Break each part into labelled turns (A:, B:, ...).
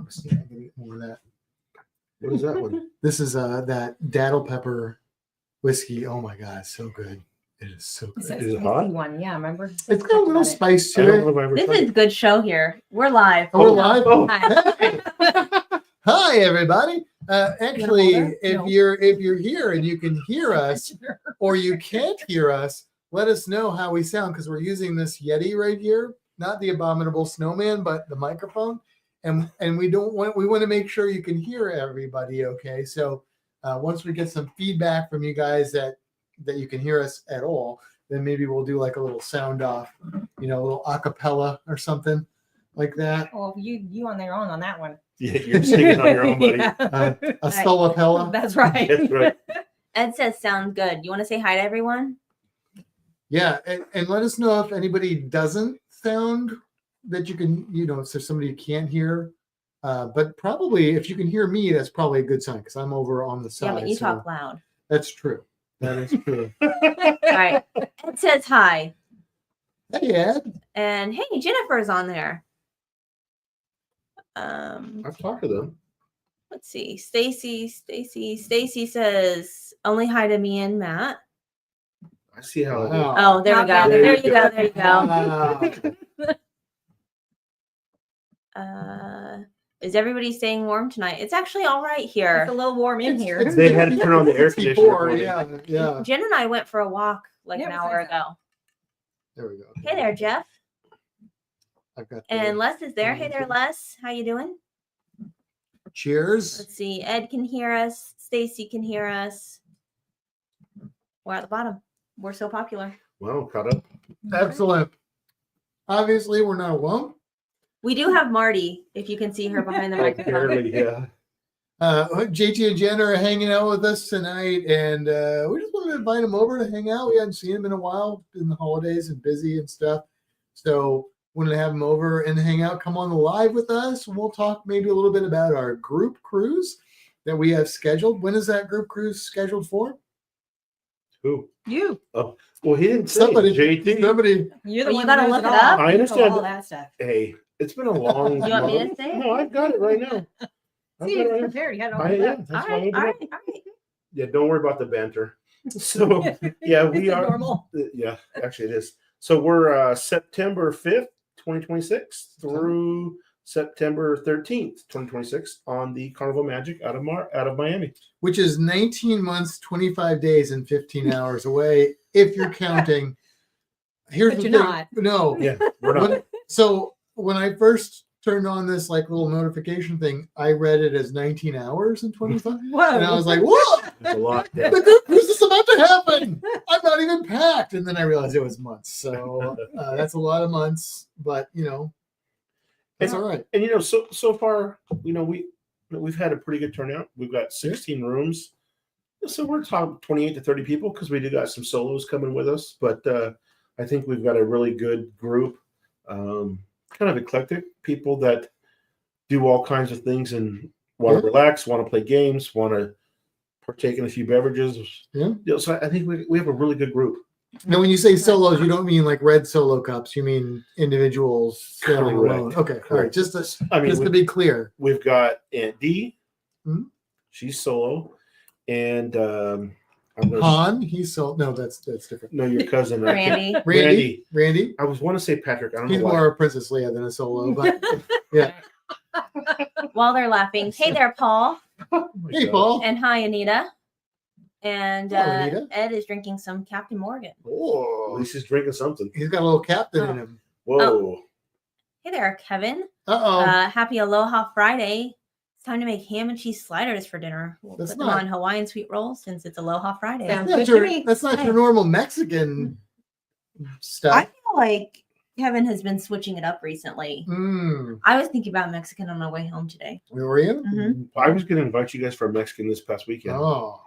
A: See, I can get more of that.
B: What is that one?
A: This is that daddle pepper whiskey. Oh my god, so good. It is so
C: It's
A: good.
C: a
B: Is it
C: spicy
B: hot?
C: one. Yeah, remember?
A: It's got a little
C: About it.
A: spice
B: I
A: to
B: don't know
A: it.
B: if I ever
D: This
B: tried
D: is
B: it.
D: a good show here. We're live.
A: Oh, we're live.
B: Oh.
D: Hi.
A: Hi, everybody. Actually,
C: hold her?
A: if
C: No.
A: you're here and you can hear us, or you can't hear us, let us know how we sound because we're using this Yeti right here, not the abominable snowman, but the microphone, and we want to make sure you can hear everybody. Okay, so once we get some feedback from you guys that you can hear us at all, then maybe we'll do like a little sound off, a little acapella or something like that.
C: Oh, you on your own on that one.
B: Yeah, you're singing on your own, buddy.
C: Yeah.
A: A stolapella.
C: That's right.
B: That's right.
D: Ed says sound good. You want to say hi to everyone?
A: Yeah, and let us know if anybody doesn't sound that you can, if there's somebody you can't hear. But probably if you can hear me, that's probably a good sign because I'm over on the side.
D: Yeah, but you
A: so
D: talk loud.
A: That's true. That is true.
D: All right. Ed says hi.
A: Hey, Ed.
D: And hey, Jennifer's on there.
B: I've talked to them.
D: Let's see. Stacy says only hi to me and Matt.
B: I see how it is.
A: Wow.
D: Oh, there we
C: Not
D: go.
C: bad.
D: There you go. There you go.
A: Wow.
D: Is everybody staying warm tonight? It's actually all right here.
C: It's a little warm in here.
B: They had to turn on the air conditioner.
A: Before,
B: for me.
A: yeah.
D: Jen and I went for a walk like
C: Yeah,
D: an
C: it was
D: hour
C: nice
D: ago.
A: There we go.
D: Hey there, Jeff.
A: I've got
D: And Les is there. Hey there, Les. How you doing?
A: Cheers.
D: Let's see. Ed can hear us. Stacy can hear us. We're at the bottom. We're so popular.
B: Wow, caught up.
A: Excellent. Obviously, we're not alone.
D: We do have Marty, if you can see her behind the microphone.
B: Barely, yeah.
A: JT and Jenn are hanging out with us tonight, and we just wanted to invite them over to hang out. We hadn't seen them in a while in the holidays and busy and stuff. So wanted to have them over and hang out, come on the live with us. And we'll talk maybe a little bit about our group cruise that we have scheduled. When is that group cruise scheduled for?
B: Who?
C: You.
B: Oh, well, he didn't say.
A: Somebody.
B: JT.
C: You're the
D: Well,
C: one
D: you gotta
C: who knows
D: look
C: it
D: it
C: all.
D: up.
B: I
C: You know
B: understand.
C: all that stuff.
B: Hey, it's been a long.
D: You want me to
B: month.
D: say it?
B: No, I've got it right now. I've
C: See,
B: got it
C: it's
B: right now.
C: prepared. You had it all
B: Yeah,
C: prepared.
B: that's
D: All
B: why I
D: right,
B: opened
D: all
B: it.
D: right, all right.
B: Yeah, don't worry about the banter. So, yeah, we
C: It's
B: are.
C: normal.
B: Yeah, actually, it is. So we're September 5th, 2026 through September 13th, 2026 on the Carnival Magic out of Miami.
A: Which is 19 months, 25 days, and 15 hours away, if you're counting. Here's
C: But
A: the
C: you're
A: thing.
C: not.
A: No.
B: Yeah, we're not.
A: So when I first turned on this like little notification thing, I read it as 19 hours and 25.
C: Whoa.
A: And I was like, whoa,
B: It's a lot. Yeah.
A: the group cruise is about to happen. I'm not even packed. And then I realized it was months. So that's a lot of months, but it's all right.
B: And so far, we've had a pretty good turnout. We've got 16 rooms, so we're talking 28 to 30 people because we do got some solos coming with us. But I think we've got a really good group, kind of eclectic people that do all kinds of things and want to relax, want to play games, want to partake in a few beverages.
A: Yeah.
B: So I think we have a really good group.
A: Now, when you say solos, you don't mean like red solo cups. You mean individuals sailing
B: Correct.
A: alone. Okay. All right. Just to be clear.
B: We've got Aunt Dee.
A: Mhm.
B: She's solo. And
A: Han, he's so no, that's different.
B: No, your cousin.
D: Randy.
A: Randy.
B: I was want to say Patrick. I don't
A: He's
B: know why.
A: more a Princess Leia than a solo, but yeah.
D: While they're laughing, hey there, Paul.
B: Oh my
A: Hey,
B: God.
A: Paul.
D: And hi, Anita. And
A: Hello, Anita.
D: Ed is drinking some Captain Morgan.
B: At
A: Oh,
B: least he's drinking something.
A: he's got a little captain in him.
B: Whoa.
D: Hey there, Kevin.
A: Uh-oh.
D: Happy Aloha Friday. It's time to make ham and cheese sliders for dinner. We'll
A: That's
D: put them
A: not-
D: on Hawaiian sweet rolls since it's Aloha Friday.
C: Sounds
A: That's
C: good to me.
A: that's not your normal Mexican stuff.
D: I feel like Kevin has been switching it up recently. I was thinking about Mexican on my way home today.
A: Where were you?
D: Mhm.
B: I was going to invite you guys for a Mexican this past weekend,
A: Oh.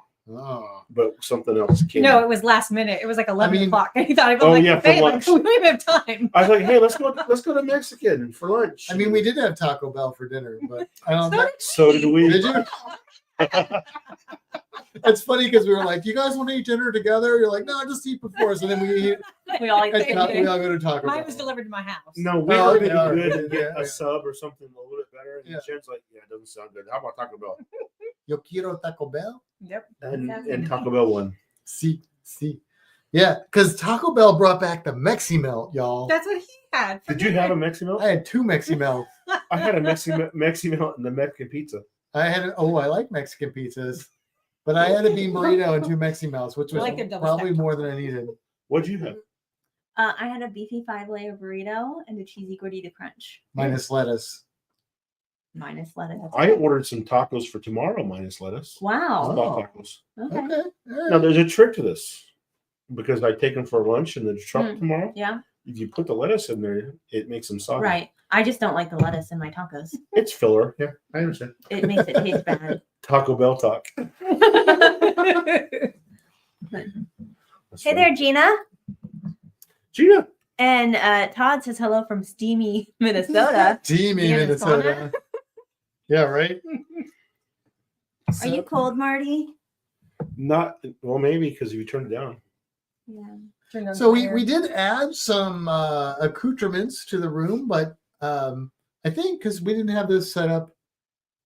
B: but something else came.
C: No,
B: up.
C: it was last minute. It was like 11
A: mean-
C: o'clock. And he thought, I was
B: Oh,
C: like,
B: yeah, for
C: hey,
B: lunch.
C: we don't even have time.
B: I was like, hey, let's go to Mexican for lunch.
A: I mean, we did have Taco Bell for dinner, but I don't know.
B: So did we.
A: Did you? It's funny because we were like, "You guys want to eat dinner together?" You're like, "No, just eat before." So then we eat.
D: We all eat
A: At
D: together.
A: we all go to Taco Bell.
C: Mine was delivered to my house.
B: No, we
A: Oh,
B: were
A: okay, all
B: good
A: right.
B: and get
A: Yeah.
B: a sub or something a little bit better. there, and
A: Yeah.
B: Jen's like, "Yeah, it doesn't sound good. How about Taco Bell?"
A: Yo quiero Taco Bell.
C: Yep.
B: And Taco Bell won.
A: See. Yeah, because Taco Bell brought back the Mexi Melt, y'all.
C: That's what he had.
B: Did you have a Mexican Melt?
A: I had 2 Mexi Melt.
B: I had a Mexican Melt and the Mexican pizza.
A: I like Mexican pizzas, but I had a bean burrito and 2 Mexi Melts, which
C: I
A: was
C: like their double
A: probably
C: stacked
A: more
C: taco.
A: than I needed.
B: What'd you have?
D: I had a beefy 5-layer burrito and a cheesy gordita crunch
A: Minus lettuce.
D: minus lettuce.
B: I ordered some tacos for tomorrow minus lettuce.
D: Wow.
B: Small
A: Oh.
B: tacos.
D: Okay.
A: Okay. All right.
B: Now there's a trick to this because I take them for lunch in the truck tomorrow.
D: Yeah.
B: If you put the lettuce in there, it makes them soggy.
D: Right. I just don't like the lettuce in my tacos.
B: It's filler. Yeah, I understand.
D: It makes it taste bad.
B: Taco Bell talk. That's
D: Hey
B: funny.
D: there, Gina.
B: Gina.
D: And Todd says hello from steamy Minnesota.
A: Steamy
C: Yeah,
A: Minnesota. Yeah, right.
D: Are you cold, Marty?
B: Not well, maybe because you turned it down.
D: Yeah.
A: So we did add some accoutrements to the room, but I think because we didn't have this set up.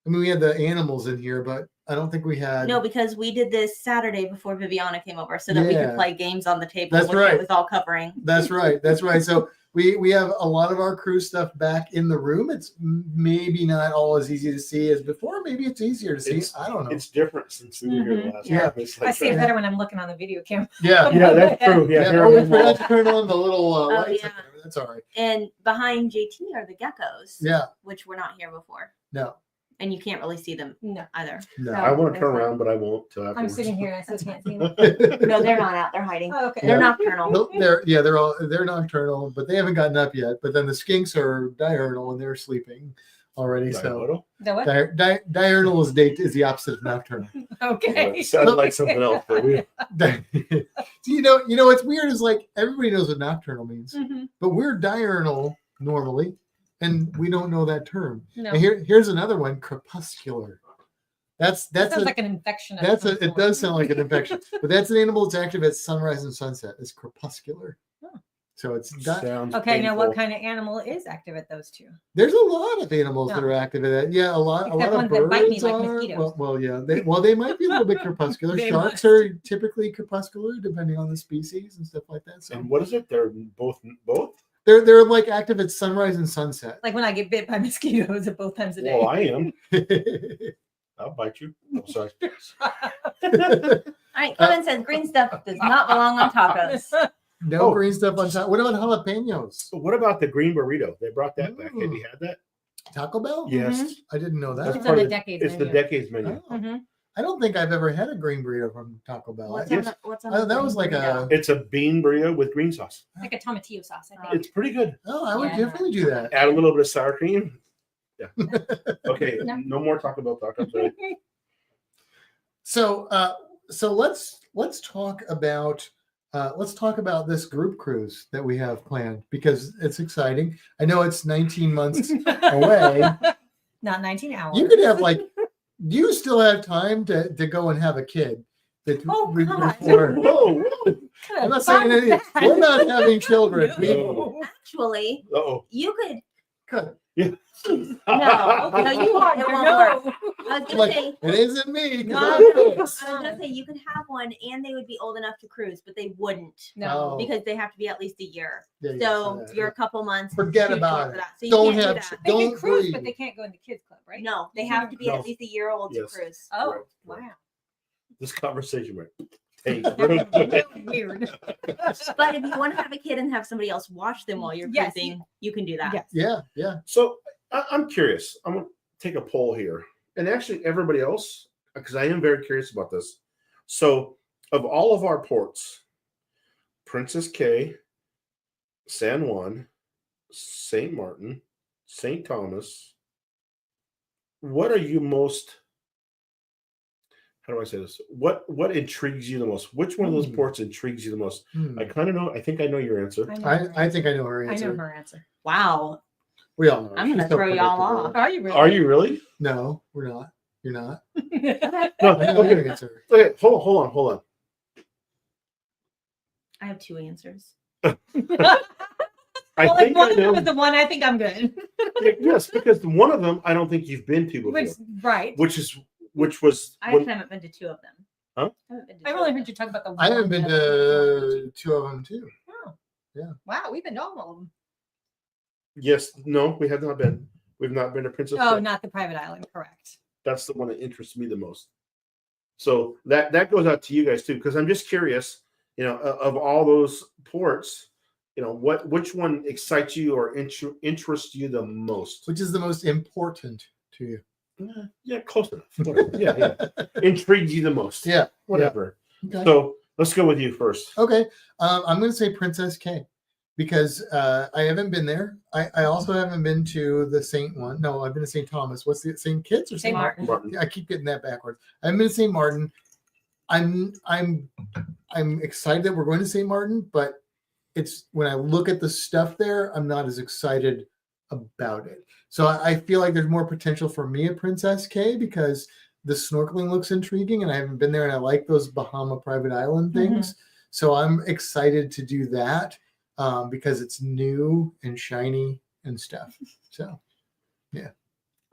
A: I mean, we had the animals in here, but I don't think we had.
D: No, because we did this Saturday before Viviana came over so that we
A: Yeah.
D: could play games on the table.
A: That's
D: with
A: right.
D: It was all covering.
A: That's right. That's right. So we have a lot of our crew stuff back in the room. It's maybe not all as easy to see as before. Maybe it's easier to see.
B: It's-
A: I don't know.
B: It's different since we were here
D: Mhm.
B: last
A: Yeah.
B: time. It's
C: I
B: like
C: see it better when I'm looking on the video camera.
A: Yeah.
B: Yeah, that's true. Yeah,
A: Yeah.
B: here
A: Oh,
B: on
A: we
B: the
A: forgot
B: wall.
A: to turn on the little lights.
D: yeah.
A: up there. That's all right.
D: And behind JT are the geckos,
A: Yeah.
D: which were not here before.
A: No.
D: And you can't really see them
C: No,
D: either.
A: No.
B: I want to
C: That's
B: turn
C: fine.
B: around, but I won't till
C: I'm
B: afterwards.
C: sitting here and I still can't see them.
D: No, they're not out. They're hiding.
C: Oh, okay.
D: They're
A: Yeah.
D: nocturnal.
A: No, they're nocturnal, but they haven't gotten up yet. But then the skinks are diurnal and they're sleeping already. So
B: Diurnal?
C: The what?
A: diurnal is the opposite of nocturnal.
C: Okay.
B: It sounded like something else, but we
A: you know what's weird is like everybody knows what nocturnal means,
C: Mhm.
A: but we're diurnal normally, and we don't know that term.
C: No.
A: And here's another one: crepuscular. That's
C: That sounds
A: a,
C: like an infection. of
A: that's
C: some
A: a, it
C: sort.
A: does sound like an infection, but that's an animal that's active at sunrise and sunset. It's crepuscular.
C: Oh.
A: So it's
B: sounds
C: Okay, now what
B: painful.
C: kind of animal is active at those two?
A: there's a lot of animals that
C: No.
A: are active in that. Yeah, a lot
C: Except
A: of
C: ones
A: birds
C: that bite me like
A: are.
C: mosquitoes.
A: Well, yeah, they might be a little bit crepuscular.
C: They
A: Sharks
C: must.
A: are typically crepuscular, depending on the species and stuff like that. So
B: And what is it? They're both.
A: they're like active at sunrise and sunset.
C: Like when I get bit by mosquitoes at both times a day.
B: Well, I am. I'll bite you. Oh, sorry.
D: All right, Kevin says green stuff does not belong on tacos.
A: No
B: Oh.
A: green stuff on top. What about jalapenos?
B: So what about the green burrito? They brought that back. Have
A: Ooh.
B: you had that?
A: Taco Bell?
B: Yes.
A: I didn't know that.
B: That's
C: It's
B: part
C: on
B: of
C: the
B: the-
C: decades
B: It's the
C: menu.
B: decades menu.
A: Oh.
C: Mhm.
A: I don't think I've ever had a green burrito from Taco Bell.
D: What's
A: I-
D: on the, what's on
A: Oh,
D: the
A: that was
D: green
A: like a-
D: burrito?
B: It's a bean burrito with green sauce.
C: Like a tomatillo sauce, I think.
B: It's pretty good.
A: oh, I would
C: Yeah.
A: definitely do that.
B: Add a little bit of sour cream. Yeah. Okay.
C: No.
B: No more Taco Bell tacos. Right?
A: So let's talk about this group cruise that we have planned because it's exciting. I know it's 19 months away.
C: Not 19 hours.
A: You could have you still have time to go and have a kid.
C: Oh, God.
A: before-
B: Whoa.
A: I'm not saying anything. We're not having children.
B: No.
D: Actually,
B: Uh-oh.
D: you could.
A: Good.
D: No, you are. It won't work. I was gonna
A: Like,
D: say.
A: it isn't me. 'cause
C: No,
A: I'm
C: no.
A: fixed.
D: I was gonna say you could have one, and they would be old enough to cruise, but they wouldn't
C: No.
A: Oh.
D: because they have to be at least a year.
A: Yeah, yeah,
D: So
A: yeah.
D: you're a couple months.
A: Forget
D: too
A: about
D: short
A: it.
D: for that. So you
A: Don't
D: can't
A: have
D: do that.
C: They can
A: Don't
C: cruise,
A: breathe.
C: but they can't go in the kids club, right?
D: No, they have to be
B: No.
D: at least a year old
B: Yes.
D: to cruise.
C: Oh,
B: Right.
C: wow.
B: This conversation went. Hey,
C: Weird.
D: But if you want to have a kid and have somebody else watch them while you're
C: Yes.
D: cruising, you can do that.
C: Yes.
A: Yeah, yeah.
B: So I'm curious. I'm going to take a poll here. And actually, everybody else, because I am very curious about this. So, of all of our ports, Princess K, San Juan, St. Martin, St. Thomas, what are you most, how do I say this? What intrigues you the most? Which one of those ports intrigues you the most?
A: Hmm.
B: I kind of know. I think I know your answer.
A: I think I know her
C: I
A: answer.
C: know her answer.
D: Wow.
A: We all know.
D: I'm
A: She's
D: gonna
A: so
D: throw y'all
A: predictable.
D: off.
C: Are you really?
B: Are you really?
A: No, we're not. You're not.
B: No.
A: I know your
B: Okay.
A: answer.
B: Okay. Hold on.
D: I have two answers.
B: I
C: Well,
B: think
C: if one
B: I
C: of them
B: know.
C: is the one, I think I'm good.
B: Yes, because one of them I don't think you've been to before,
C: Which, right.
B: which was
D: I
B: when,
D: actually haven't been to two of them.
B: Huh?
D: I haven't been to
C: I've
D: two
C: only
D: of
C: heard
D: them.
C: you talk about the
A: I haven't
C: one
A: been
C: that-
A: to two of them too.
C: Oh.
A: Yeah.
C: Wow, we've been to all of them.
B: yes, no, we have not been. We've not been to Princess.
C: Oh,
B: yet.
C: not the private island, correct.
B: That's the one that interests me the most. So that goes out to you guys too, because I'm just curious. Of all those ports, which one excites you or interests you the most?
A: Which is the most important to you?
B: Yeah, close enough. Whatever. Yeah. Intrigues you the most?
A: Yeah.
B: Whatever.
A: Okay.
B: So let's go with you first.
A: Okay. I'm going to say Princess K because I haven't been there. I also haven't been to the Saint one. No, I've been to St. Thomas. What's the St. Kitts or
C: St. Martin.
B: Martin.
A: I keep getting that backwards. I've been to St. Martin. I'm excited that we're going to St. Martin, but it's when I look at the stuff there, I'm not as excited about it. So I feel like there's more potential for me at Princess K because the snorkeling looks intriguing and I haven't been there and I like those Bahama private island things. So I'm excited to do that because it's new and shiny and stuff. So, yeah.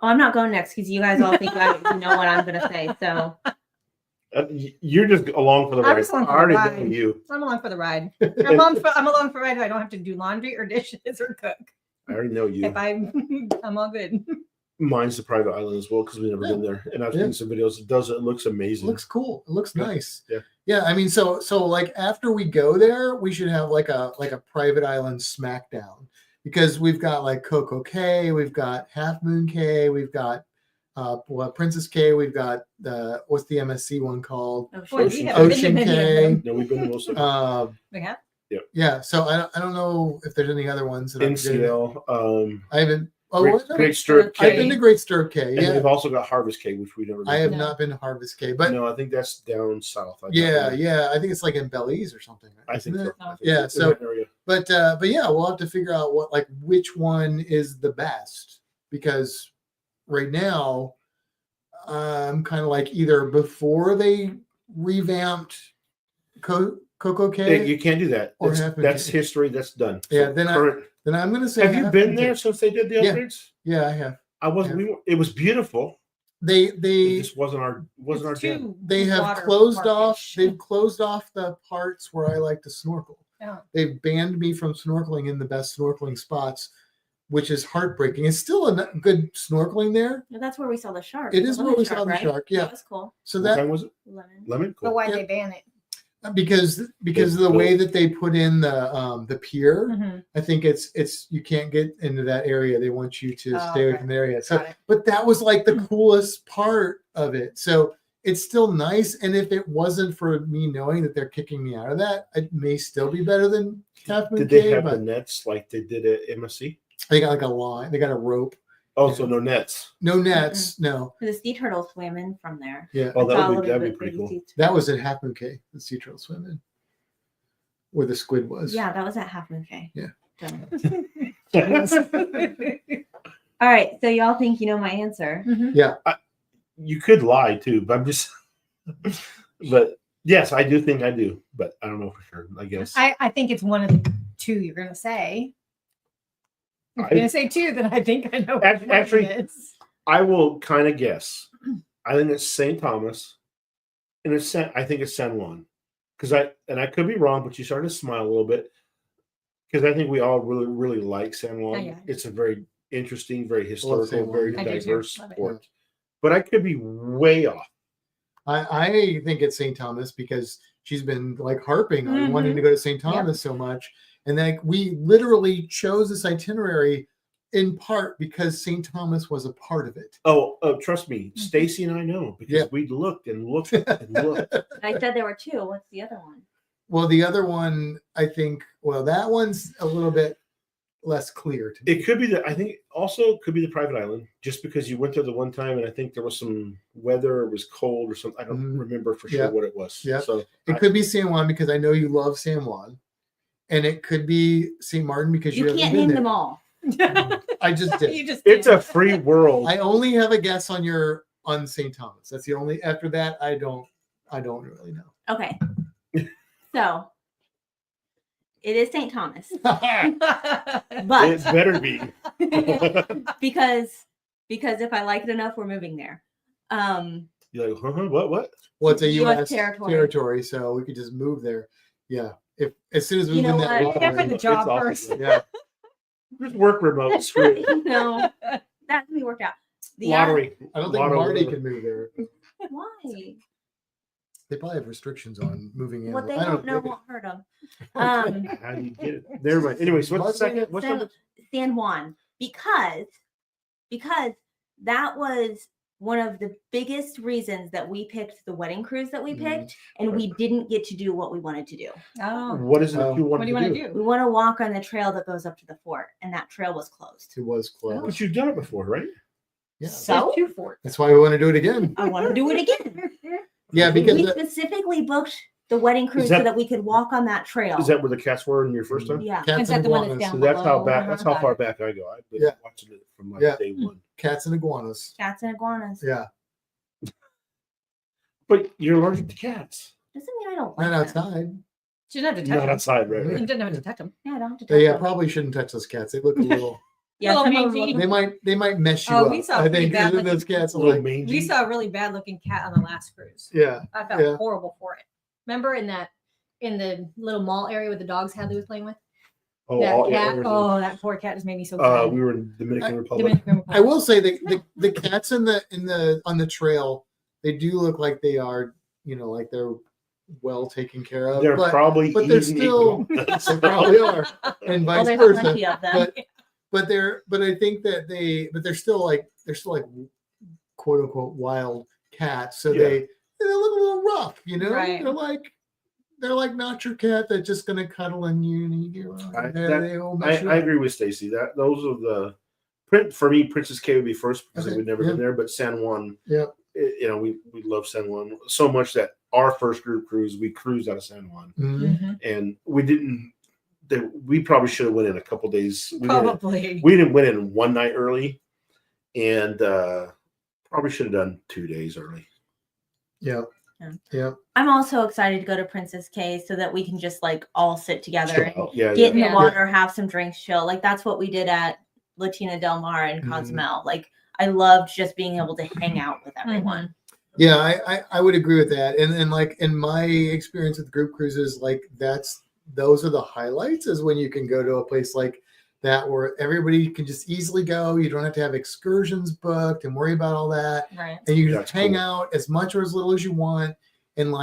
D: Oh, I'm not going next because you guys all think I know what I'm going to say. So
B: You're just along for the
C: I'm
B: ride.
C: just along
B: I
C: for the
B: already
C: ride.
B: know you.
C: I'm along for the ride. I'm along for a ride. I don't have to do laundry or dishes or cook.
B: I already know you.
C: If I'm all good.
B: Mine's the private island as well because we've never been there, and I've seen some videos. It looks
A: It
B: amazing.
A: looks cool. It looks nice.
B: Yeah.
A: Yeah. I mean, so like after we go there, we should have like a private island smackdown because we've got like Coco Cay, we've got Half Moon Cay, we've got Princess Cay, we've got what's the MSC one called?
C: Boy, we
B: Ocean
C: haven't been to
A: Ocean
C: many of
A: Cay.
C: them.
B: No, we've been to most of them.
C: We have?
A: Yeah. So I don't know if there's any other ones that I'm forgetting.
B: NCL,
A: I haven't. Oh,
B: Great Stirrup
A: I've been
B: Cay,
A: to Great Stirrup Cay.
B: and
A: Yeah.
B: we've also got Harvest Cay, which we've never been.
A: I have
C: No.
A: not been to Harvest Cay, but
B: no, I think that's down south.
A: yeah. I think it's like in Belize or something.
B: I think
A: isn't
B: so.
A: it?
B: I think
A: Yeah,
B: it's in
A: so-
B: that area.
A: But yeah, we'll have to figure out which one is the best because right now I'm kind of like either before they revamped Coco Cay.
B: You can't do that.
A: Or
B: That's,
A: Half Moon
B: that's
A: Cay.
B: history. That's done.
A: Yeah, then
B: current.
A: Then I'm gonna say
B: Have you
A: Half
B: been
A: Moon
B: there
A: Cay.
B: since they did the
A: Yeah.
B: upgrades?
A: Yeah, I have.
B: I wasn't.
A: Yeah.
B: It was beautiful. It
A: They
B: just wasn't our
C: It's
B: jam.
C: too
A: they have
C: water
A: closed off.
C: parkish.
A: They've closed off the parts where I like to snorkel.
C: Yeah.
A: They've banned me from snorkeling in the best snorkeling spots, which is heartbreaking. It's still a good snorkeling there.
D: that's where we saw the shark.
A: It is
D: the
A: where
D: lemon
A: we saw the
D: right?
A: shark. Yeah.
D: That was cool.
A: So
B: What
A: that
B: kind was it?
D: Lemon.
B: Lemon.
C: But
B: Cool.
C: why'd
A: Yeah.
C: they ban it?
A: because of the way that they put in the pier,
C: Mhm.
A: I think it's you can't get into that area. They want you to
C: Oh,
A: stay away
C: okay.
A: from the area. So,
C: Got it.
A: but that was like the coolest part of it. So it's still nice. And if it wasn't for me knowing that they're kicking me out of that, it may still be better than Half Moon
B: Did they
A: Cay,
B: have
A: but
B: the nets like they did at MSC?
A: they got like a line. They got a rope.
B: Oh, so no nets.
A: No nets. No.
D: The sea turtle swam in from there.
A: Yeah.
B: Oh,
D: I saw a
B: that'd be
D: little bit
B: pretty
D: baby
B: cool.
D: sea
A: That
D: turtle.
A: was at Half Moon Cay, the sea turtle swim in, where the squid was.
D: Yeah, that was at Half Moon Cay.
A: Yeah.
D: Done. All right, so y'all think you know my answer.
B: You could lie too, but I'm just. But yes, I do think I do, but I don't know for sure. I guess.
C: I think it's one of the two you're going to say. If you're going to say two, then I think I know which one
B: Actually-
C: it is.
B: I will kind of guess. I think it's St. Thomas, and I think it's San Juan, because I could be wrong, but you started to smile a little bit because I think we all really like San Juan.
C: Oh, yeah.
B: It's a very interesting, very
A: San
B: historical,
A: Juan.
B: very
C: I do too.
B: diverse
C: Love it.
B: port. But I could be way off.
A: I think it's St. Thomas because she's been like harping on
C: Mhm.
A: wanting to go to St. Thomas so much. And like we literally chose this itinerary in part because St. Thomas was a part of it.
B: Oh, trust me,
C: Mhm.
B: Stacy and I know because
A: Yeah.
B: we looked and looked and looked.
D: I said there were two. What's the other one?
A: Well, the other one, I think, that one's a little bit less clear to me.
B: It could be I think also could be the private island, just because you went there the one time and I think there was some weather, it was cold or something. I don't
A: Mhm.
B: remember for sure
A: Yeah.
B: what it was.
A: Yeah.
B: So
A: It could be San Juan because I know you love San Juan. And it could be St. Martin because you,
D: You
A: haven't
D: can't
A: been
D: name
A: there.
D: them all.
A: I just did.
C: You just
B: it's
C: did.
B: a free world.
A: I only have a guess on St. Thomas. That's the only. After that, I don't really know.
D: Okay. So It is St. Thomas,
B: It
D: but
B: better be.
D: because if I like it enough, we're moving there.
B: You're like, what?
A: Well, it's a
D: US
A: U.S.
D: territory.
A: territory, so we could just move there. Yeah, if as soon as we
D: You
A: move
D: know
A: in that
D: what?
C: Yeah, for
A: lottery,
C: the job
B: It's awesome.
C: first.
A: yeah,
B: Just work remote. Screw it.
D: No, that can be worked out. The
B: Lottery.
A: I don't think
B: Lotto,
A: Marty
B: whatever.
A: can move there.
D: Why?
A: They probably have restrictions on moving in.
D: What they
A: I
D: don't know
A: maybe-
D: won't hurt them.
A: Okay.
B: How do you get it? Never mind. Anyways, what's the second? What's number?
D: San Juan, because that was one of the biggest reasons that we picked the wedding cruise that we
A: Mhm.
D: picked, and we didn't get to do what we wanted to do.
C: Oh,
B: What is it that you
C: what
B: want
C: do you
B: to
C: want
B: do?
C: to
D: We
C: do?
D: want to walk on the trail that goes up to the fort, and that trail was closed.
A: It was close.
B: But you've done it before, right?
A: Yeah,
D: So
C: There's 2 forts.
A: that's why we want to do it again.
D: I want to do it again.
A: Yeah, because
D: We
A: the-
D: specifically booked the wedding cruise
B: that-
D: so that we could walk on that trail.
B: Is that where the cats were in your first time?
D: Yeah.
A: cats
C: Is that
A: and
C: the one that's
A: iguanas.
C: down
B: So that's how
C: below?
B: back. That's how far back I go. I've been
A: Yeah.
B: watching it from like
A: Yeah.
B: day one.
A: Cats and iguanas.
D: Cats and iguanas.
A: Yeah,
B: But you're allergic to cats.
D: Doesn't mean I don't like
A: not
D: them.
A: outside.
C: She doesn't have to
B: Not
C: touch them.
B: outside, right?
C: You
B: right.
C: didn't have to touch them.
D: Yeah, I don't have to touch
A: Yeah,
D: them.
A: probably shouldn't touch those cats. They look a little.
D: Yeah,
C: Little
D: some of them
C: mangy.
D: look-
A: They might mess you
C: Oh,
A: up.
C: we saw
A: I
C: pretty
A: think
C: bad
A: isn't those
C: looking-
A: cats are
B: Little
A: like.
B: mangy.
C: We saw a really bad looking cat on the last cruise.
A: Yeah,
C: I felt
A: Yeah.
C: horrible for it. Remember in the little mall area with the dogs Hadley was playing with?
B: Oh,
C: That
B: all, yeah,
C: cat.
B: everything.
C: Oh, that poor cat just made me so sad.
B: We were in Dominican Republic.
C: Dominican Republic.
A: I will say the cats on the trail, they do look like they are, like they're well taken care of.
B: They're
A: but
B: probably
A: but they're
B: eating
A: still-
B: iguanas.
A: they probably are, and
D: Well,
A: vice
D: there's
A: versa.
D: plenty of them.
A: But I think that they're still like quote unquote wild cats. So
B: Yeah.
A: they look a little rough,
C: Right.
A: They're like not your cat that's just gonna cuddle in you and you get
B: I-
A: there.
B: that-
A: They will mess you
B: I
A: up.
B: agree with Stacy. That those are the print for me. Princess K would be first because
A: Okay,
B: we'd never
A: yeah.
B: been there. But San Juan,
A: Yeah.
B: we love San Juan so much that our first group cruise we cruised out of San Juan,
A: Mhm.
C: Mhm.
B: and we didn't. We probably should have went in a couple days.
C: Probably.
B: We didn't went in one night early, and probably should have done 2 days early.
A: Yeah.
D: Yeah.
A: Yeah.
D: I'm also excited to go to Princess K so that we can just all sit together and
B: Yeah,
D: get in
C: Yeah.
D: the water, have some drinks, chill. That's what we did at Latina Del Mar and
A: Mhm.
D: Cozumel. I loved just being able to hang out with everyone.
A: Yeah, I would agree with that. And like in my experience with group cruises, those are the highlights, is when you can go to a place like that where everybody can just easily go. You don't have to have excursions booked and worry about all that.
C: Right.
A: And you can
B: That's
A: just hang
B: cool.
A: out as much or as little as you want. And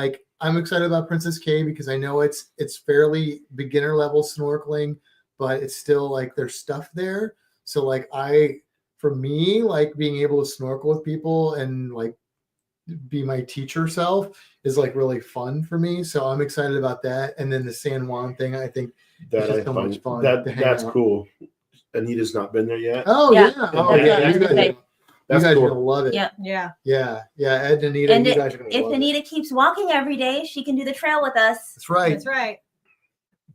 A: I'm excited about Princess K because I know it's fairly beginner level snorkeling, but it's still there's stuff there. So for me, being able to snorkel with people and be my teacher self is really fun for me. So I'm excited about that. And then the San Juan thing, I think.
B: that
A: just
B: I
A: so
B: find
A: much fun
B: that
A: to hang
B: that's
A: out.
B: cool. Anita's not been there yet.
A: Oh
D: Yeah.
A: yeah. Oh
B: Yeah,
A: yeah.
B: that's
A: You guys,
D: great.
A: you
B: That's
A: guys are
B: cool.
A: gonna love it.
D: Yeah.
C: Yeah.
A: Yeah. Ed and Anita,
D: And
A: you guys are gonna
D: If
A: love it.
D: Anita keeps walking every day, she can do the trail with us.
A: That's right.
C: That's right.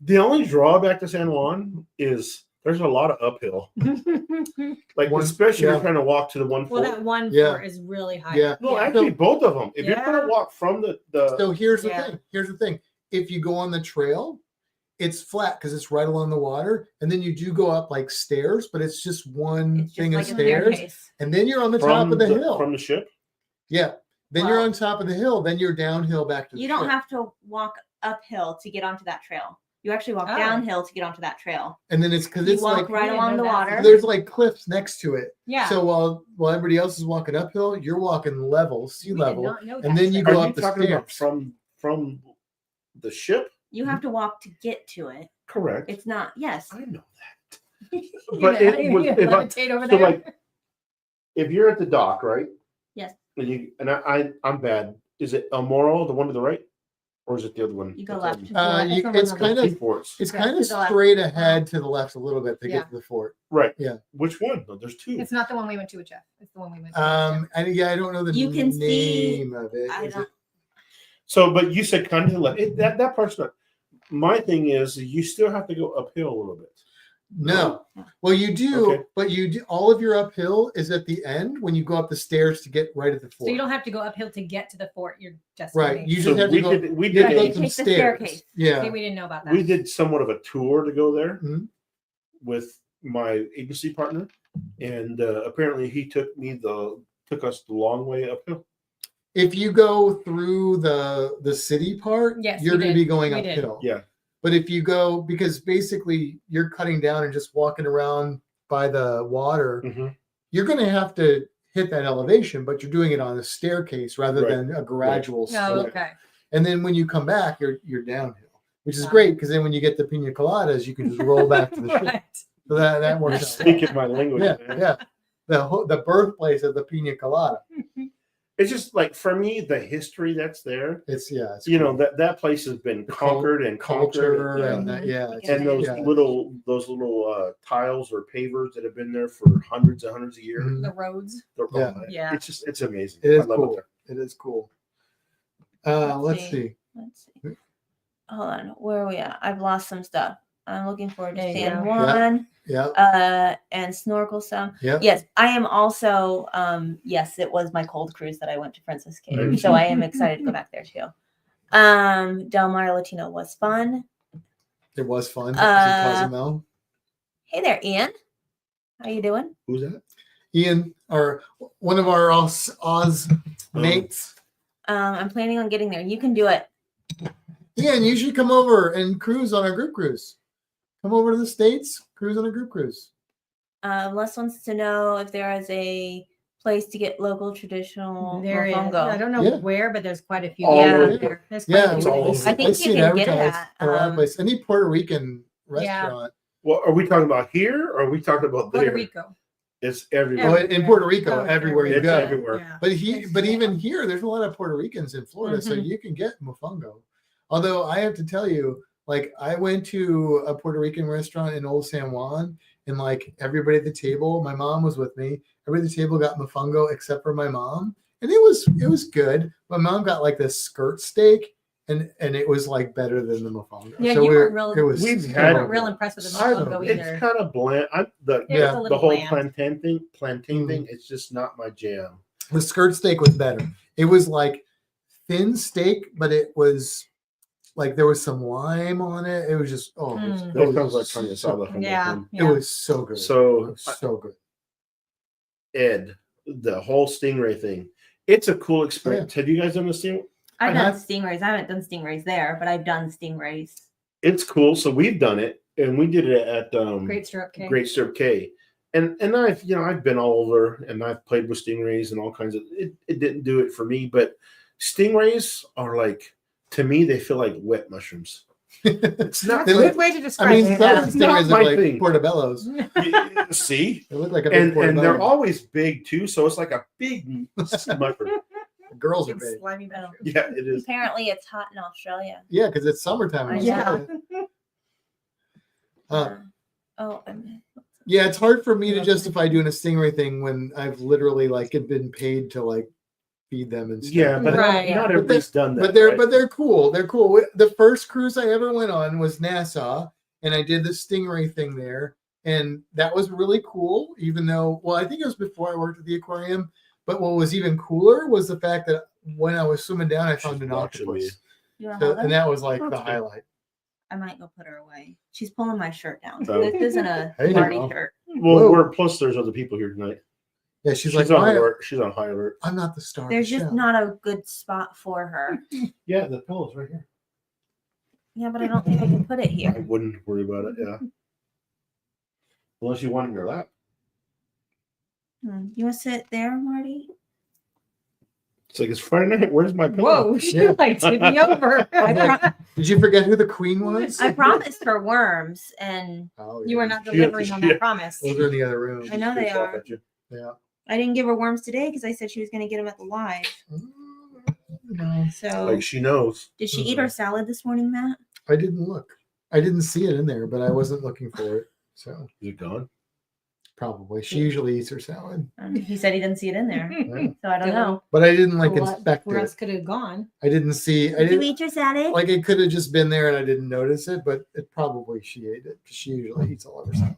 B: The only drawback to San Juan is there's a lot of uphill. Especially if
A: yeah.
B: you're trying to walk to the one
C: Well,
B: fort.
C: that one
A: Yeah.
C: fort is really high.
A: Yeah.
B: No,
C: Yeah.
B: actually, both of them. If you're
C: Yeah.
B: going to walk from the
A: So here's the
C: Yeah.
A: thing. Here's the thing. If you go on the trail, it's flat because it's right along the water, and then you do go up stairs, but it's just one
D: It's just
A: thing
D: like
A: of
D: a
A: stairs,
D: staircase.
A: and then you're on the top of the hill.
B: from the ship.
A: Yeah. Then you're
D: Wow.
A: on top of the hill. Then you're downhill back to the
D: You don't
A: ship.
D: have to walk uphill to get onto that trail. You actually walk
C: Oh.
D: downhill to get onto that trail.
A: And then it's because
D: You
A: it's
D: walk right
C: didn't
D: along
C: know
D: the
C: that.
D: water.
A: there's cliffs next to it.
C: Yeah.
A: So while everybody else is walking uphill, you're walking level, sea
C: We did
A: level.
C: not know
A: and
C: that
A: then you
C: stuff.
A: go
B: Are you
A: up the
B: talking about
A: stairs.
B: from the ship?
D: You have to walk to get to it.
B: Correct.
D: It's not. Yes.
B: I know that.
C: You
B: But
C: know,
B: it was,
C: you
B: if, I,
C: levitate over
B: so
C: there.
B: if you're at the dock, right?
D: Yes.
B: And I'm bad. Is it El Moro, the one to the right, or is it the other one?
D: You go
B: That's
D: left.
B: on-
C: That's the one
A: It's
C: on
A: kind
C: the-
A: of
B: Two ports.
A: it's
C: Yeah,
A: kind
C: to
A: of
C: the left.
A: straight ahead to the left a little bit to
C: Yeah.
A: get to the fort.
B: Right.
A: Yeah.
B: Which one? No, there's two.
C: It's not the one we went to with Jeff. It's the one we went to.
A: I don't know the
D: You can see-
A: name of it.
D: I
A: Is
D: don't.
A: it-
B: So, but you said kind of to the left. That part's not. My thing is, you still have to go uphill a little bit.
A: No. Well, you do,
B: Okay.
A: but you do, all of your uphill is at the end when you go up the stairs to get right at the fort.
C: So you don't have to go uphill to get to the fort. You're just
A: Right. You
B: So
A: just have to
B: we
A: go.
B: did we
A: you have
B: did
A: to
D: Right,
A: go
D: you
A: some
D: take the
A: stairs.
D: staircase.
A: Yeah.
C: See, we didn't know about that.
B: we did somewhat of a tour to go there
A: Mhm.
B: with my agency partner, and apparently he took us the long way uphill.
A: If you go through the city part,
C: Yes,
A: you're
C: we
A: going to be
C: did.
A: going
C: We did.
A: uphill.
B: Yeah.
A: But if you go, because basically you're cutting down and just walking around by the water,
B: Mhm.
A: you're going to have to hit that elevation, but you're doing it on a staircase rather
B: Right.
A: than a gradual
C: Oh,
A: slope.
C: okay.
A: And then when you come back, you're downhill, which is
C: Wow.
A: great because then when you get the pina coladas, you can just roll back to the ship.
C: Right.
A: So that
B: You're
A: works out.
B: speaking my language.
A: Yeah,
B: Man.
A: yeah. The birthplace of the pina colada.
B: It's just like for me, the history that's there.
A: It's
B: It's
A: cool.
B: that place has been
A: The
B: conquered and
A: culture
B: conquered.
A: and
D: Mhm.
A: yeah,
D: And
B: And those
A: yeah.
B: little tiles or pavers that have been there for hundreds and hundreds of years.
A: Mhm.
C: The roads.
A: Yeah.
C: Yeah.
B: It's amazing.
A: It is
B: I love
A: cool.
B: it there.
A: It is cool.
D: Let's
A: Let's
D: see.
A: see.
D: Let's see. Hold on. Where are we at? I've lost some stuff. I'm looking forward to
C: There you
D: San
C: go.
D: Juan.
A: Yeah.
D: And snorkel some.
A: Yeah.
D: Yes, I am also. Yes, it was my cold cruise that I went to Princess Cave,
A: Mhm.
D: so I am excited to go back there too. Del Mar Latino was fun.
A: It was fun. Was it Cozumel?
D: Hey there, Ian. How you doing?
B: Who's that?
A: Ian, or one of our Oz mates.
D: I'm planning on getting there. You can do it.
A: Ian, you should come over and cruise on our group cruise. Come over to the States, cruise on a group cruise.
D: Les wants to know if there is a place to get local traditional
C: There is. I
D: mofongo.
C: don't know
A: Yeah.
C: where, but there's quite a few.
B: All
C: Yeah.
A: over.
C: There's quite
A: Yeah,
C: a
B: It's
C: few
B: all
C: places.
B: over.
D: I think
A: I
D: you
A: see it
D: can get it
A: advertised
D: at,
A: a lot of places. Any Puerto Rican
C: Yeah.
A: restaurant.
B: Well, are we talking about here or are we talking about
C: Puerto
B: there?
C: Rico.
B: It's everywhere.
A: Oh, in Puerto Rico,
C: Oh,
A: everywhere you
B: It's
A: go.
B: everywhere.
C: Yeah.
A: But even here, there's a lot of Puerto Ricans in Florida, so
C: Mhm.
A: you can get mofongo. Although I have to tell you, like I went to a Puerto Rican restaurant in Old San Juan, and like everybody at the table, my mom was with me. Everybody at the table got mofongo except for my mom, and it was good. My mom got like this skirt steak, and it was like better than the mofongo.
C: Yeah,
A: so
C: you
A: we
C: weren't real-
A: It was.
B: We've
C: I'm
B: had-
C: not real impressed with the
A: I
C: mofongo
A: don't-
B: It's
C: either.
B: kind of bland.
C: It's a
B: The
C: little
B: whole
C: bland.
B: plantain
A: Mm.
B: thing, it's just not my jam.
A: The skirt steak was better. It was like thin steak, but it was like there was some lime on it. It was just
C: Mm.
B: That sounds like carne asada from
C: Yeah.
B: them.
A: It was so good.
B: So
A: It was so good.
B: Ed, the whole stingray thing, it's a cool experience. Have you guys done the stingray?
D: I've
A: I
D: done
A: have-
D: stingrays. I haven't done stingrays there, but I've done stingrays.
B: It's cool. So we've done it, and we did it at
C: Great Stirrup Cake.
B: Great Stirrup K. And I've been all over and I've played with stingrays and all kinds of it didn't do it for me, but stingrays are like, to me, they feel like wet mushrooms. It's not
C: That's a
A: They
C: good way to
A: I
C: describe
A: mean,
C: it.
A: some
C: Yeah.
A: of the
B: Not
A: stingrays
B: my
A: look like
B: thing.
A: portobellos.
B: See?
A: They look like a big
B: And
A: portobello.
B: they're always big too, so it's like a big mushroom.
A: Girls are
C: Big
A: big.
C: slimy mushroom.
B: Yeah, it is.
D: Apparently, it's hot in Australia.
A: Yeah, because it's summertime. in
D: Yeah.
A: Australia.
D: Oh, I mean,
A: Yeah, it's hard for me to
C: Yeah.
A: justify doing a stingray thing when I've literally like been paid to like feed them and stuff.
B: Yeah, but
C: Right.
B: not everybody's done that.
A: But they're cool. They're cool. The first cruise I ever went on was Nassau, and I did the stingray thing there, and that was really cool. Even though, well, I think it was before I worked at the aquarium. But what was even cooler was the fact that when I was swimming down, I found
B: She's
A: an
B: watching me.
A: octopus,
D: you want to
A: so,
D: hold
A: and
D: it?
A: that was like
B: That's
A: the
B: good.
A: highlight.
D: I might go put her away. She's pulling my shirt down.
B: Oh.
D: This isn't a
A: Hey,
D: party
A: now.
D: shirt.
B: Well,
A: Whoa.
B: plus there's other people here tonight.
A: Yeah, she's
B: She's
A: like,
B: on
A: "Why-
B: alert. She's on high alert.
A: I'm not the star. of
D: There's
A: the
D: just
A: show."
D: not a good spot for her.
B: Yeah, the pillow's right here.
D: Yeah, but I don't think I can put it
B: I
D: here.
B: wouldn't worry about it. Yeah, unless you want it in your lap.
D: You want to sit there, Marty?
B: It's like it's Friday night. Where's my pillow?
C: Whoa, she
A: Yeah.
C: like tipped me over.
A: Did you forget who the queen was?
D: I promised her worms, and
A: Oh,
C: You
A: yeah.
C: are not
B: She-
C: delivering on
B: she-
C: that promise.
A: Those are in the other room.
D: I know they
B: Spits off
D: are.
B: at you.
A: Yeah.
D: I didn't give her worms today because I said she was going to get them at the live.
A: No,
D: So,
B: Like she knows.
D: did she eat her salad this morning, Matt?
A: I didn't look. I didn't see it in there, but I wasn't looking for it. So
B: Is it gone?
A: Probably. She usually eats her salad.
D: He said he didn't see it in there,
A: Yeah.
D: so I don't know.
A: But I didn't like
C: What-
A: inspect
C: Where
A: it.
C: else could it have gone?
A: I didn't see. I
D: Did you
A: didn't
D: eat your salad?
A: like. It could have just been there, and I didn't notice it. But it probably she ate it. She usually eats all of her salad.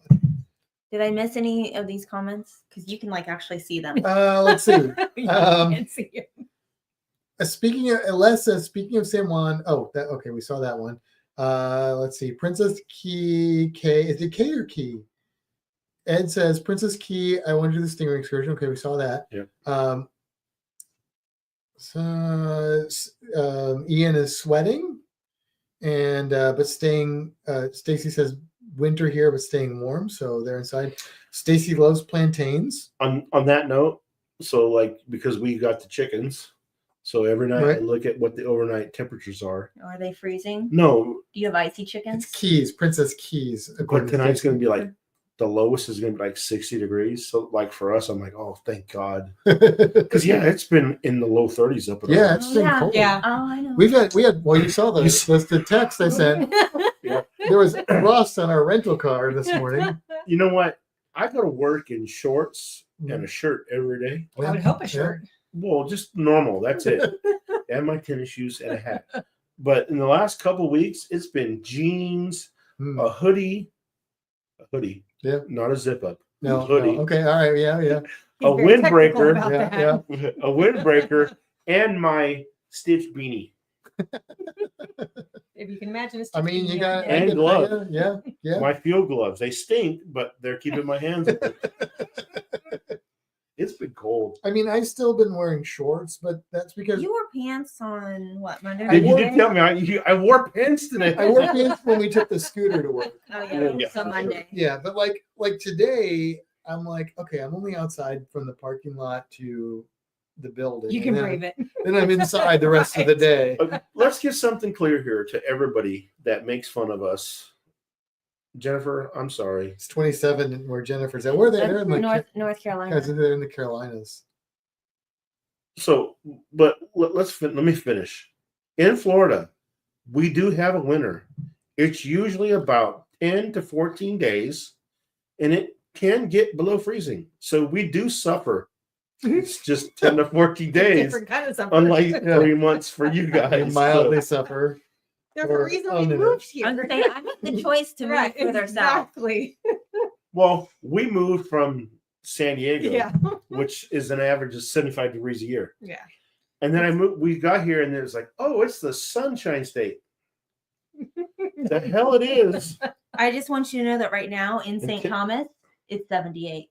D: Did I miss any of these comments? Because you can like actually see them.
A: Let's see.
C: You
A: Um,
C: can't see it.
A: Speaking of Alessa, speaking of San Juan. Oh, that okay. We saw that one. Let's see. Princess Key K. Is it K or Key? Ed says Princess Key. I want to do the Stinger excursion. Okay, we saw that.
B: Yeah.
A: Ian is sweating, and but staying. Stacy says winter here, but staying warm, so they're inside. Stacy loves plantains.
B: On that note, so like because we got the chickens, so every night I
A: Right.
B: look at what the overnight temperatures are.
D: Are they freezing?
B: No,
D: Do you have icy
A: It's
D: chickens?
A: Keys, Princess Keys.
B: but
A: according to
B: tonight's
A: Stacy.
B: going to be like the lowest is going to be like 60 degrees. So like for us, I'm like, oh, thank God,
A: yeah,
B: because yeah, it's been in the low 30s up and
A: it's
D: Oh,
A: been
D: yeah.
A: cold.
C: Yeah.
D: Oh, I know.
A: We had. Well, you saw
B: You
A: the text I sent.
B: Yeah.
A: There was rust on our rental car this morning.
B: You know what? I go to work in shorts and a shirt every day.
C: I would hope a
A: Yeah.
C: shirt.
B: Well, just normal. That's it. And my tennis shoes and a hat. But in the last couple weeks, it's been jeans,
A: Hmm.
B: a hoodie,
A: Yeah.
B: not a zip up,
A: No,
B: hoodie.
A: no. Okay, all right, yeah.
C: He's
B: A
C: very technical
B: windbreaker.
C: about
A: Yeah,
C: that.
A: yeah.
B: a windbreaker, and my stitch beanie.
C: If you can imagine,
A: I mean, you got
B: And gloves.
A: Yeah, yeah.
B: My field gloves. They stink, but they're keeping my hands open. It's been cold.
A: I mean, I've still been wearing shorts, but that's because
D: You wore pants on what, Monday?
B: Did you
D: Tuesday?
B: didn't tell me I wore pants today?
A: I wore pants when we took the scooter to work.
D: Oh yeah,
B: Yeah.
D: so Monday.
A: Yeah, but like today, I'm like, okay, I'm only outside from the parking lot to the building.
C: You
A: and
C: can
A: then,
C: brave it.
A: Then I'm inside the rest of the day.
B: Let's get something clear here to everybody that makes fun of us. Jennifer, I'm sorry.
A: It's 27 where Jennifer's at. Where are they? They're in like
D: North Carolina.
A: guys, they're in the Carolinas.
B: So, but let me finish. In Florida, we do have a winter. It's usually about 10 to 14 days, and it can get below freezing. So we do suffer. It's just 10 to 14 days,
C: Different kind of something.
B: unlike
A: Yeah.
B: 3 months for you
A: They
B: guys.
A: mildly suffer.
C: There's
A: or
C: a reason we
A: unlimited.
C: moved here.
D: I'm saying I made the choice to move
C: Right,
D: for their south.
C: exactly.
B: Well, we moved from San Diego,
C: Yeah.
B: which is an average of 75 degrees a year.
C: Yeah.
B: And then we got here, and it was like, oh, it's the Sunshine State. The hell it is.
D: I just want you to know that right now in St.
B: Okay.
D: Thomas, it's 78.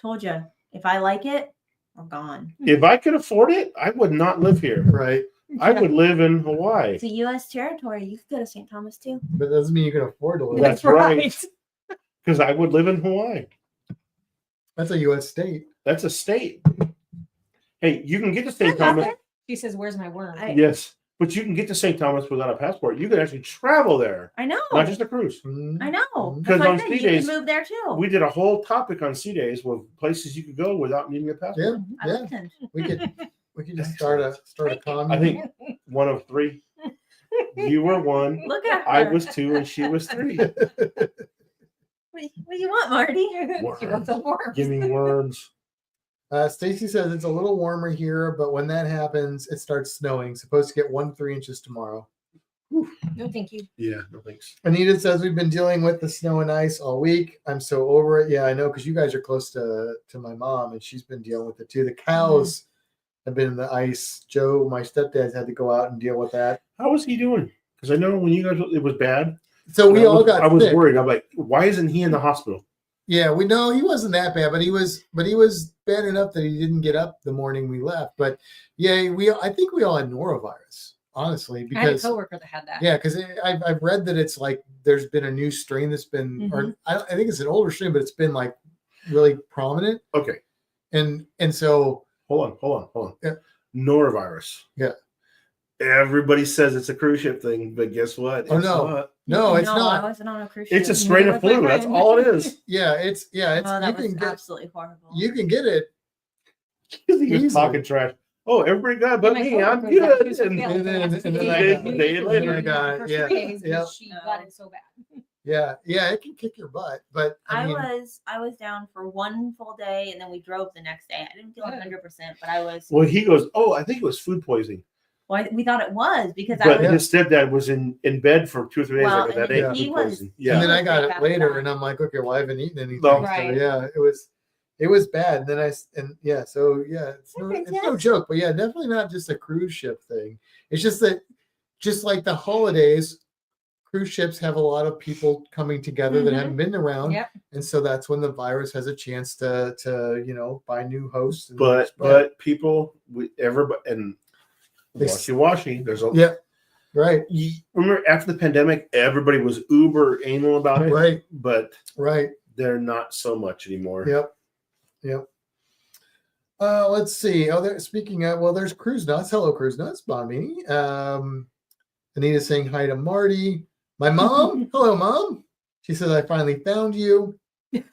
D: Told you, if I like it, I'm gone.
B: If I could afford it, I would not live here.
A: Right.
B: I would live in Hawaii.
D: It's a U.S. territory. You could go to St. Thomas too.
A: But that doesn't mean you can afford to live.
B: That's right. Because I would live in Hawaii.
A: That's a U.S. state.
B: That's a state. Hey, you can get to St. Thomas.
C: She says, "Where's my worm?"
B: Yes, but you can get to St. Thomas without a passport. You can actually travel there,
D: I know.
B: not just a cruise.
A: Mm.
D: I know.
B: Because
D: That's why I
B: on
D: said you
B: SeaDazed,
D: can move there too.
B: We did a whole topic on SeaDazed with places you could go without needing a passport.
A: Yeah,
D: I
A: yeah.
D: listened.
A: We could just start a commune.
B: I think one of 3. You were 1.
D: Look at her.
B: I was 2, and she was 3.
D: What do you want, Marty?
C: She wants a worm.
B: Give me worms.
A: Stacy says it's a little warmer here, but when that happens, it starts snowing. Supposed to get 1 to 3 inches tomorrow.
C: No, thank you.
B: Yeah, no thanks.
A: Anita says we've been dealing with the snow and ice all week. I'm so over it. Yeah, I know, because you guys are close to my mom, and she's been dealing with it too. The cows have been in the ice. Joe, my stepdad's had to go out and deal with that.
B: How was he doing? Because I know when you guys, it was bad.
A: So we all got
B: I was
A: sick.
B: worried. I'm like, why isn't he in the hospital?
A: Yeah, we know he wasn't that bad, but he was bad enough that he didn't get up the morning we left. But yeah, I think we all had norovirus, honestly,
C: I had a
A: because
C: coworker that had that.
A: yeah, because I've read that it's like there's been a new strain that's been, or I think it's an older strain, but it's been like really prominent.
B: Okay,
A: And so
B: hold on.
A: Yeah.
B: Norovirus.
A: Yeah.
B: Everybody says it's a cruise ship thing, but guess what?
A: Oh,
B: It's
A: no.
B: not.
A: no, it's
D: I
A: not.
D: wasn't on a cruise
B: It's a
D: ship.
B: strain of
C: With my
B: flu. That's
C: friend.
B: all it is.
A: Yeah, it's
D: Oh, that
A: you
D: was
A: can get
D: absolutely horrible.
A: you can get it.
B: He was
A: Easily.
B: talking trash. Oh, everybody got it but
C: My
B: me. I'm
C: coworker got
B: good.
C: it.
B: And
A: And then I
B: Day-
A: got it.
B: day later.
A: I got it,
C: For
A: yeah.
C: 3 days
A: Yeah.
C: because she got it so bad.
A: Yeah, it can kick your butt, but I mean,
D: I was down for one full day, and then we drove the next day. I didn't feel 100%, but I was.
B: Well, he goes, oh, I think it was food poisoning.
D: Well, we thought it was because
B: But
D: I was.
B: his stepdad was in bed for 2 or 3 days.
D: Well,
B: Like, that
D: and
B: ain't
D: he
B: food
D: was-
B: poisoning.
A: and
B: Yeah.
A: then I got
C: Pretty
A: it
C: bad
A: later,
C: with that.
A: and I'm like, okay, well, I haven't eaten anything.
B: No.
C: Right.
A: So yeah, it was bad. And then it's no joke, but yeah, definitely not just a cruise ship thing. It's just that, just like the holidays, cruise ships have a lot of people coming together that
C: Mhm.
A: haven't been around,
C: Yep.
A: and so that's when the virus has a chance to find new hosts. And
B: But
A: spread.
B: people, everybody, and
A: They-
B: washy. There's a
A: yeah, right,
B: Remember after the pandemic, everybody was uber anal about it,
A: right,
B: but
A: right.
B: they're not so much anymore.
A: Yep. Let's see. Oh, speaking of, well, there's Cruise Nuts. Hello, Cruise Nuts. Bonnie. Anita saying hi to Marty. My mom. Hello, Mom. She says, I finally found you.
C: Where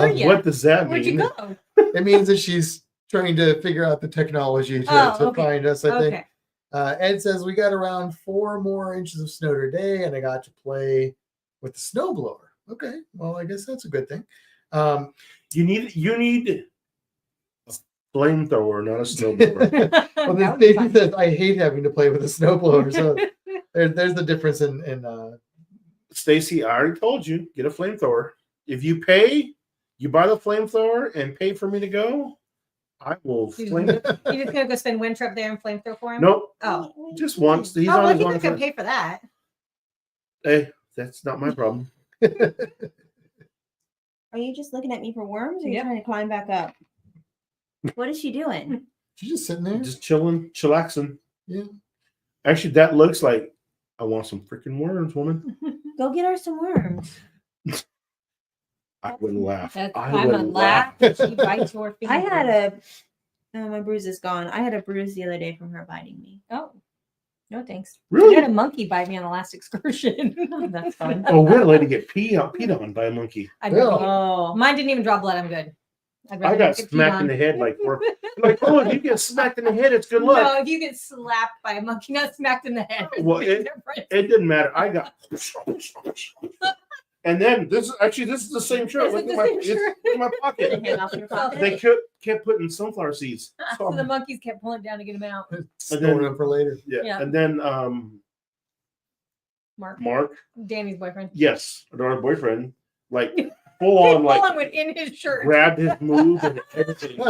C: were ya?
B: What does that
C: Where'd
B: mean?
C: you go?
A: It means that she's trying to figure out the technology to
C: Okay.
A: find us, I think.
C: Okay.
A: Ed says, we got around 4 more inches of snow today, and I got to play with the snowblower. Okay. Well, I guess that's a good thing.
B: You need a flamethrower, not a snowblower.
A: Well,
C: That
A: then
C: would be
A: Daisy
C: fun.
A: says, I hate having to play with a snowblower. So there's the difference in
B: Stacy, I already told you, get a flamethrower. If you pay, you buy the flamethrower and pay for me to go, I will flame it.
C: You just gonna go spend winter up there and flamethrower for him?
B: Nope.
C: Oh.
B: Just once. He's
C: Oh,
B: on
C: well,
B: his
C: he's
B: own.
C: not gonna pay for that.
B: Hey, that's not my problem.
D: Are you just looking at me for worms, or are you
C: Yep.
D: trying to climb back up? What is she doing?
A: she's just sitting there.
B: Just chilling, chillaxing.
A: Yeah.
B: Actually, that looks like I want some freaking worms, woman.
D: Go get her some worms.
B: I wouldn't laugh.
C: That's,
B: I
C: I'm a
B: wouldn't
C: laugh.
B: laugh.
C: She bites your finger.
D: I had a. Oh, my bruise is gone. I had a bruise the other day from her biting me.
C: Oh. No thanks. I
B: Really?
C: had a monkey bite me on the last excursion.
D: Oh, that's fun.
B: Oh, we had a lady get peed on by a monkey.
C: I'd
A: Yeah.
C: rather get-
D: Oh,
C: Mine didn't even draw blood. I'm good. I'd
B: I
C: rather
B: got
C: not get peed
B: smacked in
C: on.
B: the head like oh, if you get smacked in the head, it's good luck.
C: No, if you get slapped by a monkey, not smacked in the head. it's
B: Well,
C: a big difference.
B: It didn't matter. I got. And then this is the same shirt.
C: Is
B: Look
C: it
B: at
C: the
B: my,
C: same
B: it's
C: shirt?
B: in my
D: did it
B: pocket.
D: hang off your pocket?
B: They kept putting sunflower seeds.
C: So the monkeys kept pulling it down to get him out.
A: Storing them for later.
C: Yeah.
B: And then
C: Mark,
B: Mark,
C: Danny's boyfriend.
B: yes, our boyfriend, like full on,
C: Full
B: like
C: on went in his shirt.
B: grabbed his move and everything.
C: They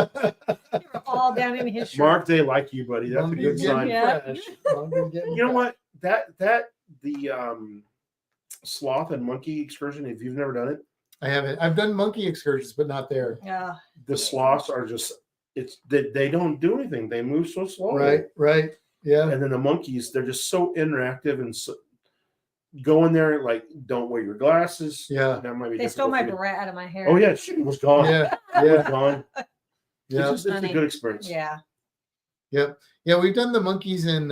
C: were all down in his shirt.
B: Mark, they like you, buddy. That's a
A: Monkey's
B: good
A: getting
B: sign.
C: Yeah.
A: fresh. Monkey's getting
B: You know
A: fresh.
B: what? The sloth and monkey excursion. If you've never done it,
A: I haven't. I've done monkey excursions, but not there.
C: Yeah.
B: the sloths are just they don't do anything. They move so slow.
A: Right. Yeah.
B: And then the monkeys, they're just so interactive and so go in there like don't wear your glasses.
A: Yeah.
B: That might be
C: They stole my
B: difficult for
C: beret out of my hair.
B: you. Oh yeah, it was gone.
A: Yeah.
B: It was
A: Yeah.
B: gone.
A: Yeah.
B: It's a
D: Funny.
B: good experience.
C: Yeah.
A: Yep. Yeah. We've done the monkeys in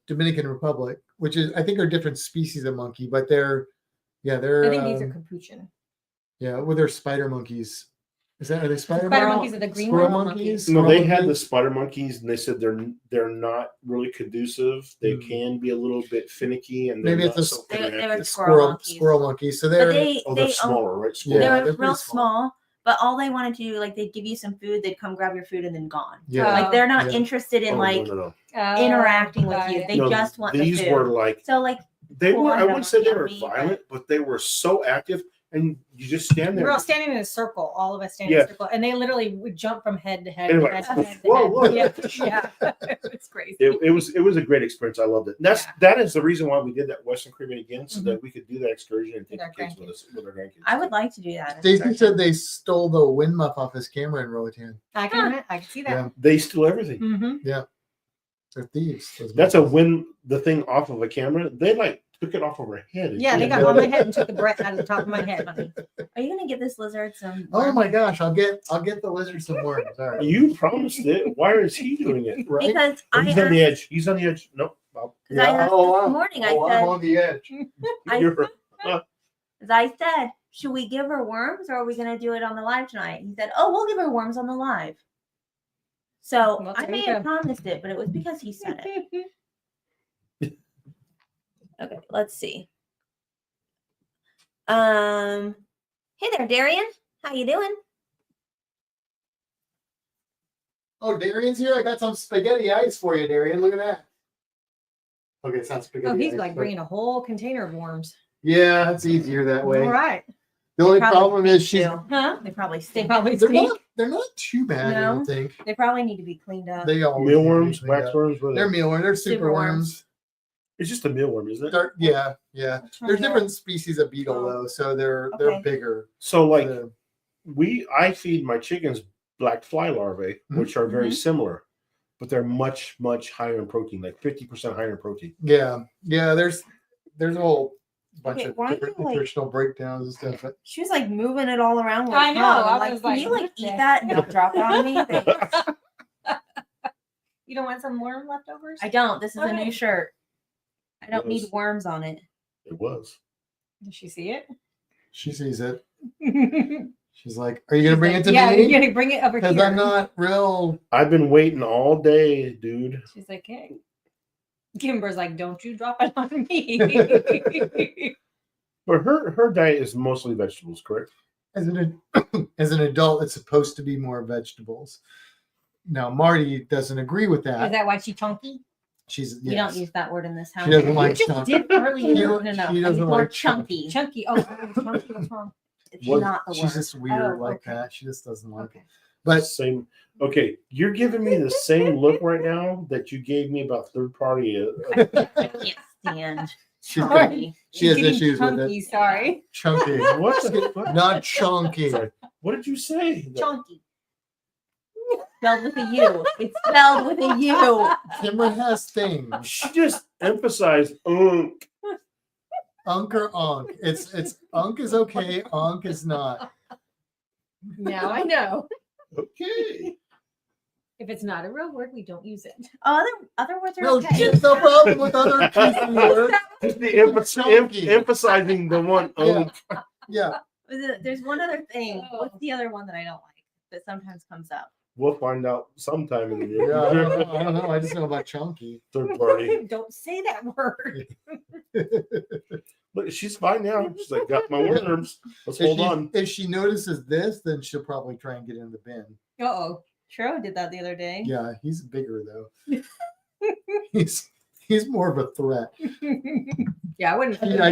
A: Dominican Republic, which is, I think, are different species of monkey, but they're
C: I think these are capuchin.
A: well, they're spider monkeys. Are they spider
C: Spider
A: monkeys?
C: monkeys are the green
A: Squirrel
C: ones.
A: monkeys?
B: No, they had the
A: monkeys?
B: spider monkeys, and they said they're not really conducive. They
A: Hmm.
B: can be a little bit finicky, and they're
A: Maybe
B: not
A: it's
B: so
D: They were
B: interactive.
A: Squirrel monkeys. So
D: But
A: they're
D: they
B: They're
D: they
B: smaller, right?
A: Yeah,
D: they
A: they're
D: were
A: pretty
D: real
A: small.
D: small, but all they wanted to do, like, they'd give you some food, they'd come grab your food and then gone.
A: yeah.
D: Like, they're not
A: Yeah.
D: interested in
B: Oh,
D: like
B: no.
D: interacting with
C: got
D: you.
C: it.
D: They
B: No,
D: just want the
B: these
D: food.
B: were like
D: So like
B: they
D: Well,
B: were.
D: I
B: I
D: don't
B: wouldn't say they
D: know,
B: were
D: me,
B: violent, but they were so active, and you just stand
C: We were
B: there.
C: all standing in a circle, all of us standing in
B: Yeah.
C: a circle, and they literally would jump from head to head.
B: And
C: to
B: like,
C: head to head to
B: whoa,
C: head.
B: whoa.
C: Yeah. It's crazy.
B: It was a great experience. I loved it. And that is the reason why we did that Western Caribbean again, so that we could do that excursion and take
C: With
B: the
C: our
B: kids with us with our grandkids.
D: I would like to do that.
A: Stacy said they stole the wind muff off his camera in Roatan.
C: I can see that.
A: Yeah.
B: They steal everything.
C: Mm-hmm.
A: They're thieves. those
B: That's a
A: monkeys.
B: win the thing off of a camera. They like took it off of her head. and
C: Yeah,
B: put
C: they
B: it
C: got
B: in
C: on
B: the-
C: my head and took the breath out of the top of my head.
D: Are you gonna get this lizard some?
A: Oh
D: worms?
A: my gosh! I'll get the lizard some worms. All right.
B: You promised it. Why is he doing it?
A: Right?
D: Because
B: Oh,
D: I
B: he's on the
D: asked,
B: edge. He's on the edge. Nope. Bob.
D: because I asked this morning. I
A: I'm
D: said,
A: on the edge.
B: You're-
D: I said, should we give her worms or are we gonna do it on the live tonight? He said, oh, we'll give her worms on the live. So
C: Well,
D: I
C: there
D: may
C: you
D: have
C: go.
D: promised it, but it was because he said it. Okay, let's see. Hey there, Darian. How you doing?
A: Oh, Darian's here. I got some spaghetti ice for you, Darian. Look at that. Okay, it's not spaghetti.
C: Oh, he's
A: ice,
C: like
A: but-
C: bringing a whole container of worms.
A: Yeah, it's easier that way.
C: All right.
A: The only
D: Probably
A: problem is she's.
D: too.
C: Huh?
D: They probably
C: They
D: stink.
C: probably
A: They're
C: stink.
A: not. They're not too bad. I
D: No.
A: don't think
D: They probably need to be cleaned up.
A: they all need to be
B: Mealworms,
A: cleaned up.
B: waxworms. What are
A: They're
B: they?
A: mealworms. They're super
D: Superworms.
A: worms.
B: It's just a mealworm, isn't it?
A: Yeah.
D: Which one
A: There's
D: do I-
A: different species of beetle
D: Oh.
A: though, so they're
D: Okay.
A: bigger.
B: So like
A: So-
B: I feed my chickens black fly larvae,
A: Mhm.
B: which are very
D: Mhm.
B: similar, but they're much higher in protein, like 50% higher in protein.
A: yeah. There's a whole bunch
D: Okay,
A: of
D: why
A: different
D: you, like-
A: nutritional breakdowns and stuff. But
D: She was like moving it all around.
C: I know, I
D: Like,
C: was
D: can
C: like,
D: you like
C: what
D: eat
C: the
D: that and not drop it on me?
C: You don't want some worm leftovers?
D: I don't. This is a
C: Okay.
D: new shirt. I don't need
B: Yes.
D: worms on it.
B: It was.
C: Does she see it?
A: she sees it.
C: She's
A: She's like, "Are you gonna bring it to
C: yeah,
A: me?
C: you're gonna bring it over
A: Because
C: here.
A: I'm not real."
B: I've been waiting all day, dude.
C: She's like, hey. Kimber's like, don't you drop it on me.
B: But her diet is mostly vegetables, correct?
A: As an as an adult, it's supposed to be more vegetables. Now Marty doesn't agree with
C: Is
A: that.
C: that why she's chunky?
A: She's
D: We
A: yes.
D: don't use that word in this house.
A: She doesn't
C: You
A: like
C: just
A: chunk.
C: did earlier.
A: She doesn't
D: Or
A: like chunk.
D: chunky.
C: Chunky. Oh, chunky. What's wrong?
D: It's
B: What-
D: not the word.
A: She's just weird
C: Oh,
A: like
C: okay.
A: that. She just doesn't like
C: Okay.
A: it. But
B: Same. Okay, you're giving me the same look right now that you gave me about third party.
D: I can't stand.
A: she's
C: Sorry.
A: she has
C: Getting
A: issues with
C: chunky,
A: it.
C: Sorry.
A: Chunky,
B: What the fuck?
A: not chunky.
B: Sorry. What did you say?
D: Chunky. Spelled with a U. It's spelled with a U.
A: Kimber has things.
B: She just emphasized
A: Unk or onk. It's unk is okay. Onk is not.
C: Now I know.
B: Okay.
C: If it's not a real word, we don't use it.
D: Other words are
A: No,
D: okay.
A: there's no problem with other PC words.
B: Just the
A: Chunky.
B: emphasizing the one.
A: Yeah. Yeah.
D: There's one other thing.
C: Oh.
D: What's the other one that I don't like that sometimes comes up?
B: We'll find out sometime in the near
A: Yeah, I
B: future.
A: don't know. I just know about chunky.
B: Third party.
C: Don't say that word.
B: Look, she's fine now. She's like, got my worms. Let's hold on.
A: If she notices this, then she'll probably try and get in the bin.
C: Uh-oh.
D: Tro did that the other day.
A: Yeah, he's bigger though. he's more of a threat.
C: Yeah, I wouldn't.
A: I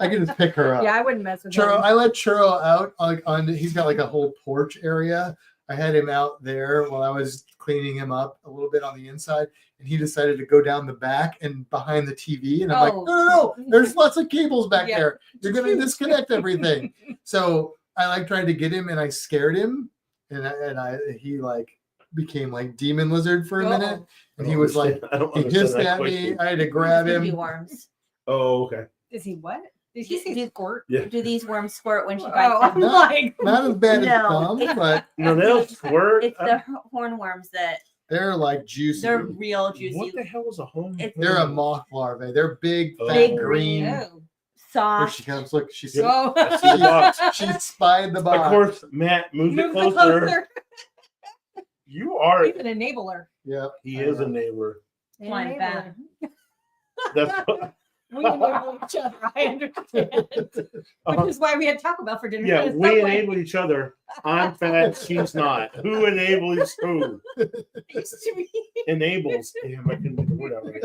A: can just pick her up.
C: Yeah, I wouldn't mess with
A: Churro,
C: him.
A: I let Churro out on he's got like a whole porch area. I had him out there while I was cleaning him up a little bit on the inside, and he decided to go down the back and behind the TV. And I'm like,
C: Oh.
A: no, there's lots of cables back
C: Yeah.
A: there. You're gonna disconnect everything. So I like tried to get him, and I scared him, and he like became like demon lizard for a
C: Uh-oh.
A: minute, and he was like,
B: I don't
A: he
B: understand
A: hissed
B: that
A: at me.
B: question.
A: I had to grab
D: Baby
A: him.
D: worms.
B: Oh, okay.
C: Is he what? Did he say squirt?
B: Yeah.
D: Do these worms squirt when she
C: Oh,
D: bites
C: I'm
D: them?
C: like,
A: Not as bad as
D: No,
A: some,
D: it's-
A: but
B: No, they'll squirt.
D: It's the hornworms that
A: they're like juicy.
D: they're real juicy.
B: What the hell is a home?
D: It's-
A: They're a moth larvae. They're big,
B: Oh.
A: fat,
D: Big
A: green.
C: oh.
A: There
D: Soft.
A: she comes. Look, she's
B: Yep.
C: Oh.
B: I see the box.
A: she spied the box.
B: Of course, Matt, move it
C: Move
B: closer. You are.
C: He's an enabler.
A: Yep.
B: He is a neighbor.
D: Flying
C: Enabler.
B: That's what,
C: We enable each other. I understand. Which is why we had Taco Bell for dinner.
B: yeah,
C: It's
B: we
C: Subway.
B: enable each other. I'm fat, she's not. Who enables who?
C: Used to be.
B: Enables. Damn, I couldn't get the word out right.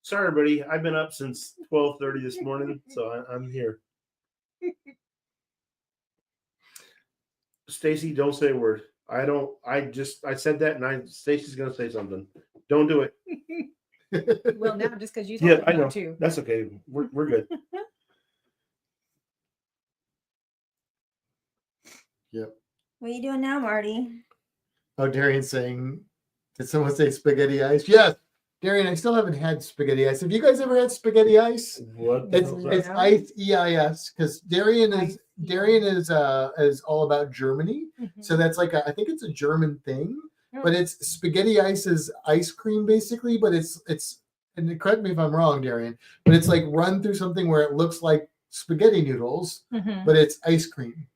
B: Sorry, buddy. I've been up since 12:30 this morning, so I'm here. Stacy, don't say a word. I don't. I said that, and Stacy's gonna say something. Don't do it.
C: Well, now just because you
B: Yeah,
C: told
B: I
C: me
B: know.
C: not to.
B: That's okay. We're good.
A: Yep.
D: What are you doing now, Marty?
A: Oh, Darian's saying, did someone say spaghetti ice? Yes. Darian, I still haven't had spaghetti ice. Have you guys ever had spaghetti ice?
B: What? the
A: It's
B: hell's that?
A: it's ice EIS because Darian is all about Germany.
C: Mhm.
A: So that's like I think it's a German thing, but it's spaghetti ice is ice cream basically, but it's and correct me if I'm wrong, Darian, but it's like run through something where it looks like spaghetti noodles,
C: Mhm.
A: but it's ice cream.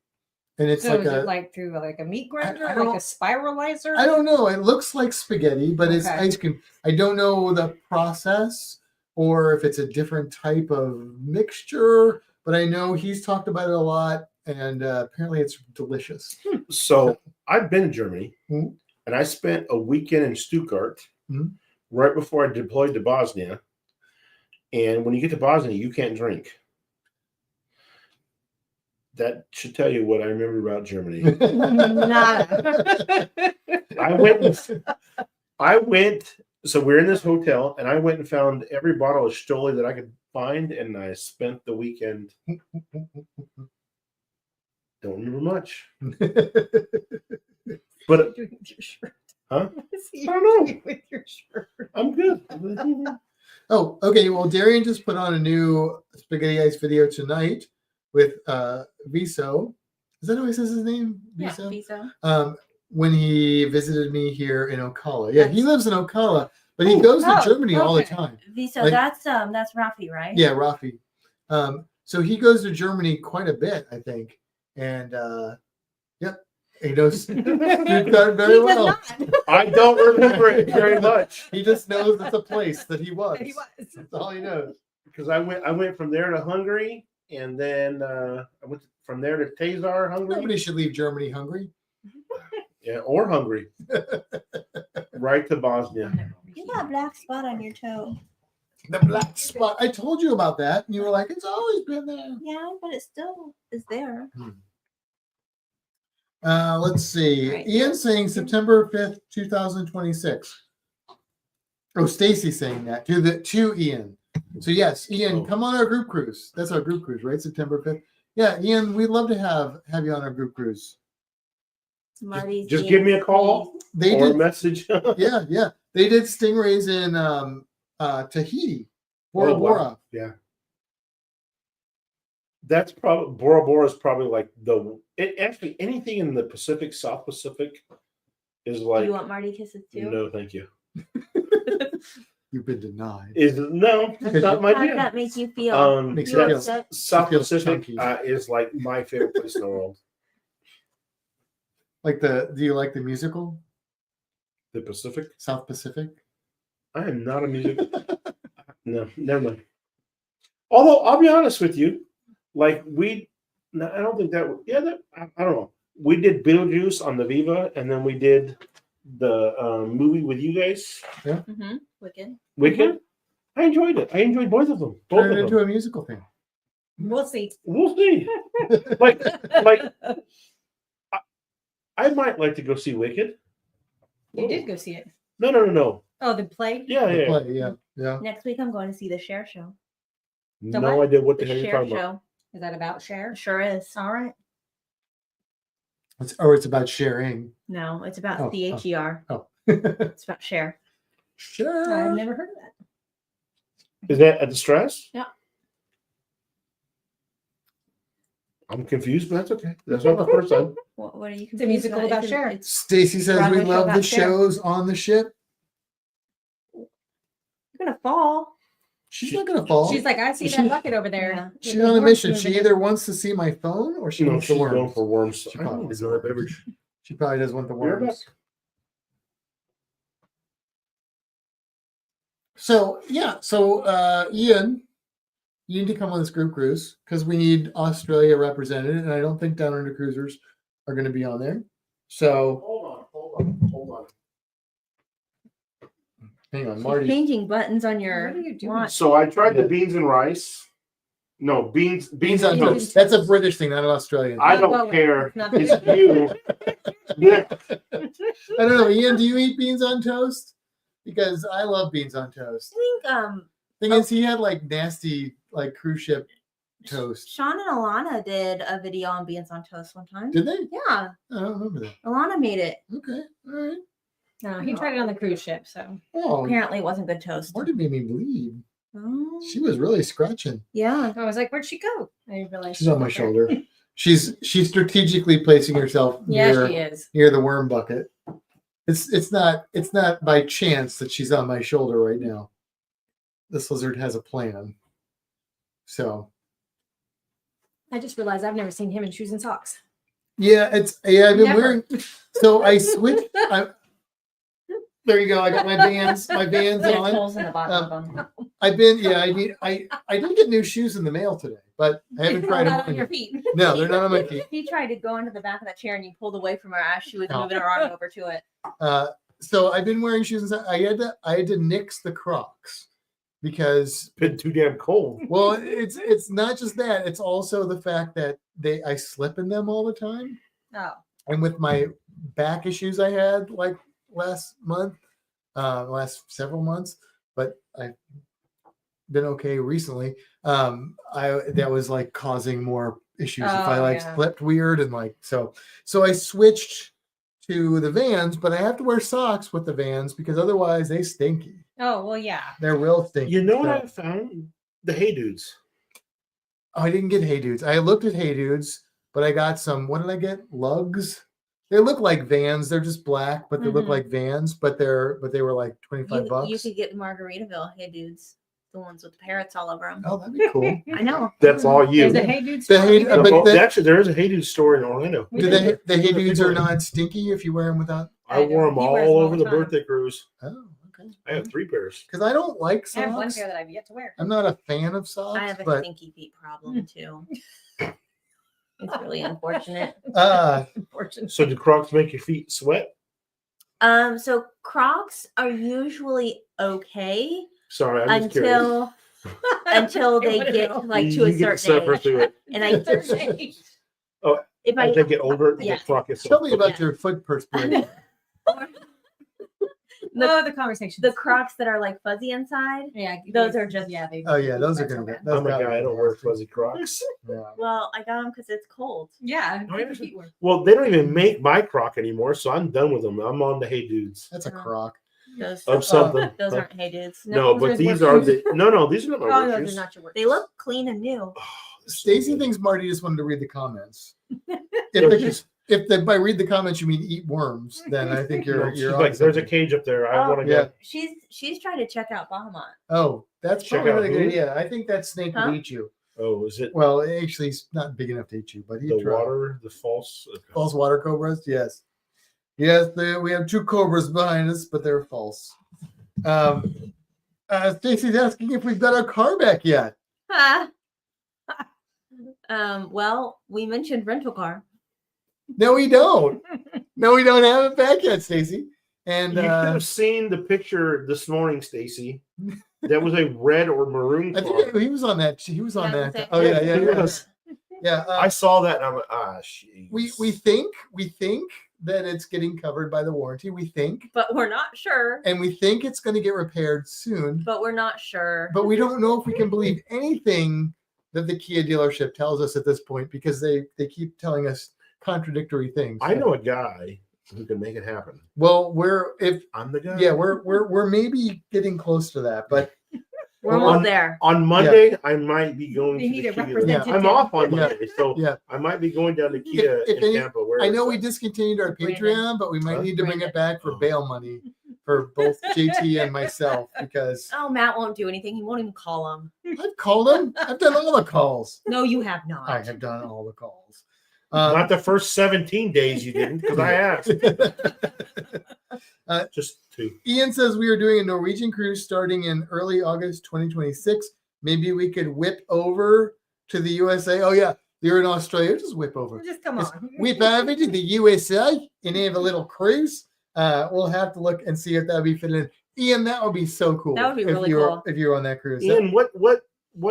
A: And it's
C: So
A: like
C: is
A: a
C: it like through like a meat grinder,
A: I
C: like
A: don't-
C: a spiralizer?
A: I don't know. It looks like spaghetti, but it's
C: Okay.
A: ice cream. I don't know the process or if it's a different type of mixture but I know he's talked about it a lot, and apparently it's delicious.
B: So I've been to Germany,
A: Mhm.
B: and I spent a weekend in Stuttgart
A: Mhm.
B: right before I deployed to Bosnia. And when you get to Bosnia, you can't drink. That should tell you what I remember about Germany.
C: Nada.
B: I went. So we're in this hotel, and I went and found every bottle of Stoli that I could find, and I spent the weekend. Don't remember much, but
C: Doing with your shirt.
B: Huh?
C: I
B: don't know.
C: With your shirt.
B: I'm good.
A: Oh, okay. Well, Darian just put on a new Spaghetti Ice video tonight with Viso. Is that how he says his name?
C: Yeah,
A: Viso?
D: Visa.
A: When he visited me here in Ocala. Yeah, he lives in Ocala, but he
C: Oh,
A: goes to
C: oh,
A: Germany all the
C: okay.
A: time.
D: Visa.
A: Like-
D: That's Rafi, right?
A: Yeah, Rafi. So he goes to Germany quite a bit, I think. And yep, he knows Stuttgart very
C: He does
A: well.
C: not.
B: I don't remember it very much
A: He just knows it's a place that he was.
C: He was.
A: That's all he knows.
B: because I went from there to Hungary, and then I went from there to Tazar, Hungary.
A: Nobody should leave Germany hungry.
B: Yeah, or Hungary. Right to Bosnia.
D: You got a black spot on your toe.
A: The black spot. I told you about that, and you were like, "It's always been there."
D: Yeah, but it still is there.
A: Let's see.
D: Right.
A: Ian saying September 5th, 2026. Oh, Stacy's saying that to Ian. So yes, Ian,
B: Oh.
A: come on our group cruise. That's our group cruise, right? September 5th. Yeah, Ian, we'd love to have you on our group cruise.
D: Marty's
B: Just give me a call
A: They
B: or a
A: did,
B: message.
A: yeah. They did stingrays in Tahiti, Bora
B: Oh, wow.
A: Bora.
B: Yeah. That's probably Bora Bora is probably like actually anything in the Pacific, South Pacific is
D: Do
B: like
D: you want Marty kisses too?
B: no, thank you.
A: You've been denied.
B: No, that's not my
D: How does
B: deal.
D: that make you feel?
A: Makes
D: You
A: you feel-
D: upset?
B: South
A: feels
B: Pacific
A: chunky.
B: is like my favorite place in the world.
A: Do you like the musical
B: The Pacific.
A: South Pacific?
B: I am not a music. No, never mind. Although I'll be honest with you, like I don't think that. I don't know. We did Beetlejuice on the Viva, and then we did the movie with you guys,
D: Mm-hmm. Wicked.
B: Wicked. I enjoyed it. I enjoyed both of them. Both
A: Turn
B: of
A: it into
B: them.
A: a musical thing.
C: We'll see.
B: We'll see. like I might like to go see Wicked.
C: You did go see it.
B: No.
C: Oh, the play?
B: Yeah,
A: The
B: yeah.
A: play, yeah.
D: Next week I'm going to see the Cher show.
C: The
B: No
C: what?
B: idea what the
D: The
B: hell you're
D: Cher
B: talking about.
D: show.
C: Is that about Cher?
D: Sure is.
C: All right.
A: It's about sharing.
D: No, it's about
A: Oh,
D: CHER.
A: Oh.
D: It's about Cher.
A: Sure.
C: I've never heard of that.
B: Is that a distress?
C: Yeah.
B: I'm confused, but that's okay. That's not the first time.
D: What are you?
C: It's a musical
D: confused
C: about Cher.
D: It's
A: Stacy says
D: Broadway
A: we
D: show
A: love the
D: about Cher.
A: shows on the ship.
D: gonna fall.
A: She's not gonna fall.
C: She's like, I see that bucket over there.
D: Yeah.
A: She's
C: The
A: on a
C: worms
A: mission.
C: moving
A: She either wants to see my phone or she
B: No,
A: wants
B: she's
A: the
B: going
A: worms.
B: for worms.
A: She
B: I
A: probably
B: need
A: wants
B: another
A: the worms.
B: beverage.
A: She probably does want the
B: You're back.
A: worms. So yeah, Ian, you need to come on this group cruise because we need Australia represented, and I don't think Down Under Cruisers are going to be on there. So
B: Hold on.
A: hang on,
D: She's
A: Marty.
D: changing buttons on your
C: What are you doing?
D: watch.
B: So I tried the beans and rice. No, beans on
C: on
B: toast.
C: toast.
A: That's a British thing, not an Australian.
B: I
A: thing.
B: don't
C: Well,
B: care.
C: it's not
B: It's
C: the-
B: you. Yeah.
A: I don't know, Ian. Do you eat beans on toast? Because I love beans on toast.
D: I think
A: Thing is, he had like nasty like cruise ship toast.
D: Sean and Alana did a video on beans on toast one time.
A: Did they?
D: Yeah,
A: I don't remember that.
D: Alana made it.
A: Okay, all right.
C: No, he tried it on the cruise ship, so
A: Oh,
D: Apparently, it wasn't good toast.
A: Marty made me bleed.
D: Oh,
A: She was really scratching.
D: yeah.
C: I was like, "Where'd she go?" I realized
A: She's on my shoulder. She's strategically placing herself
C: Yeah,
A: near
C: she is.
A: near the worm bucket. It's not by chance that she's on my shoulder right now. This lizard has a plan. So
C: I just realized I've never seen him in shoes and socks.
A: yeah, I've been
C: Never.
A: wearing. So I switched. There you go. I got my Vans
D: There's
A: on.
D: holes in the bottom of them.
A: I've been I did get new shoes in the mail today, but I haven't tried
C: Not on
A: them.
C: your feet.
A: No, they're not on my feet.
D: He tried to go into the back of that chair and you pulled away from her as she was
A: No.
D: moving her arm over to it.
A: So I've been wearing shoes inside. I had to nix the Crocs because
B: Been too damn cold.
A: well, it's not just that. It's also the fact that I slip in them all the time.
D: Oh.
A: And with my back issues I had like last several months, but I've been okay recently. That was like causing more issues if I
C: Oh,
A: like
C: yeah.
A: slipped weird and like so I switched to the Vans, but I have to wear socks with the Vans because otherwise they stinky.
C: Oh, well, yeah.
A: They're real stinky.
B: You know what
A: So-
B: I found? The Hey Dudes.
A: Oh, I didn't get Hey Dudes. I looked at Hey Dudes, but I got some. What did I get? Lugs. They look like Vans. They're just black, but they look
C: Mhm.
A: like Vans. But they were like $25.
D: You could get Margaritaville. Hey, dudes. The ones with the parrots all over them.
A: Oh, that'd be cool.
D: I know.
B: That's all you.
C: There's a Hey Dude
A: The
C: store.
A: Hey-
C: You
A: but
C: can-
A: the-
B: Actually, there is a Hey Dude store in Orlando.
C: We
A: Do
C: did.
A: the Hey
B: Yeah,
A: Dudes are
B: people-
A: not stinky if you wear them without?
B: I wore them
C: He wears
B: all
C: them
B: over
C: the
B: the
C: time.
B: birthday cruise.
A: Oh, okay.
B: I have 3 pairs.
A: Because I don't like
C: I have one
A: socks.
C: pair that I've yet to wear.
A: I'm not a fan of socks.
D: I have a
A: but
D: stinky feet problem too. It's really unfortunate.
C: Unfortunately.
B: So do Crocs make your feet sweat?
D: So Crocs are usually okay
B: Sorry, I'm just curious.
D: until they
C: What
D: get
C: know.
D: like
B: You
D: to a
B: get to
D: certain
B: suffer
D: age.
B: through it.
D: And I
B: Oh,
D: if
B: As
D: I
B: they get older,
D: Yeah.
B: the Croc is
A: Tell me about
D: Yeah.
A: your foot perspiration.
C: The conversation.
D: the Crocs that are like fuzzy inside.
C: Yeah,
D: those are just-
C: yeah. They,
A: Oh yeah, those are gonna get. Those
B: I'm a
A: gotta
B: guy. I
A: be
B: don't wear
A: nasty.
B: fuzzy Crocs.
A: Yeah.
D: Well, I got them because it's cold.
C: Yeah,
B: I
C: good
B: understand.
C: feet work.
B: Well, they don't even make my Croc anymore, so I'm done with them. I'm on the Hey Dudes
A: That's a
D: Oh.
A: croc.
D: Those
B: of something.
D: those aren't hey dudes.
B: No,
C: those
B: but
C: are
B: these
C: work
B: are
C: shoes.
B: the no. These are not my
C: Oh,
B: work
C: no,
B: shoes.
C: they're not your work.
D: They look clean and new.
A: Stacy thinks Marty just wanted to read the comments.
B: No,
A: By read the comments you mean eat worms, then I think you're
B: she's
A: on
B: like, there's a
A: something.
B: cage up there. I
D: Oh,
B: want to
A: yeah.
B: go.
D: She's trying to check out Bahamut.
A: Oh, that's
B: Check
A: probably
B: out
A: not a good
B: who?
A: idea. I think that snake
D: Huh?
A: would eat you.
B: Oh, is it
A: Well, actually, he's not big enough to eat you, but he
B: the
A: tried.
B: water, the false?
A: False water cobras, yes, yes. We have 2 cobras behind us, but they're false. Stacy's asking if we've got our car back yet.
D: Well, we mentioned rental car.
A: No, we don't. No, we don't have it back yet, Stacy. And
B: You could have seen the picture this morning, Stacy. That was a red or maroon
A: I
B: car.
A: think he was on that. He was on
D: Yeah, I was
A: that.
D: saying-
A: Oh yeah, yeah,
B: He
A: yeah.
B: was.
A: Yeah.
B: I saw that and I'm like, jeez.
A: We think that it's getting covered by the warranty. We think,
D: But we're not sure.
A: and we think it's going to get repaired soon.
D: But we're not sure.
A: But we don't know if we can believe anything that the Kia dealership tells us at this point because they keep telling us contradictory things.
B: I know a guy who can make it happen.
A: Well,
B: I'm the guy.
A: we're maybe getting close to that, but
D: We're
A: Well,
D: almost there.
B: On Monday, I might be going
C: They
B: to
C: need
B: the
C: a
B: Kia.
C: representative.
B: I'm off on
A: Yeah.
B: Monday, so
A: Yeah.
B: I might be going down to Kia
A: if
B: in
A: any-
B: Tampa. Where
A: I know
B: it's
A: we
B: at.
A: discontinued our
D: Brandon.
A: Patreon, but we might
B: Huh?
A: need to bring it back for
B: Oh.
A: bail money for both JT and myself because
D: Oh, Matt won't do anything. He won't even call him.
A: I've called him. I've done all the calls.
D: No, you have not.
A: I have done all the calls.
B: Not the first 17 days you didn't, because I asked. Just 2.
A: Ian says we are doing a Norwegian cruise starting in early August 2026. Maybe we could whip over to the USA. Oh yeah, you're in Australia. Just whip over.
C: Just come
A: Just
C: on.
A: whip over to the USA and have a little cruise. We'll have to look and see if that would be fitting in. Ian, that would be so cool.
D: That would be
A: if
D: really
A: you were,
D: cool.
A: if you were on that cruise.
B: Ian, what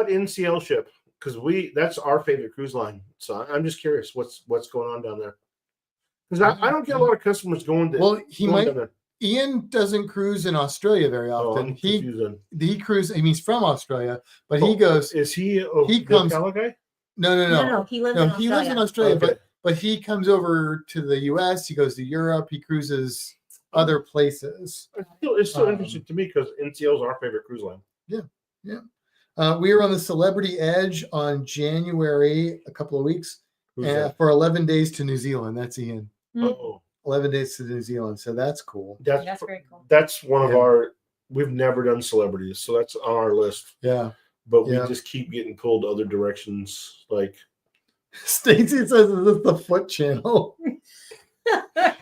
B: NCL ship? Because that's our favorite cruise line. So I'm just curious what's going on down there. Because I don't get a lot of customers going to.
A: Well, he
B: going
A: might.
B: down there.
A: Ian doesn't cruise in Australia very
B: Oh,
A: often.
B: I'm
A: he
B: confused then.
A: cruises. I mean, he's from Australia, but he
B: Oh,
A: goes.
B: Is he
A: he
B: the
A: comes-
B: Ocala guy?
A: No.
D: No, he lives
A: No,
D: in
A: he
D: Australia.
A: lives in Australia,
B: Okay.
A: but he comes over to the U.S. He goes to Europe. He cruises other places.
B: It's still
A: Um,
B: interesting to me because NCL is our favorite cruise line.
A: We were on the Celebrity Edge on January, a couple of weeks,
B: Who's that?
A: for 11 days to New Zealand. That's Ian.
B: Oh,
A: 11 days to New Zealand. So that's cool.
C: That's very cool.
B: That's one of
A: Yeah.
B: our. We've never done celebrities, so that's on our list.
A: Yeah.
B: But we
A: Yeah.
B: just keep getting pulled other directions. Like
A: Stacy says this is the Foot Channel.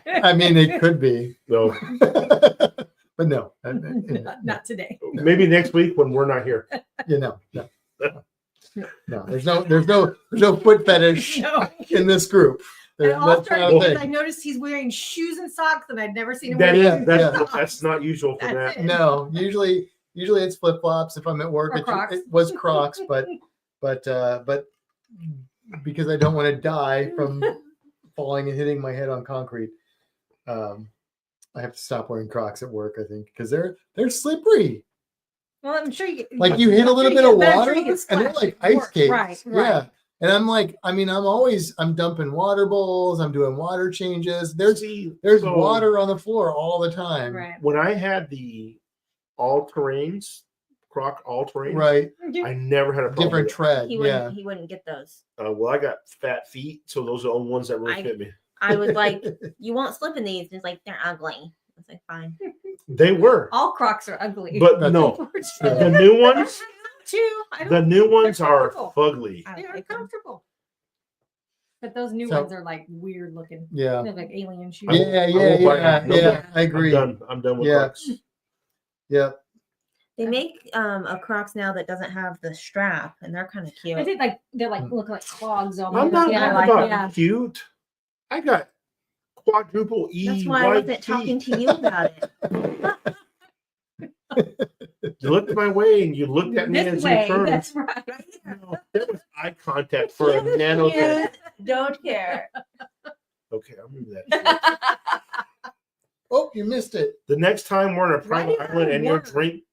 A: I mean, it could be,
B: no,
A: but no.
C: Not today.
B: maybe next week when we're not here.
A: You know. No. No, there's no foot fetish
C: No.
A: in this group.
C: And
A: That's
C: also,
A: not a
C: because I
A: thing.
C: noticed he's wearing shoes and socks, and I'd never seen him
B: That
C: wear
B: is
C: shoes and
B: that's
C: socks.
B: not usual for
C: That's
B: that.
C: it.
A: No, usually it's flip flops. If I'm at work,
C: Or Crocs.
A: it was Crocs, but because I don't want to die from falling and hitting my head on concrete, I have to stop wearing Crocs at work. I think because they're slippery.
C: Well, I'm sure you get
A: Like you hit a little bit of water, and they're like ice skates.
C: Right.
A: Yeah. And I'm like, I mean, I'm dumping water bowls. I'm doing water changes. There's
B: So,
A: water on the floor all the time.
C: Right.
B: when I had the all-terrains, Croc all-terrains,
A: Right.
B: I never had a problem.
A: Different
B: with
A: tread.
D: He
A: Yeah.
D: wouldn't get those.
B: Well, I got fat feet, so those are the only ones that really fit me.
D: I was like, you won't slip in these. And he's like, they're ugly. I was like, fine.
B: They were,
C: All Crocs are ugly.
B: but
A: That's
B: no,
C: Unfortunately.
B: the new ones,
C: Too. I don't
B: the new ones are
C: comfortable.
B: fugly.
D: I
C: They are
D: like them.
C: comfortable. But those new
A: So-
C: ones are like weird looking.
A: Yeah.
C: They're like alien shoes.
B: I won't-
A: Yeah.
B: I won't buy them. No
A: Yeah.
B: more.
A: I agree.
B: I'm done with
A: Yeah.
B: Crocs.
A: Yeah.
D: They make a Crocs now that doesn't have the strap, and they're kind of
C: I
D: cute.
C: think like they're like look like clogs almost.
B: I'm not
C: yeah,
B: mad
C: like,
B: about
C: yeah.
B: cute. I got quadruple E.
D: That's why I
B: wide
D: wasn't talking
B: feet.
D: to you about it.
B: You looked my way and you looked at me
C: This
B: as
C: way,
B: you turned.
C: that's right.
B: No, there was eye contact for a nanosecond.
D: Don't care.
B: Okay, I'll move that.
A: Oh, you missed it.
B: The next time we're in a
C: Why do you
B: private island and
C: have
B: you're
C: water?
B: drink.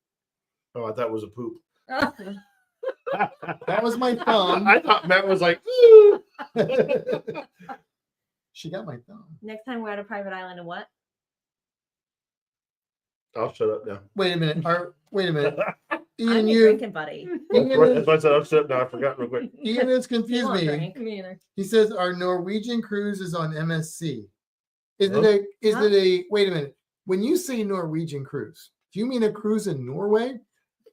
B: Oh, I thought it was a poop.
A: That was my thumb.
B: I thought Matt was like, "Ooh."
A: She got my thumb.
D: Next time we're at a private island, and what?
B: I'll shut up now.
A: Wait a minute. Wait a minute.
D: I'm
A: Ian,
D: your drinking buddy.
B: That's why I said I'll shut up now. I forgot real quick.
A: Ian has
D: You
A: confused
D: won't
A: me.
D: drink.
C: Me either.
A: He says our Norwegian cruise is on MSC. Is
B: Huh?
A: it a wait a minute. When you say Norwegian cruise, do you mean a cruise in Norway?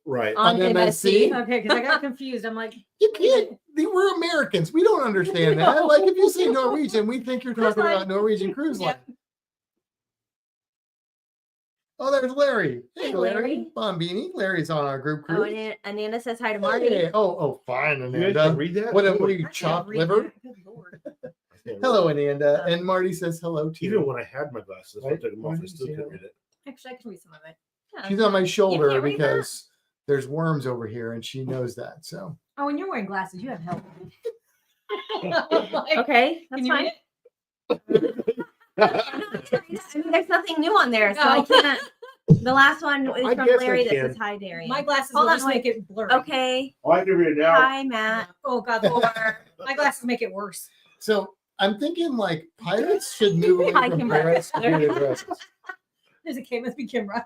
B: Right.
A: On MSC?
C: Okay, because I got confused. I'm like,
A: You can't. We're Americans. We don't understand that.
C: No.
A: Like if you say Norwegian, we think you're
C: Cruise
A: talking
C: line.
A: about Norwegian cruise line.
C: Yep.
A: Oh, there's Larry. Hey,
D: Hey,
A: Larry.
D: Larry.
A: Bombini. Larry's on our group
D: Oh,
A: cruise.
D: and Ananda says hi to Marty.
A: Hey. Oh, fine,
B: You guys can
A: Ananda.
B: read that?
A: What are
B: Ooh,
A: you,
C: I can't
A: chopped
C: read
A: liver?
C: that. Good Lord.
B: I can't read
A: Hello,
B: it.
A: Ananda. And Marty says hello to
B: Even
A: you.
B: when I had my glasses, I
A: Right?
B: took them off. I
A: Why
B: still
A: did you
B: couldn't
A: say
B: read it.
C: Actually, I can read some of it.
D: Yeah,
A: She's on my shoulder
D: can't read that?
A: because there's worms over here and she knows that. So
C: Oh, when you're wearing glasses, you have help.
D: Okay, that's
C: Can you
D: fine.
C: read
D: I mean, there's nothing new on there, so I
C: No.
D: can't. The last one is
B: I
D: from
B: guess I
D: Larry that
B: can.
D: says hi, Darian.
C: My glasses
D: Hold
C: will
D: on,
C: just
D: wait.
C: make it blurry.
D: Okay.
B: Oh, I can read it now.
D: Hi, Matt.
C: Oh God, Lord. My glasses make it worse.
A: so I'm thinking like pirates should move away
D: Hi,
A: from
D: Kimber.
A: parrots to bearded dresses.
C: There's a Kim, must be Kimra.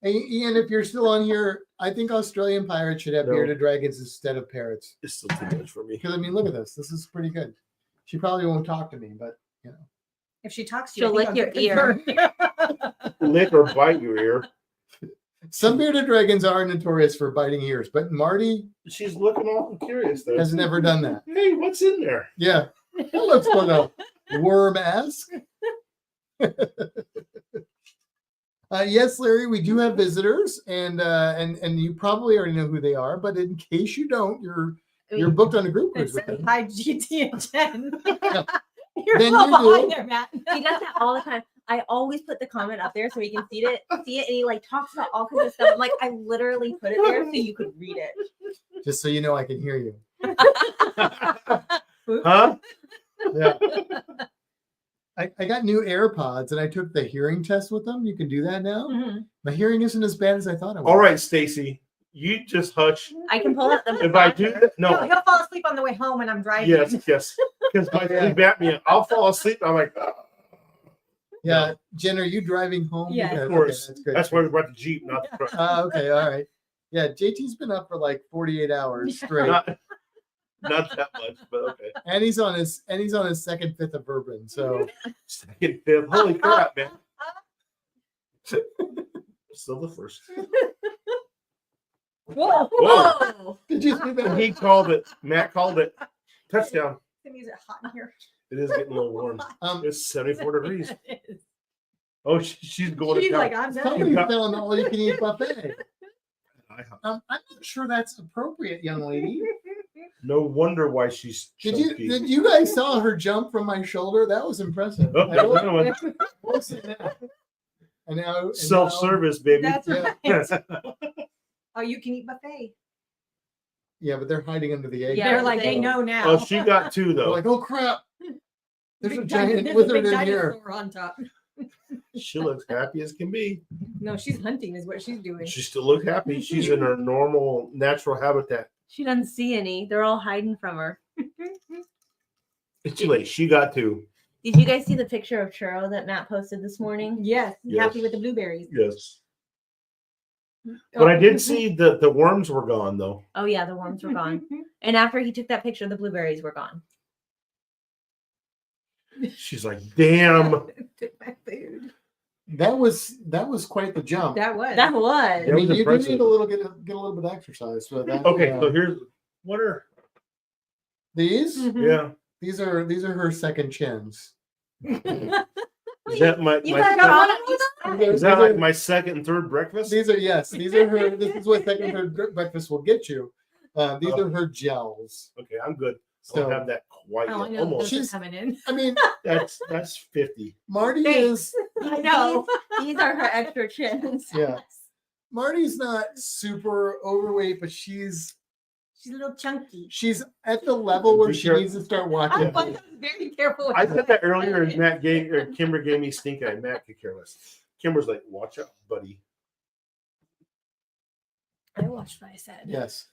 A: Hey, Ian, if you're still on here, I think Australian pirates should have
B: No.
A: bearded dragons instead of parrots.
B: It's still too much for me.
A: Because I mean, look at this. This is pretty good. She probably won't talk to me, but you know.
C: If she talks to you,
D: She'll
C: I think
D: lick
C: I'll
D: your
C: get confirmed.
B: Lick or bite your ear.
A: Some bearded dragons are notorious for biting ears, but Marty
B: She's looking awful curious though.
A: has never done that.
B: Hey, what's in there?
A: Yeah. That looks like a worm-esque. Yes, Larry, we do have visitors, and you probably already know who they are. But in case you don't, you're booked on a group
C: It
A: cruise with
C: says,
A: them.
C: hi, JT and Jenn.
A: Yeah.
C: You're
A: Then
C: so
A: you
C: behind
A: do.
C: there, Matt.
D: He does that all the time. I always put the comment up there so he can see it, and he like talks about all kinds of stuff. I'm like, I literally put it there so you could read it.
A: Just so you know, I can hear you.
B: Huh?
A: Yeah. I got new AirPods, and I took the hearing test with them. You can do that now.
C: Mhm.
A: My hearing isn't as bad as I thought it was.
B: All right, Stacy. You just hush.
D: I can pull up the.
B: If I do that,
C: No,
B: no.
C: he'll fall asleep on the way home when I'm driving.
B: Yes, yes. Because my
A: Yeah.
B: sleep apnea, I'll fall asleep. I'm like, "Oh."
A: Yeah, Jen, are you driving home?
C: Yes.
A: Because-
B: Of course.
A: okay, that's good.
B: That's why we brought the Jeep, not the truck.
A: Okay, all right. Yeah, JT's been up for like 48 hours straight,
B: Not that much, but okay.
A: and he's on his second fifth of bourbon. So
B: Second, fifth. Holy crap, man. Still the first.
C: Whoa.
B: Whoa.
A: did you see that?
B: He called it. Matt called it. Touchdown.
C: Is it hot in here?
B: It is getting a little warm. It's 74 degrees.
C: It is.
B: Oh, she's going
C: She's
B: to
C: like,
B: town.
C: I'm
A: Somebody
C: done.
A: fell in the all-you-can-eat buffet.
B: IHOP.
A: I'm not sure that's appropriate, young lady.
B: No wonder why she's chunky.
A: Did you guys saw her jump from my shoulder? That was impressive.
B: Oh, there's another one.
A: I'll say that. And now
B: Self-service, baby.
C: That's
A: Yeah.
C: right. Oh, you can eat buffet.
A: Yeah, but they're hiding under the egg.
D: Yeah,
C: They're like, they know now.
B: Oh, she got two
A: They're
B: though.
A: like, oh crap! There's a
C: Big
A: giant
C: there's a
A: wizard
C: big
A: in here.
C: dinosaur on top.
B: She looks happy as can be.
C: No, she's hunting is what she's doing.
B: She still looks happy. She's in her normal, natural habitat.
D: She doesn't see any. They're all hiding from her.
B: It's too late. She got two.
D: Did you guys see the picture of churro that Matt posted this morning?
C: Yes,
B: Yes.
C: happy with the blueberries.
B: Yes.
C: Oh.
B: But I did see that the worms were gone though.
D: Oh yeah, the worms were gone. And after he took that picture, the blueberries were gone.
B: She's like, damn.
C: Took my food.
A: That was quite the jump.
C: That was.
D: That was.
A: I
B: That
A: mean,
B: was
A: you do
B: impressive.
A: need a little get a little bit of exercise. So that,
B: Okay, so here's what are
A: these.
C: Mhm.
B: yeah.
A: These are her second chins.
B: Is that my,
D: You
B: my
D: got
B: sec-
D: one?
B: is that like my second and third breakfast?
A: These are these are her. This is what second third breakfast will get you. These are her gels.
B: Okay, I'm good. I
A: So
B: don't have that quite
C: Oh, I
B: yet.
C: know.
B: Almost.
C: She's coming in.
A: I mean,
B: That's 50.
A: Marty
C: Thanks.
A: is
C: I know.
D: These are her extra chins.
A: yeah. Marty's not super overweight, but she's
C: She's a little chunky.
A: at the level where
B: Be
A: she
B: careful.
A: needs to start
C: I
A: watching.
C: was very careful. with
B: I
C: that.
B: said that earlier, and Kimber gave me stink eye. Matt could care less. Kimber's like, watch out, buddy.
C: I watched what I said.
A: Yes.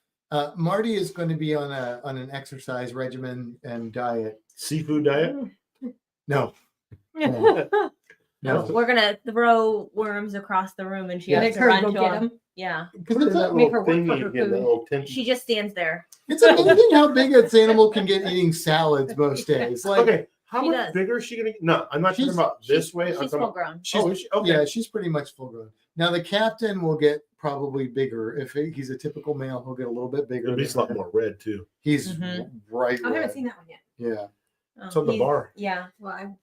A: Marty is going to be on an exercise regimen and diet.
B: Seafood diet?
A: No,
C: Oh,
A: no.
D: We're gonna throw worms across the room, and she
A: Yeah.
D: has
C: Make
D: to
C: her
D: run
C: go
D: to
C: get
D: them.
C: them.
D: Yeah,
A: Because
B: Put
A: it's,
B: in that
C: make her
B: little
C: work for
B: thingy
C: her
B: again, that
C: food.
B: little tent.
D: she just stands there.
A: it's amazing how big this animal can get eating salads most days. Like,
B: Okay, how
D: She
B: much
D: does.
B: bigger is she gonna get? No, I'm not talking
A: She's-
B: about this way. I'm
D: She's
B: talking
D: full
B: about.
D: grown.
A: she's,
B: Oh, is she? Okay.
A: yeah, she's pretty much full grown. Now the captain will get probably bigger. If he's a typical male, he'll get a little bit bigger.
B: It'll be a
A: than
B: lot
A: her.
B: more red too.
A: He's
D: Mhm.
A: bright
C: I haven't
A: red.
C: seen that one yet.
A: Yeah.
D: Oh,
B: It's on the
D: he's-
B: bar.
D: Yeah.
C: Well, I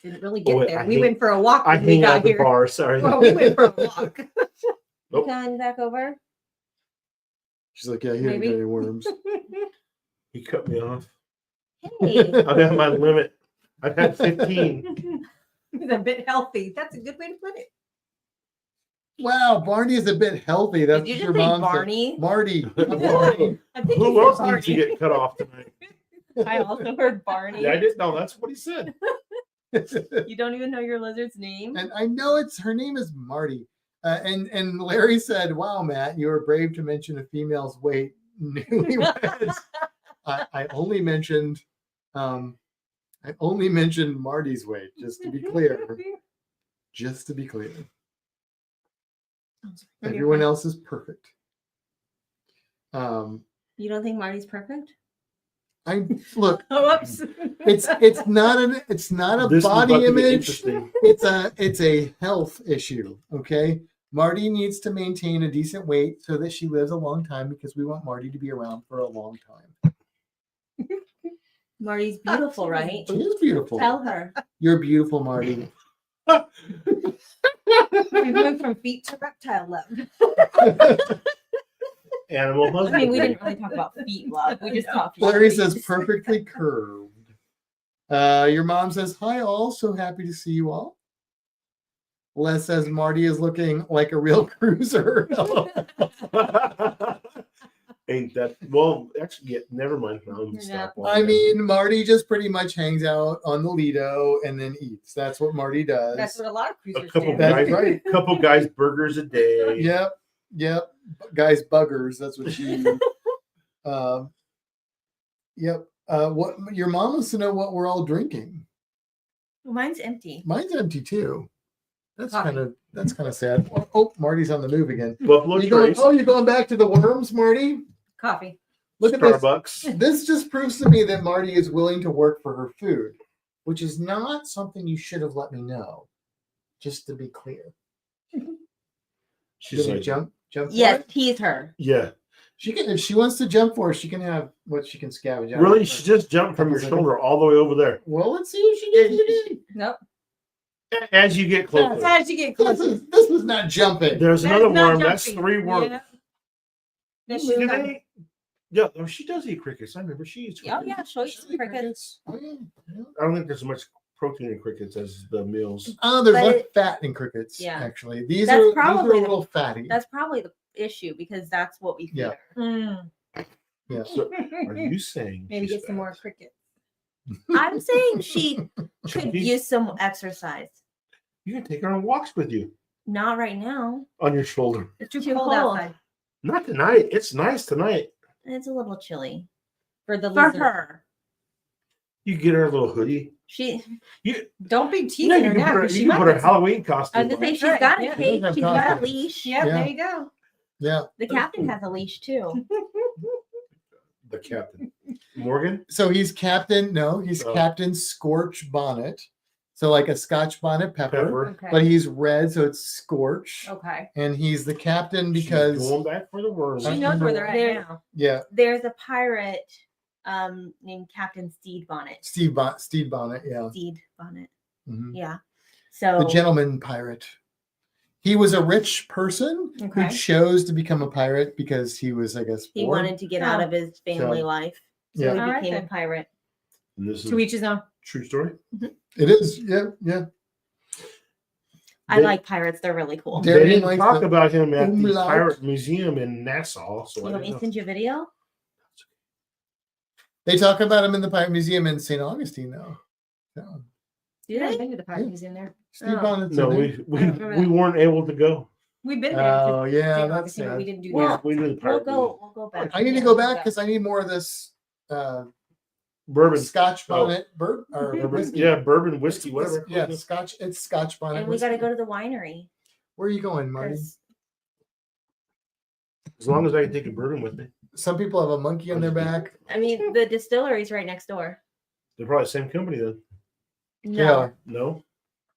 C: didn't really get
B: wait,
C: there.
B: I
C: We
B: hate-
C: went for a walk
B: I
C: when we
B: hang out
C: got
B: at the
C: here.
B: bar. Sorry.
C: Well, we went for a walk.
B: Nope.
D: Come back over.
A: She's like, yeah, he didn't
D: Maybe.
A: get any worms.
B: He cut me off.
D: Hey.
B: I've had my limit. I've had 15.
C: He's a bit healthy. That's a good way to put it.
A: Wow, Barney is a bit healthy. That's
D: Did you
A: what
D: just
A: your
D: say
A: mom said.
D: Barney?
A: Marty. Barney.
C: I think
B: Who
C: he
B: else
C: said
B: needs to
C: Barney.
B: get cut off tonight?
D: I also heard Barney.
B: Yeah, I didn't know. That's what he said.
D: You don't even know your lizard's name.
A: And I know her name is Marty. And Larry said, "Wow, Matt, you were brave to mention a female's weight." Newlyweds. I only mentioned Marty's weight, just to be clear. Just to be clear. Everyone else is perfect.
D: You don't think Marty's perfect?
A: I look.
C: Oh, oops.
A: It's not a
B: This is about
A: body
B: to get
A: image.
B: interesting.
A: It's a health issue. Okay. Marty needs to maintain a decent weight so that she lives a long time because we want Marty to be around for a long time.
D: Marty's beautiful, right?
A: She is beautiful.
D: Tell her.
A: You're beautiful, Marty.
C: We went from feet to reptile love.
B: Animal
D: I
B: husband.
D: mean, we didn't really talk about feet love. We just talked.
A: Larry
D: about
A: says perfectly curved. Your mom says, hi all, so happy to see you all. Les says Marty is looking like a real cruiser.
B: Ain't that well? Actually, yeah, never mind. No,
D: Yeah.
B: stop.
A: I mean, Marty just pretty much hangs out on the Lido and then eats. That's what Marty does.
C: That's what a lot of
B: a
C: cruisers
B: couple
C: do.
A: That's
B: guys,
A: right.
B: couple guys, burgers a day.
A: Yep. Guys, buggers. That's what she. Yep. What your mom wants to know what we're all drinking.
D: Mine's empty.
A: Mine's empty too. That's
C: Coffee.
A: kind of sad. Oh, Marty's on the move again.
B: Buffalo Trace,
A: You're going back to the worms, Marty?
C: Coffee.
A: Look at this.
B: Starbucks.
A: This just proves to me that Marty is willing to work for her food, which is not something you should have let me know. Just to be clear.
B: She's
A: Gonna
B: like,
A: jump for
D: Yes,
A: it?
D: tease her.
B: yeah.
A: She can if she wants to jump for it, she can have what she can scavenge out.
B: Really, she just jumped from your shoulder all the way over there.
A: Well, let's see if she gets it in.
C: Nope.
B: As you get closer,
C: As you get closer.
A: This was not jumping.
B: there's
C: That's
B: another
C: not
B: worm. That's
C: jumping.
B: 3 worms.
C: Yeah. Then she's
B: Did
C: not-
B: they- Yeah, oh, she does eat crickets. I remember she eats
D: Oh
B: crickets.
D: yeah, she'll eat some crickets.
A: Oh, yeah. Yeah.
B: I don't think there's as much protein in crickets as the meals.
A: Oh, there's
D: But
A: less
D: it-
A: fat in crickets.
D: Yeah.
A: Actually, these
D: That's
A: are a
D: probably the-
A: little fatty.
D: That's probably the issue because that's what we feed
A: Yeah.
D: her.
A: Yeah.
B: So are you saying
C: Maybe
B: she's
C: get some
B: fat?
C: more crickets.
D: I'm saying she could
B: Chunky?
D: use some exercise.
B: You can take her on walks with you
D: Not right now.
B: on your shoulder.
C: It's too,
D: Too
C: cold,
D: cold.
C: outside.
B: Not tonight. It's nice tonight.
D: It's a little chilly
C: For the
D: for
C: lizard.
D: her.
B: You get her a little hoodie.
D: She.
B: You,
C: Don't be
B: you
C: teasing
B: know, you
C: her
B: can
C: now.
B: put her,
C: 'Cause
B: you
C: she
B: can
C: might
B: put her
C: get
B: Halloween
D: I
B: costume
D: was gonna
B: on.
D: say she's
C: right,
D: got a
C: yeah.
D: cage.
A: Have
D: She's got a
A: costumes.
D: leash.
C: Yeah,
A: Yeah.
C: there you go.
A: Yeah.
D: The captain has a leash too.
B: The captain. Morgan?
A: So he's Captain. No, he's
B: Oh.
A: Captain Scorch Bonnet. So like a Scotch bonnet pepper,
B: Pepper.
C: Okay.
A: but he's red, so it's Scorch.
C: Okay.
A: And he's the captain
B: She's
A: because
B: going back for the worms.
C: She knows where they're at
D: There-
C: now.
A: yeah,
D: There's a pirate named Captain Steed Bonnet.
A: Steve Bonnet. Yeah,
D: Steed Bonnet.
A: Mhm.
D: Yeah. So
A: the gentleman pirate. He was a rich person
C: Okay.
A: who chose to become a pirate because he was, I guess,
D: he
A: bored.
D: wanted to get out
C: Oh.
D: of his family
A: So,
D: life. So
A: yeah.
D: he
C: All right
D: became a
C: then.
D: pirate.
B: And this is
C: To each his own.
B: true story.
A: It is. Yeah, yeah.
D: I
B: They-
D: like pirates. They're really cool.
A: There-
B: They
A: Darian
B: didn't
A: likes
B: talk
A: the
B: about him at the
A: umlaut.
B: Pirate Museum in Nassau. So
D: You
B: I
D: want me
B: didn't
D: to
B: know.
D: send you a video?
A: They talk about him in the Pirate Museum in St. Augustine, though. So,
D: Do
C: I've
D: they?
C: been to the parties in there.
A: Steve
D: Oh.
A: Bonnet's
B: No,
A: in there.
C: I don't remember
B: we
C: that.
B: weren't able to go.
C: We've been there.
A: Oh,
C: to
A: yeah,
C: St.
A: that's
C: Augustine, but we
A: sad.
C: didn't do
D: Well,
C: that.
B: We did the
D: We'll
B: Pirate Museum.
D: go. We'll go back.
A: I need to
C: Yeah,
A: go
C: we'll
A: back
C: go.
A: because I need more of this
B: Bourbon.
A: Scotch
B: Oh.
A: bonnet or
B: Bourbon.
A: whiskey.
B: Yeah, bourbon, whiskey,
A: It's-
B: whatever.
A: Yeah, Scotch. It's Scotch bonnet.
D: And we got to
A: whiskey.
D: go to the winery.
A: Where are you going, Marty?
D: 'cause
B: As long as I can take a bourbon with me.
A: Some people have a monkey on their back.
D: I mean, the distillery's right next door.
B: They're probably the same company then.
D: No,
A: Yeah,
B: No?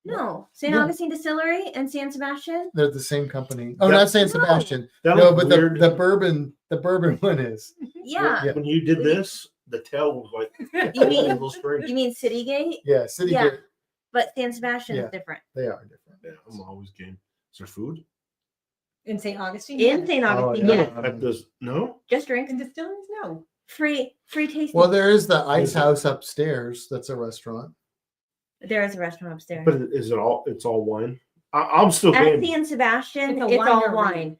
D: no, St.
A: No.
D: Augustine Distillery and San Sebastian.
A: they're the same company. Oh,
B: That-
A: not San
D: No.
A: Sebastian.
B: That
A: No,
B: was
A: but
B: weird.
A: the bourbon one is.
D: Yeah.
A: Yeah.
B: When you did this, the tail was like
D: You mean
B: a little strange.
D: you mean Citygate?
A: Yeah, City
D: Yeah.
A: Gate.
D: But San Sebastian
A: Yeah.
D: is different.
A: They are different.
B: Yeah, I'm always game. Is there food?
C: In St. Augustine?
D: In
C: yes.
D: St.
A: Oh,
D: Augustine,
A: yeah.
D: yeah.
B: At this, no?
D: Just drink.
C: In distilleries? No.
D: Free tasting.
A: Well, there is the Ice
B: Is it-
A: House upstairs. That's a restaurant.
D: There is a restaurant upstairs.
B: But is it all? It's all wine. I'm still
D: At
B: game.
D: San Sebastian,
C: It's a
D: it's all
C: winery.
D: wine.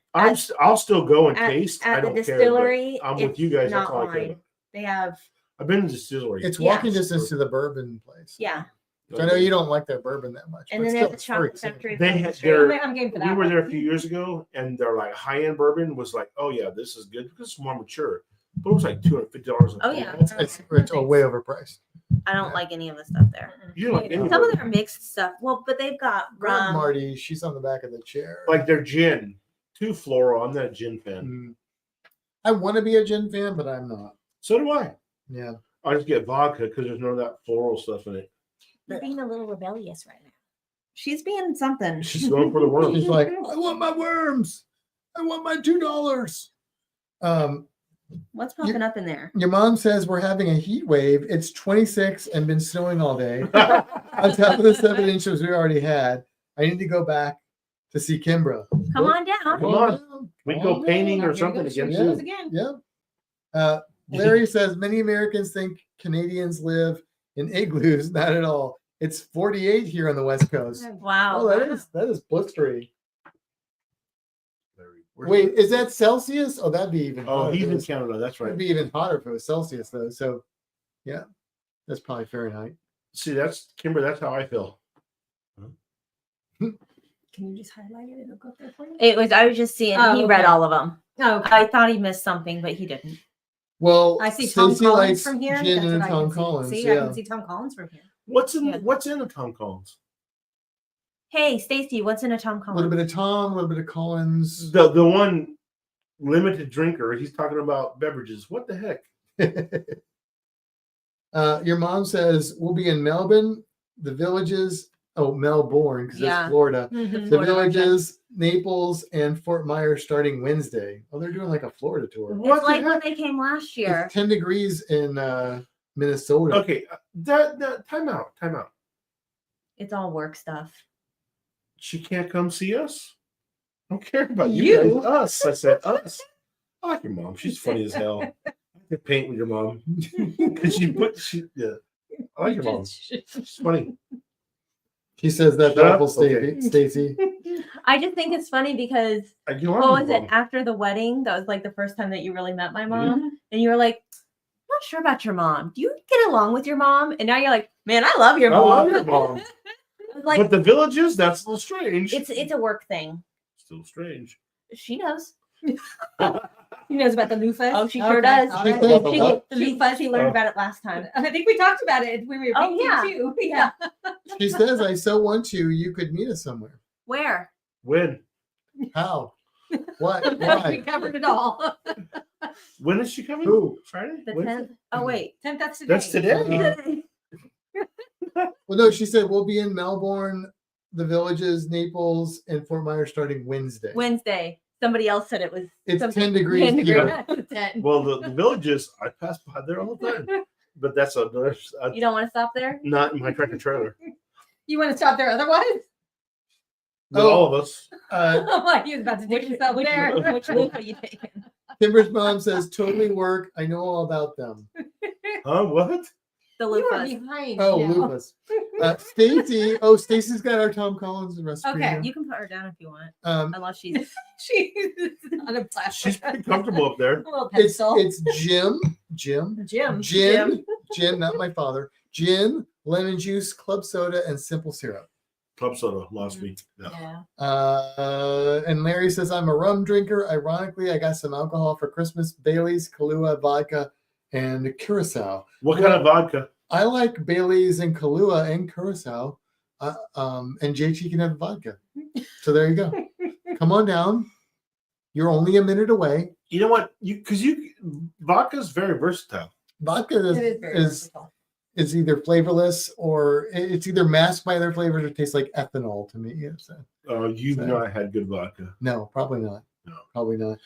B: I'll still go and
D: At,
B: taste. I
D: at the
B: don't care.
D: distillery,
B: but I'm with
D: it's
B: you guys. That's
D: not
B: all I care.
D: wine.
B: about.
D: They have,
B: I've been to distillery.
A: It's
D: Yeah.
A: walking distance to the bourbon place.
D: yeah.
A: So I know you don't like their bourbon that much.
D: And
A: but
D: then
A: still,
D: there's the
A: it's free,
D: chocolate
A: so-
D: factory.
B: They
D: across
B: had
D: the street.
B: their-
C: I'm game for
B: We
C: that.
B: were
C: one.
B: there a few years ago, and their like high-end bourbon was like, oh yeah, this is good because it's more mature. But it was like $250.
D: Oh, yeah.
A: It's way overpriced.
D: I don't like any of the stuff there.
B: You don't like any
D: Some of
B: bourbon.
D: their mixed stuff. Well, but they've got
A: Grab
D: rum.
A: Marty. She's on the back of the chair.
B: Like their gin, too floral. I'm not a gin fan.
A: Mm. I want to be a gin fan, but I'm not.
B: So do I.
A: Yeah.
B: I just get vodka because there's none of that floral stuff in it.
D: You're being a little rebellious right now. She's being something.
B: She's going for the worms.
A: She's like, I want my worms. I want my $2.
D: What's popping up in there?
A: Your mom says we're having a heat wave. It's 26 and been snowing all day. On top of the 7 inches we already had. I need to go back to see Kimbra.
D: Come on down.
B: Come on. We can go painting or
C: Here
B: something
C: goes
B: again.
C: your
A: Yeah.
C: shoes again.
A: Yeah. Larry says many Americans think Canadians live in igloos. Not at all. It's 48 here on the West Coast.
D: Wow.
A: Oh, that is blistery. Wait, is that Celsius? Oh, that'd be even.
B: Oh,
A: hotter
B: he's
A: if it
B: in
A: was-
B: Canada. That's
A: It'd
B: right.
A: be even hotter if it was Celsius, though. So, yeah, that's probably Fahrenheit.
B: See, that's Kimber. That's how I feel.
C: Can you just highlight it? It'll go there for you.
D: It was. I was just seeing.
C: Oh,
D: he read
C: okay.
D: all of them.
C: Oh, okay.
D: I thought he missed something, but he didn't.
A: Well,
C: I see Tom
A: Stacey
C: Collins
A: likes
C: from here.
A: Jen
C: That's
A: and
C: what I
A: Tom
C: can see.
A: Collins.
C: See, I
A: Yeah.
C: can see Tom Collins from here.
B: What's in
D: Yeah.
B: the Tom Collins?
D: Hey, Stacy, what's in a Tom
A: A little
D: Collins?
A: bit of Tom, a little bit of Collins.
B: The one limited drinker. He's talking about beverages. What the heck?
A: Your mom says we'll be in Melbourne, the villages. Oh, Melbourne, because
D: Yeah.
A: that's Florida.
C: Mhm.
A: The
D: Florida
A: villages, Naples, and Fort Myers starting Wednesday. Oh, they're doing like a Florida tour.
B: What
D: It's
B: the
D: like when
B: heck?
D: they came last year.
A: It's 10 degrees in Minnesota.
B: Okay, that time out.
D: It's all work stuff.
B: She can't come see us. I don't care about you.
C: You?
B: Guys. Us. I said us. I like your mom. She's funny as hell. to paint with your mom because yeah. I like your mom. She's funny.
A: She says that's
B: Shut up.
A: awful,
B: Okay.
A: Stacy.
D: I just think it's funny because
B: I get along
D: what
B: with
D: was
B: your
D: it
B: mom.
D: after the wedding? That was like the first time that you really met my mom, and you were like, "I'm not sure about your mom. Do you get along with your mom?" And now you're like, "Man, I love your
B: I
D: mom."
B: love your mom.
D: I was like,
B: But the Villages, that's a little strange.
D: it's a work thing.
B: Still strange.
D: She knows.
C: He knows about the loofahs.
D: Oh, she sure does.
C: all
A: She
C: right.
A: says
D: She,
A: what?
D: the loofahs, he learned about it last time.
C: I think we talked about it when we were
D: Oh,
C: painting
D: yeah.
C: too. Yeah.
A: She says, I so want you could meet us somewhere.
D: Where?
B: When?
A: How? What?
C: We
A: Why?
C: covered it all.
B: When is she coming?
A: Who?
B: Friday?
D: The
B: Wednesday?
D: 10th. Oh, wait.
C: 10th, that's today.
B: That's today.
A: Well, no, she said we'll be in Melbourne, the Villages, Naples, and Fort Myers starting Wednesday.
D: Wednesday. Somebody else said it was.
A: It's
D: something-
A: 10 degrees
D: 10 degrees.
A: here.
C: 10.
B: Well, the Villages, I pass by there all the time. But that's
D: You don't want to stop there?
B: not in my tractor trailer.
C: You want to stop there otherwise?
B: With
A: Oh.
B: all of us.
C: I'm like, he was about to take himself there.
D: Which loop are you taking?
A: Timber's mom says, totally work. I know all about them.
B: Huh? What?
D: The
C: You were
D: loofahs.
C: behind.
A: Oh,
C: now.
A: lupus. Stacy. Oh, Stacy's got our Tom Collins recipe.
C: Okay,
A: here.
D: You can put her down if you want,
A: Um,
D: unless she's.
C: She's on a plastic.
B: She's pretty comfortable up there.
C: A little
A: it's
C: pencil.
A: Jim,
C: Jim.
A: Jim, not my father. Gin, lemon juice, club soda, and simple syrup.
B: Club soda lost me. Yeah.
C: Yeah.
A: And Larry says, I'm a rum drinker. Ironically, I got some alcohol for Christmas, Bailey's, Kahlua, vodka, and Curacao.
B: What kind of vodka?
A: I like Bailey's and Kahlua and Curacao. And JT can have vodka. So there you go. Come on down. You're only a minute away.
B: You know what? Vodka's very versatile.
A: Vodka
C: It is very versatile.
A: is either flavorless or it's either masked by their flavors or tastes like ethanol to me. So,
B: You've
A: So-
B: not had good vodka.
A: no, probably not.
B: No.
A: Probably not.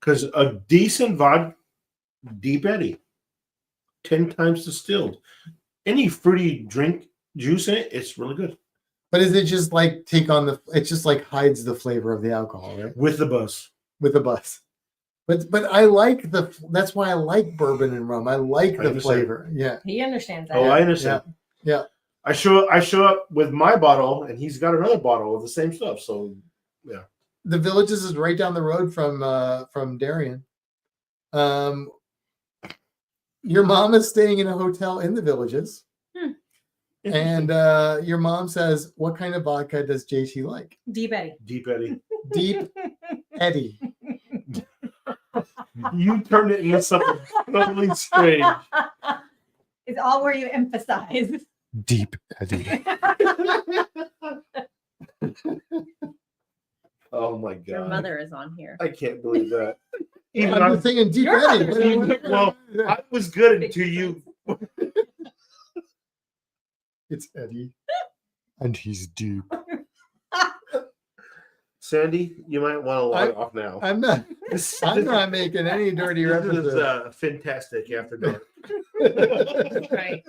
B: Because a decent vodka, Deep Eddy, 10 times distilled. Any fruity drink juice in it, it's really good.
A: But is it just like it just like hides the flavor of the alcohol, right?
B: With the buzz.
A: With the bus. But I like that's why I like bourbon and rum. I like
B: I
A: the
B: understand.
A: flavor. Yeah.
C: He understands that.
B: Oh, I understand.
A: Yeah.
B: I show up with my bottle, and he's got another bottle of the same stuff. So,
A: The Villages is right down the road from Darien. Your mom is staying in a hotel in the Villages. And your mom says, what kind of vodka does JT like?
C: Deep Eddie.
B: Deep Eddy.
A: Deep Eddie.
B: You turned it into something totally strange.
C: It's all where you emphasize.
A: Deep Eddie.
B: Oh my god!
D: Your mother is on here.
B: I can't believe that. Even
A: I'm
B: I'm,
A: just thinking Deep
C: Your
A: Eddie.
C: mother's
B: well, I was good until you.
A: It's Eddie. And he's deep.
B: Sandy, you might want to log off now.
A: I'm not
B: This
A: making any dirty
B: this is
A: references.
B: fantastic after dark.
D: Right.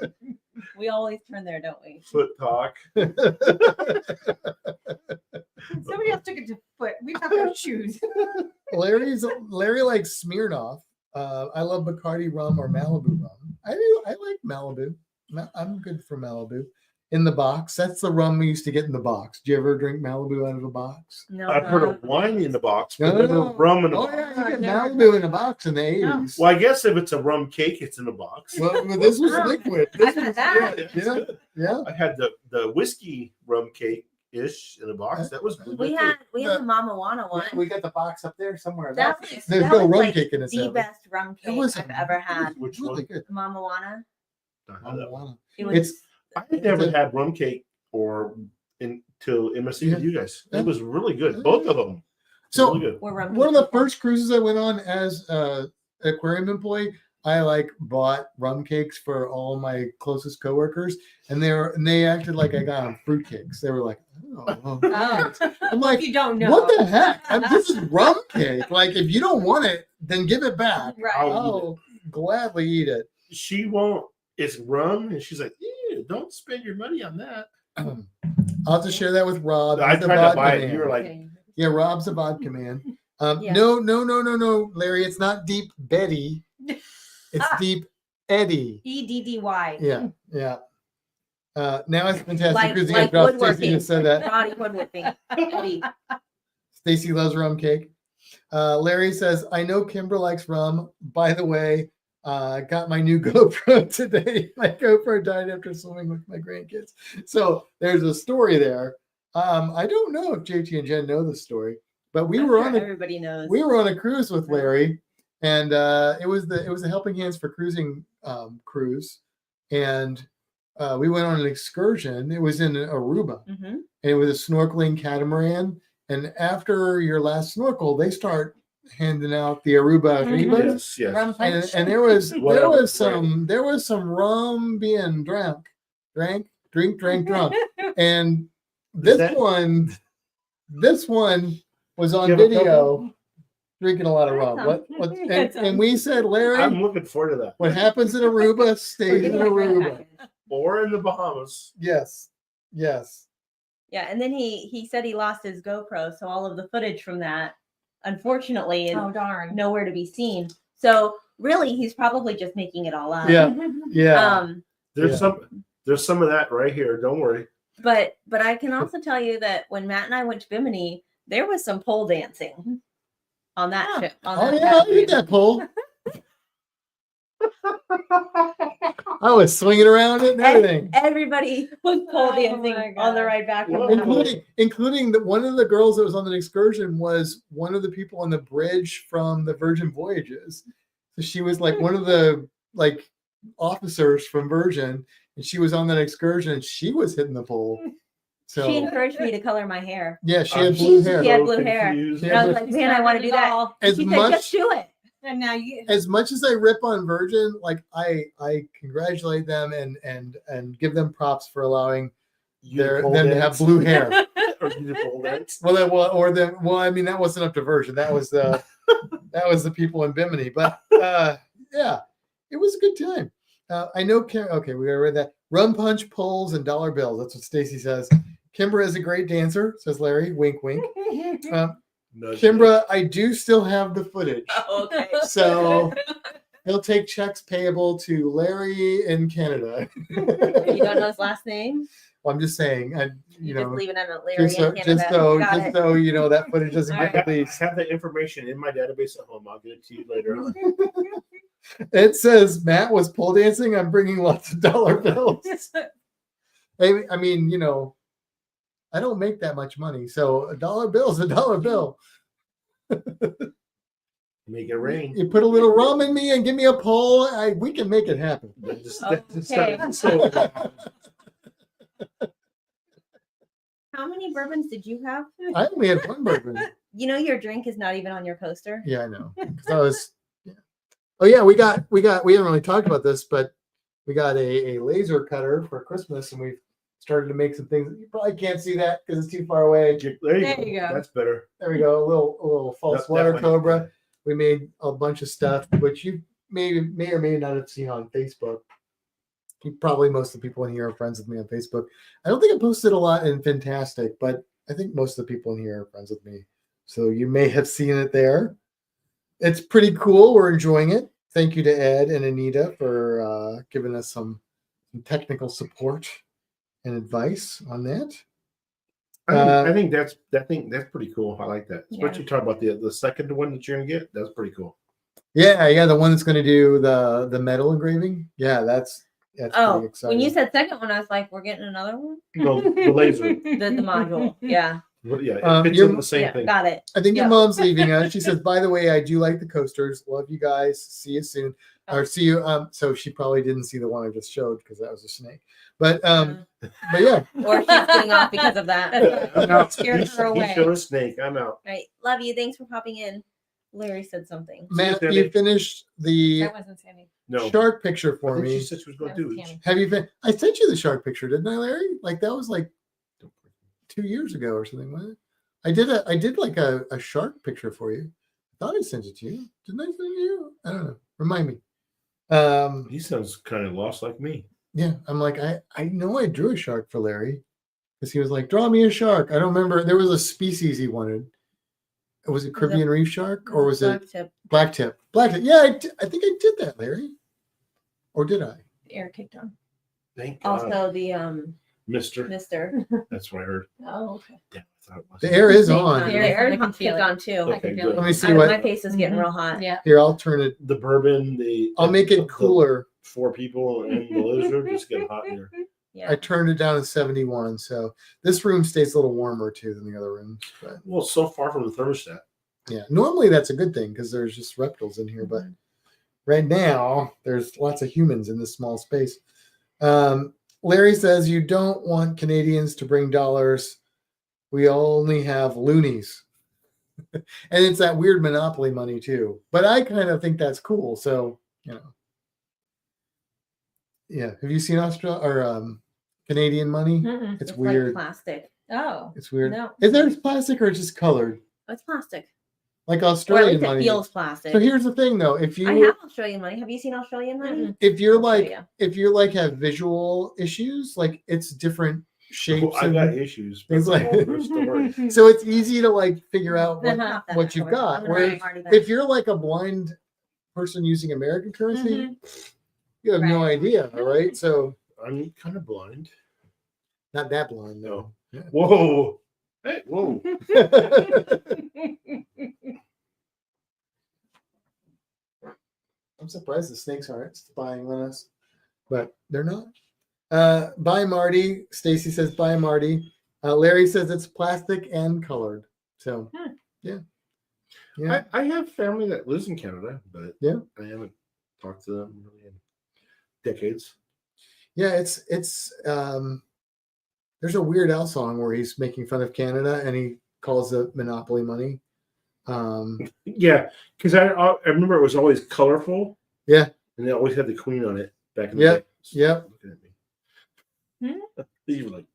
D: We always turn there, don't we?
B: Foot talk.
C: Somebody else took it to foot. We talked about shoes.
A: Larry likes Smirnoff. I love Bacardi rum or Malibu rum. I like Malibu. I'm good for Malibu. In the box. That's the rum we used to get in the box. Do you ever drink Malibu out of a box?
D: No.
B: I've heard of wine in the box, but
A: No.
B: never rum in a
A: Oh
B: box.
A: yeah, you get
C: Never-
A: Malibu in a box in the 80s.
B: Well, I guess if it's a rum cake, it's in a box.
A: Well, this was liquid. This
D: I've had
A: was-
D: that.
A: Yeah, yeah.
B: I had the whiskey rum cake ish in a box. That was
D: We had the Mama Wana one.
A: We got the box up there somewhere.
D: That was,
A: There's
D: that
A: no
D: was
A: rum
D: like
A: cake in it.
D: the best rum
A: It
D: cake
A: was
D: I've ever had.
B: Which
A: Really
B: one?
A: good.
D: Mama Wana. It was
A: It's
B: I had never had rum cake until MSC with you guys.
A: Yeah.
B: It was really good. Both of them.
A: so
B: Really good.
D: or rum
A: one of the
D: cake.
A: first cruises I went on as aquarium employee, I bought rum cakes for all my closest coworkers, and they acted like I got them fruitcakes. They were like, "Oh,
C: Oh.
A: I'm like,
C: You don't know.
A: what the heck? This is rum cake. Like, if you don't want it, then give it back.
C: Right.
A: I'll gladly eat it."
B: She won't. It's rum, and she's like, "Ew, don't spend your money on that."
A: I'll have to share that with Rob.
B: I
A: He's a
B: tried to
A: vodka
B: buy it.
A: man.
B: You were like,
C: Okay.
A: Yeah, Rob's a vodka man.
D: Yeah.
A: No, Larry, it's not Deep Betty. It's Deep Eddy.
D: EDDY.
A: Yeah, yeah. Now it's fantastic
D: Like
A: cruising. I dropped Stacy
D: woodworking.
A: just said that.
D: Body woodworking. Eddie.
A: Stacy loves rum cake. Larry says, I know Kimber likes rum. By the way, got my new GoPro today. My GoPro died after swimming with my grandkids. So there's a story there. I don't know if JT and Jen know the story, but we
D: I'm
A: were
D: sure
A: on a
D: everybody knows.
A: we were on a cruise with Larry, and it was the Helping Hands for Cruising cruise, and we went on an excursion. It was in Aruba,
D: Mhm.
A: and it was a snorkeling catamaran. And after your last snorkel, they start handing out the Aruba
D: Mhm.
A: Ribas.
B: Yes.
C: Rum punch.
A: And there was
B: Whatever,
A: some rum being drunk. And this one was on
B: You have a
A: video drinking a lot of rum.
C: That's
A: And we said, Larry,
B: I'm looking forward to that.
A: what happens in Aruba stays in Aruba.
B: Or in the Bahamas.
A: Yes.
D: Yeah, and then he said he lost his GoPro, so all of the footage from that, unfortunately, is
C: Oh darn.
D: nowhere to be seen. So really, he's probably just making it all up.
A: Yeah.
B: There's
A: Yeah.
B: some of that right here. Don't worry.
D: But I can also tell you that when Matt and I went to Bimini, there was some pole dancing on that
C: Oh.
D: ship. On
A: Oh
D: that
A: yeah, I did
D: cruise.
A: that pole. I was swinging around it and everything.
D: Everybody was pole
C: Oh
D: dancing
C: my
D: on the
C: God.
D: ride back from
B: Whoa.
D: Bimini.
A: Including one of the girls that was on the excursion was one of the people on the bridge from the Virgin Voyages. So she was like one of the officers from Virgin, and she was on that excursion and she was hitting the pole. So
D: She encouraged me to color my hair.
A: yeah, she
B: I'm
A: had blue
D: She
A: hair.
D: had blue hair.
B: confused.
A: Yeah.
D: And I was like, man, I want to do that.
A: As
D: She said,
A: much
D: just do it.
C: And now you.
A: as much as I rip on Virgin, like I congratulate them and give them props for allowing
B: You did pole
A: them to have
B: dance?
A: blue hair.
B: Or you did pole dance?
A: Well, I mean, that wasn't up to Virgin. That was the people in Bimini. But yeah, it was a good time. I know. Okay, we gotta read that. Rum punch, poles, and dollar bills. That's what Stacy says. Kimber is a great dancer, says Larry. Wink, wink.
B: Nudge,
A: Kimbra, I do still have the footage,
D: Okay.
A: so he'll take checks payable to Larry in Canada.
D: You don't know his last name?
A: Well, I'm just saying,
D: You
A: know,
D: just leave it at a Larry
A: just
D: in
A: so,
D: Canada.
A: just so,
D: Got
A: just
D: it.
A: so you know that footage doesn't
D: All
A: get
B: nudge. I
A: released.
B: have the information in my database at home. I'll get it to you later on.
A: It says Matt was pole dancing. I'm bringing lots of dollar bills. I mean, I don't make that much money, so a dollar bill is a dollar bill.
B: Make it rain.
A: You put a little rum in me and give me a pole, we can make it happen.
D: How many bourbons did you have?
A: I only had one bourbon.
D: You know your drink is not even on your coaster.
A: Yeah, I know. 'Cause I was. Yeah. Oh yeah, we haven't really talked about this, but we got a laser cutter for Christmas, and we've started to make some things. You probably can't see that because it's too far away.
B: There you
C: There
B: go.
C: you go.
B: That's better.
A: There we go. A little false
B: That
A: water
B: one.
A: cobra. We made a bunch of stuff, which you may or may not have seen on Facebook. Probably most of the people in here are friends with me on Facebook. I don't think I posted a lot in Fantastic, but I think most of the people in here are friends with me. So you may have seen it there. It's pretty cool. We're enjoying it. Thank you to Ed and Anita for giving us some technical support and advice on that.
B: I think that's pretty cool. I like that.
D: Yeah.
B: Especially talk about the second one that you're gonna get. That's pretty cool.
A: Yeah, the one that's going to do the metal engraving. Yeah, that's
D: Oh,
A: pretty exciting.
D: when you said second one, I was like, we're getting another one?
B: The laser.
D: The module. Yeah.
B: Well, yeah, it fits in the same
D: Yeah,
B: thing.
D: got it.
A: I think your
D: Yep.
A: mom's leaving us. She says, by the way, I do like the coasters. Love you guys. See you soon. Or see you. So she probably didn't see the one I just showed because that was a snake. But yeah.
D: Or she's getting off because of that.
B: I'm out.
C: Scared her away.
B: He showed a snake. I'm out.
D: Right. Love you. Thanks for popping in. Larry said something.
A: Matt,
B: Sandy.
A: you finished the
C: That wasn't Sandy.
B: No.
A: shark picture
B: I
A: for
B: think she
A: me.
B: said she was going
C: That
B: to
C: was
B: do it.
C: Tammy.
A: Have you been? I sent you the shark picture, didn't I, Larry? Like that was like 2 years ago or something, wasn't it? I did like a shark picture for you. I thought I sent it to you. Didn't I send it to you? I don't know. Remind me.
B: He sounds kind of lost like me.
A: Yeah, I'm like, I know I drew a shark for Larry because he was like, draw me a shark. I don't remember. There was a species he wanted. Was it Caribbean reef shark or was it
D: Tip.
A: blacktip? Blacktip. Yeah, I think I did that, Larry. Or did I?
C: The air kicked on.
B: Thank God.
D: Also, the
B: Mister.
D: Mister.
B: That's what I heard.
C: Oh, okay.
B: Damn, I thought it was.
A: The air is
D: Same
A: on.
D: time.
C: The
D: The
C: air- I
D: air
C: can feel
D: kicked
C: it.
D: on too.
B: Okay,
C: I can feel
B: good.
C: it.
A: Let me see what
D: My face is getting
C: Mhm.
D: real hot.
C: Yeah.
A: here. I'll turn it.
B: The bourbon, the
A: I'll make it
B: the
A: cooler.
B: 4 people and the lizard just get hot in here.
D: Yeah.
A: I turned it down to 71, so this room stays a little warmer too than the other rooms. But
B: Well, it's so far from the thermostat.
A: yeah, normally that's a good thing because there's just reptiles in here. But right now, there's lots of humans in this small space. Larry says you don't want Canadians to bring dollars. We only have loonies. And it's that weird monopoly money too. But I kind of think that's cool. So, you know. Yeah. Have you seen Australia or Canadian money?
C: Mm-mm.
A: It's
D: Like
A: weird.
D: plastic.
C: Oh.
A: It's weird.
C: No.
A: Is there plastic or just colored?
D: Oh, it's plastic.
A: Like
D: Or at
A: Australian
D: least it
A: money.
D: feels plastic.
A: So here's the thing though. If
D: I
A: you
D: have Australian money. Have you seen Australian money?
C: Mm-mm.
A: if you're
D: I'll show
A: like
D: you.
A: if you're like have visual issues, like it's different shapes.
B: I got
A: and-
B: issues.
A: It's
B: That's a
A: like-
B: whole other story.
A: so it's easy to like figure out what,
C: Uh-huh.
A: what you've got.
D: I'm gonna
A: Whereas
D: bring Marty back.
A: if you're like a blind person using American currency, you have no
C: Right.
A: idea. All right. So
B: I'm kind of blind.
A: not that blind though.
B: Whoa. Hey, whoa.
A: I'm surprised the snakes aren't spying on us, but they're not. Bye, Marty. Stacy says bye, Marty. Larry says it's plastic and colored. So,
C: Hmm.
A: yeah. Yeah.
B: I have family that lives in Canada, but
A: Yeah.
B: I haven't talked to them really in decades.
A: Yeah. It's there's a Weird Al song where he's making fun of Canada and he calls it monopoly money.
B: Yeah, because I remember it was always colorful.
A: Yeah.
B: And they always had the queen on it back in the
A: Yep,
B: day.
A: yep.
B: Looking at me. You were like,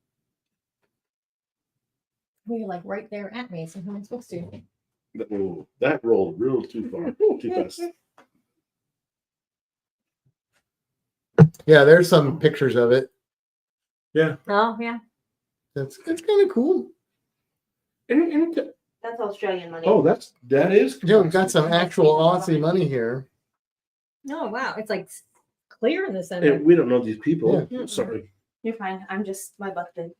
C: Well, you're like right there at me, so who am I supposed to?
B: oh, that rolled real too far, too fast.
A: Yeah, there's some pictures of it.
C: Oh, yeah.
A: It's kind of cool.
B: And
D: That's Australian money.
B: oh, that is.
A: Joe, we've got some actual Aussie money here.
C: Oh, wow. It's like clear in the center.
B: And we don't know these people.
C: Yeah.
B: Sorry.
D: You're fine. I'm just my butt big.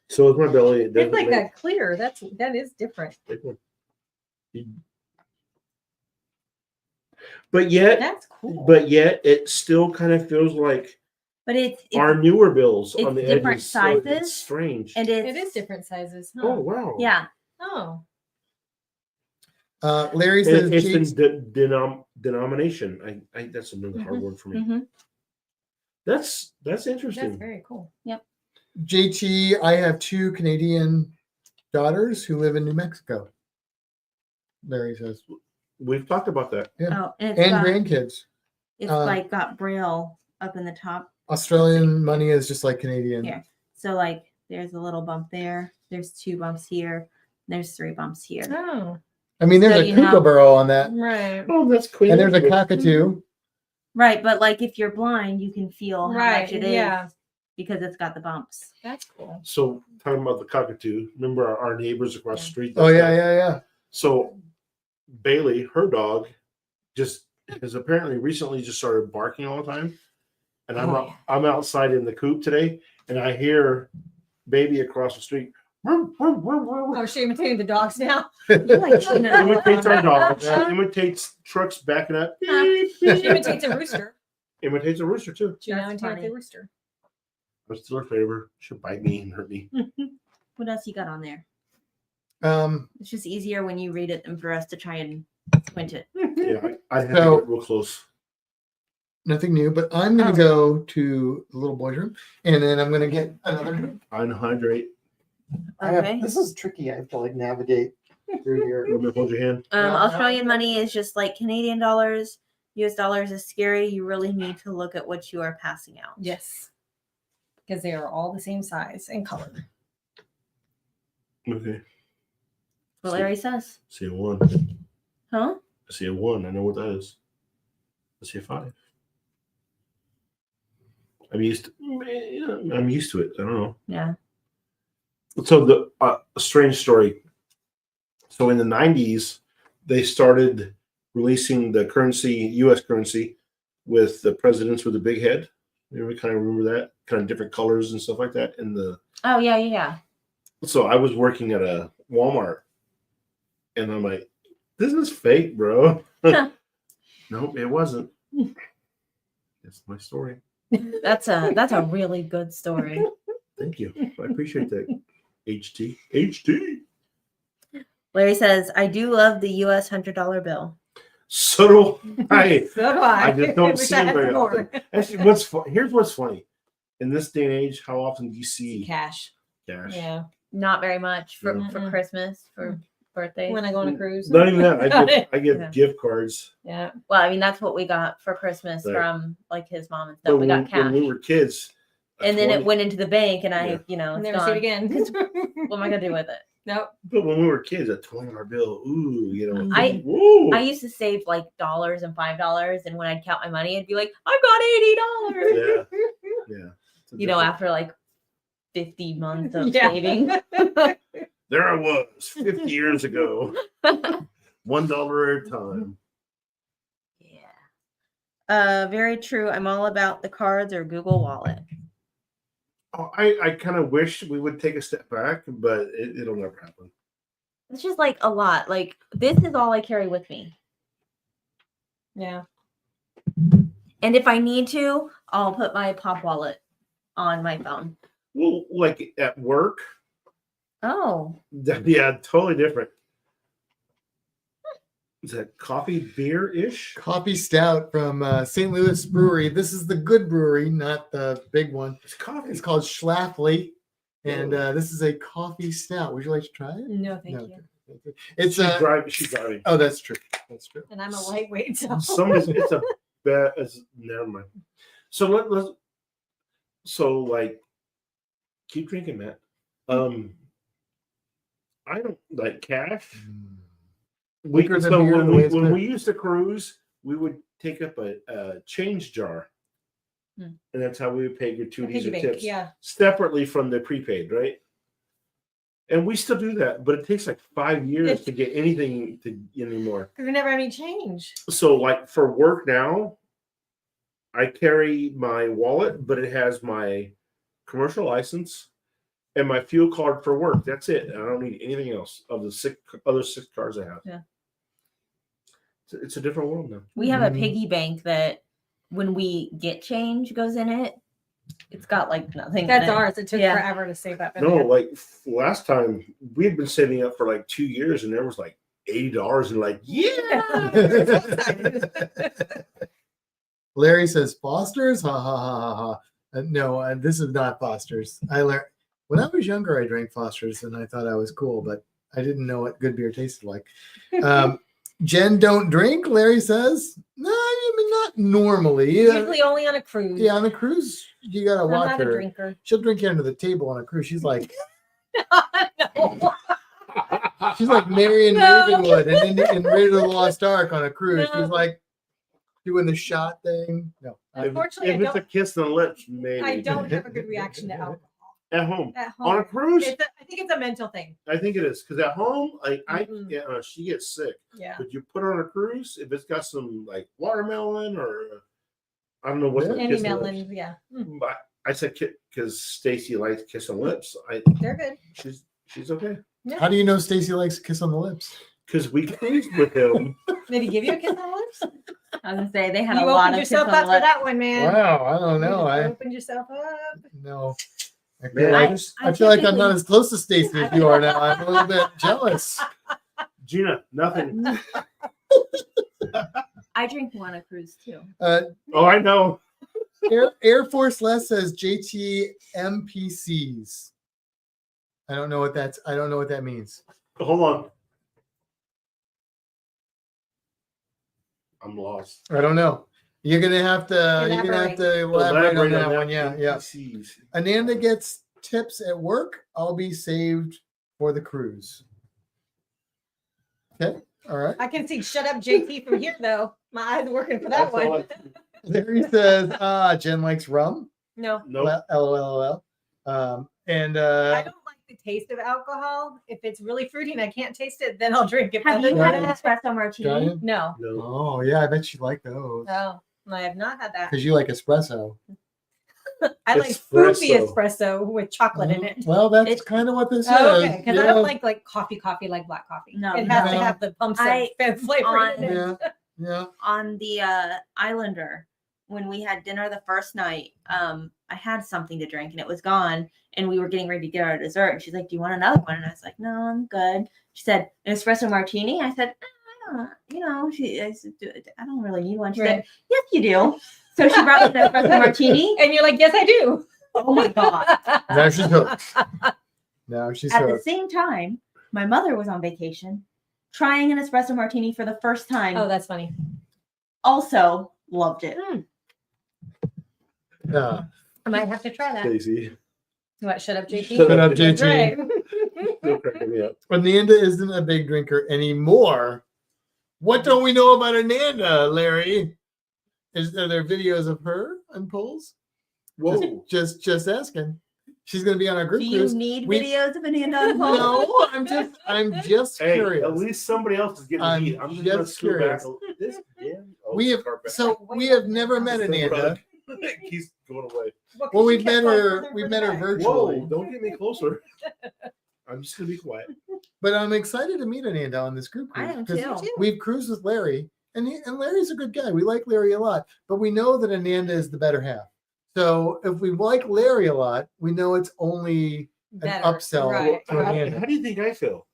B: So is my belly. It
C: It's
B: doesn't
C: like
B: make
C: that clear. That is different.
B: big one. But yet,
C: That's cool.
B: it still kind of feels like
D: But it's
B: our newer bills
D: it's
B: on the
D: different
B: edges. So it's
D: sizes,
B: strange.
D: and
C: it
D: it's
C: is different sizes. Huh?
B: Oh wow.
D: yeah.
C: Oh.
A: Larry says
B: It's
A: Cheeks-
B: the denomination. I that's another hard word for me.
D: Mm-hmm.
B: That's
C: That's
B: interesting.
C: very cool.
A: JT, I have 2 Canadian daughters who live in New Mexico. Larry says,
B: We've talked about that.
A: Yeah.
D: Oh, and it's
A: and
D: got,
A: grandkids.
D: it's
A: uh,
D: like got braille up in the top.
A: Australian money is just like Canadian.
D: Yeah. So like there's a little bump there. There's 2 bumps here. There's 3 bumps here.
C: Oh.
A: I mean, there's
D: So
A: a
D: you have-
A: kookaburra on that,
C: Right.
B: Oh, that's Queen.
A: and there's a
B: Elizabeth.
A: cockatoo.
D: Right, but like if you're blind, you can feel how
C: Right.
D: much it is
C: Yeah.
D: because it's got the bumps.
C: That's cool.
B: So talking about the cockatoo, remember our neighbors across the street?
A: Oh yeah, yeah.
B: So Bailey, her dog, just has apparently recently just started barking all the time. And I'm
C: Oh,
B: out,
C: yeah.
B: I'm outside in the coop today, and I hear baby across the street.
C: Oh, she imitating the dogs now.
D: like shouldn't have-
B: Imitates our dogs.
A: Yeah.
B: Imitates trucks backing up.
C: She imitates a rooster.
B: Imitates a rooster too.
C: She now
D: That's
C: imitates
D: funny.
C: the rooster.
B: I'm still her favor. She'll bite me and hurt me.
D: What else you got on there?
A: Um,
D: It's just easier when you read it than for us to try and squint it.
B: Yeah, I had
A: So-
B: to get real close.
A: nothing new, but I'm gonna
C: Oh.
A: go to the little boy's room, and then I'm gonna get another drink.
B: Unhydrate.
D: Okay.
A: This is tricky. I have to like navigate through here.
B: You want me to hold your hand?
A: Yeah.
D: Australian money is just like Canadian dollars. US dollars is scary. You really need to look at what you are passing out.
C: Yes. Because they are all the same size and color.
B: Okay.
D: What Larry says.
B: See a 1.
D: Huh?
B: I see a 1. I know what that is. I see a 5. I'm used to it. I don't know.
D: Yeah.
B: So the a strange story. So in the 90s, they started releasing the currency, U.S. currency, with the presidents with the big head. You kind of remember that? Kind of different colors and stuff like that.
D: Oh yeah.
B: So I was working at a Walmart, and I'm like, "This is fake, bro." Nope, it wasn't. That's my story.
D: That's a really good story.
B: Thank you. I appreciate that. HT.
D: Larry says, I do love the US $100 bill.
B: So do I.
C: So do I.
B: I just don't
C: Wish
B: see
C: I
B: it
C: had
B: very
C: more.
B: often. Actually, here's what's funny. In this day and age, how often do you see
C: Cash.
B: cash?
C: Yeah.
D: Not very much for
C: Mm-mm.
D: Christmas, for birthdays.
C: When I go on a cruise.
B: Not even that. I get
D: Yeah.
B: gift cards.
C: Yeah.
D: Well, I mean, that's what we got for Christmas
B: Right.
D: from like his mom and stuff.
B: But
D: We got cash.
B: when we were kids,
D: And then it
B: 20
D: went into the bank, and I,
B: Yeah.
D: it's
C: Never see it
D: gone.
C: again.
D: What am I gonna do with it?
C: Nope.
B: But when we were kids, a $20 bill, ooh,
D: I-
B: woo.
D: I used to save like dollars and $5, and when I'd count my money, I'd be like, I've got $80.
B: Yeah. It's a
D: You know,
B: different-
D: after like 50 months of
C: Yeah.
D: saving.
B: There I was 50 years ago. $1 at a time.
D: Yeah. Very true. I'm all about the cards or Google Wallet.
B: Oh, I kind of wish we would take a step back, but it'll never happen.
D: It's just like a lot. Like this is all I carry with me.
C: Yeah.
D: And if I need to, I'll put my pop wallet on my phone.
B: Well, like at work,
D: Oh.
B: yeah, totally different. Is that coffee beer-ish?
A: Coffee stout from St. Louis Brewery. This is the good brewery, not the big one.
B: It's coffee.
A: It's called Schlafly, and this is a coffee stout. Would you like to try it?
C: No, thank
A: No.
C: you.
A: It's
B: She's driving.
A: Oh, that's true. That's true.
C: And I'm a lightweight, so.
B: It's a bad. Never mind. So let's. So like, keep drinking, Matt. I don't like cash.
A: Weaker than beer, the way it's
B: When
A: good.
B: we used to cruise, we would take up a change jar,
D: Hmm.
B: and that's how we would pay gratuities
C: Piggy
B: or
C: bank,
B: tips
C: yeah.
B: separately from the prepaid, right? And we still do that, but it takes like 5 years to get anything anymore.
C: Because we never have any change.
B: So, like for work now, I carry my wallet, but it has my commercial license and my fuel card for work. That's it. I don't need anything else of the other 6 cards I have.
D: Yeah.
B: It's a different world now.
D: We have a
A: Mhm.
D: piggy bank that when we get change goes in it. It's got like nothing.
C: That's
D: in it.
C: ours. It took
D: Yeah.
C: forever to save up. in
B: No,
C: there.
B: like last time we had been saving up for like 2 years, and there was like $80, and like, yeah.
A: Larry says Foster's. Ha ha ha ha ha. No, this is not Foster's. I learned when I was younger. I drank Foster's, and I thought I was cool, but I didn't know what good beer tasted like. Jen don't drink. Larry says, no, I mean not normally.
C: Usually only on a cruise.
A: Yeah, on a cruise, you gotta
C: I'm
A: watch
C: not a
A: her.
C: drinker.
A: She'll drink you under the table on a cruise. She's like
C: No.
A: Marion
C: No.
A: Ravenwood in Raiders of the Lost Ark on a cruise.
C: No.
A: She's like doing the shot thing. No,
C: Unfortunately,
B: if it's a kiss on the lips, maybe.
C: I don't have a good reaction to alcohol
B: At home.
C: at
B: On a
C: home.
B: cruise,
C: I think it's a mental thing.
B: I think it is. Because at home,
C: Mm-mm.
B: she gets sick.
C: Yeah.
B: But you put her on a cruise, if it's got some like watermelon or I don't know what's
A: Yeah.
B: the
C: Any
B: kiss on the
C: melons,
B: lips.
C: yeah. Mm,
B: But I said because Stacy likes kiss on lips.
C: they're good.
B: She's okay.
A: how do you know Stacy likes a kiss on the lips?
B: Because we cruised with him.
C: Did he give you a kiss on the lips?
D: I was gonna say they had
C: You
D: a lot
C: opened
D: of
C: yourself
D: tips on
C: up
D: the
C: for
D: lip.
C: that one, man.
A: Wow, I don't
C: You
A: know.
C: just
A: I
C: opened yourself up.
A: no. I
B: Man,
A: feel
B: I
A: like,
B: just-
A: I feel like I'm not as close to Stacy as you are now. I'm a little bit jealous.
B: Gina, nothing.
D: I drink one a cruise too.
B: Oh, I know.
A: Air Force Les says JT MPCs. I don't know what that means.
B: Hold on. I'm lost.
A: I don't know. You're gonna have to elaborate on that one. Yeah, yeah.
B: NPCs.
A: Ananda gets tips at work. I'll be saved for the cruise. Okay. All right.
C: I can see shut up JT from here though. My eyes are working for that
B: That's all
C: one.
A: Larry says, Jen likes rum.
C: No.
B: Nope.
A: LOL. And
C: I don't like the taste of alcohol. If it's really fruity and I can't taste it, then I'll drink it.
D: Have
C: Other
D: you
C: than
D: had an
C: that-
D: espresso martini?
A: Giant?
C: No.
B: No.
A: Oh yeah, I bet you like those.
C: No. I have not had that.
A: because you like espresso.
C: I like foofy
B: Espresso.
C: espresso with chocolate in it.
A: Well, that's
D: It's-
A: kind of what this
C: Oh,
A: is.
C: okay, because I
A: Yeah.
C: don't like coffee like black coffee.
D: No,
C: it has to
A: no.
C: have the pumps
D: I-
C: flavor in it.
A: Yeah, yeah.
D: On the Islander, when we had dinner the first night, I had something to drink and it was gone, and we were getting ready to get our dessert. And she's like, "Do you want another one?" And I was like, "No, I'm good." She said, "An espresso martini." I said, I said, "I don't really need one." She said,
C: Right.
D: "Yes, you do." So she brought me the espresso martini.
C: And you're like, yes, I do.
D: Oh my god!
A: Now she's hooked. Now she's
D: At the
A: hooked.
D: same time, my mother was on vacation, trying an espresso martini for the first time.
C: Oh, that's funny.
D: Also loved it.
A: Yeah.
C: I might have to try that.
B: Stacey.
C: What? Shut up, JT.
B: Shut
A: Shut up,
B: up,
C: That's
A: JT.
C: right.
B: You're cracking me up.
A: Ananda isn't a big drinker anymore. What don't we know about Ananda, Larry? Are there videos of her on polls?
B: Whoa.
A: Just asking. She's going to be on our group
D: Do you
A: cruise.
D: need
A: We-
D: videos of Ananda on poll?
A: No, I'm just
B: Hey,
A: curious.
B: at least somebody else is getting
A: I'm
B: heat. I'm just gonna
A: just
B: scoot back.
A: curious.
B: This damn
A: We have
B: carpet.
A: we have never met
B: It's the
A: Ananda.
B: rug. He's going away.
A: Well, we've met her virtually.
B: Whoa! Don't get me closer. I'm just gonna be quiet.
A: But I'm excited to meet Ananda on this group
D: I
A: cruise
D: am
A: because
D: too.
A: we've cruised with Larry, and Larry's a good guy. We like Larry a lot, but we know that Ananda is the better half. So if we like Larry a lot, we know it's only
C: Better.
A: upsell.
C: Right.
A: to
B: How,
A: Ananda.
B: how do you think I feel?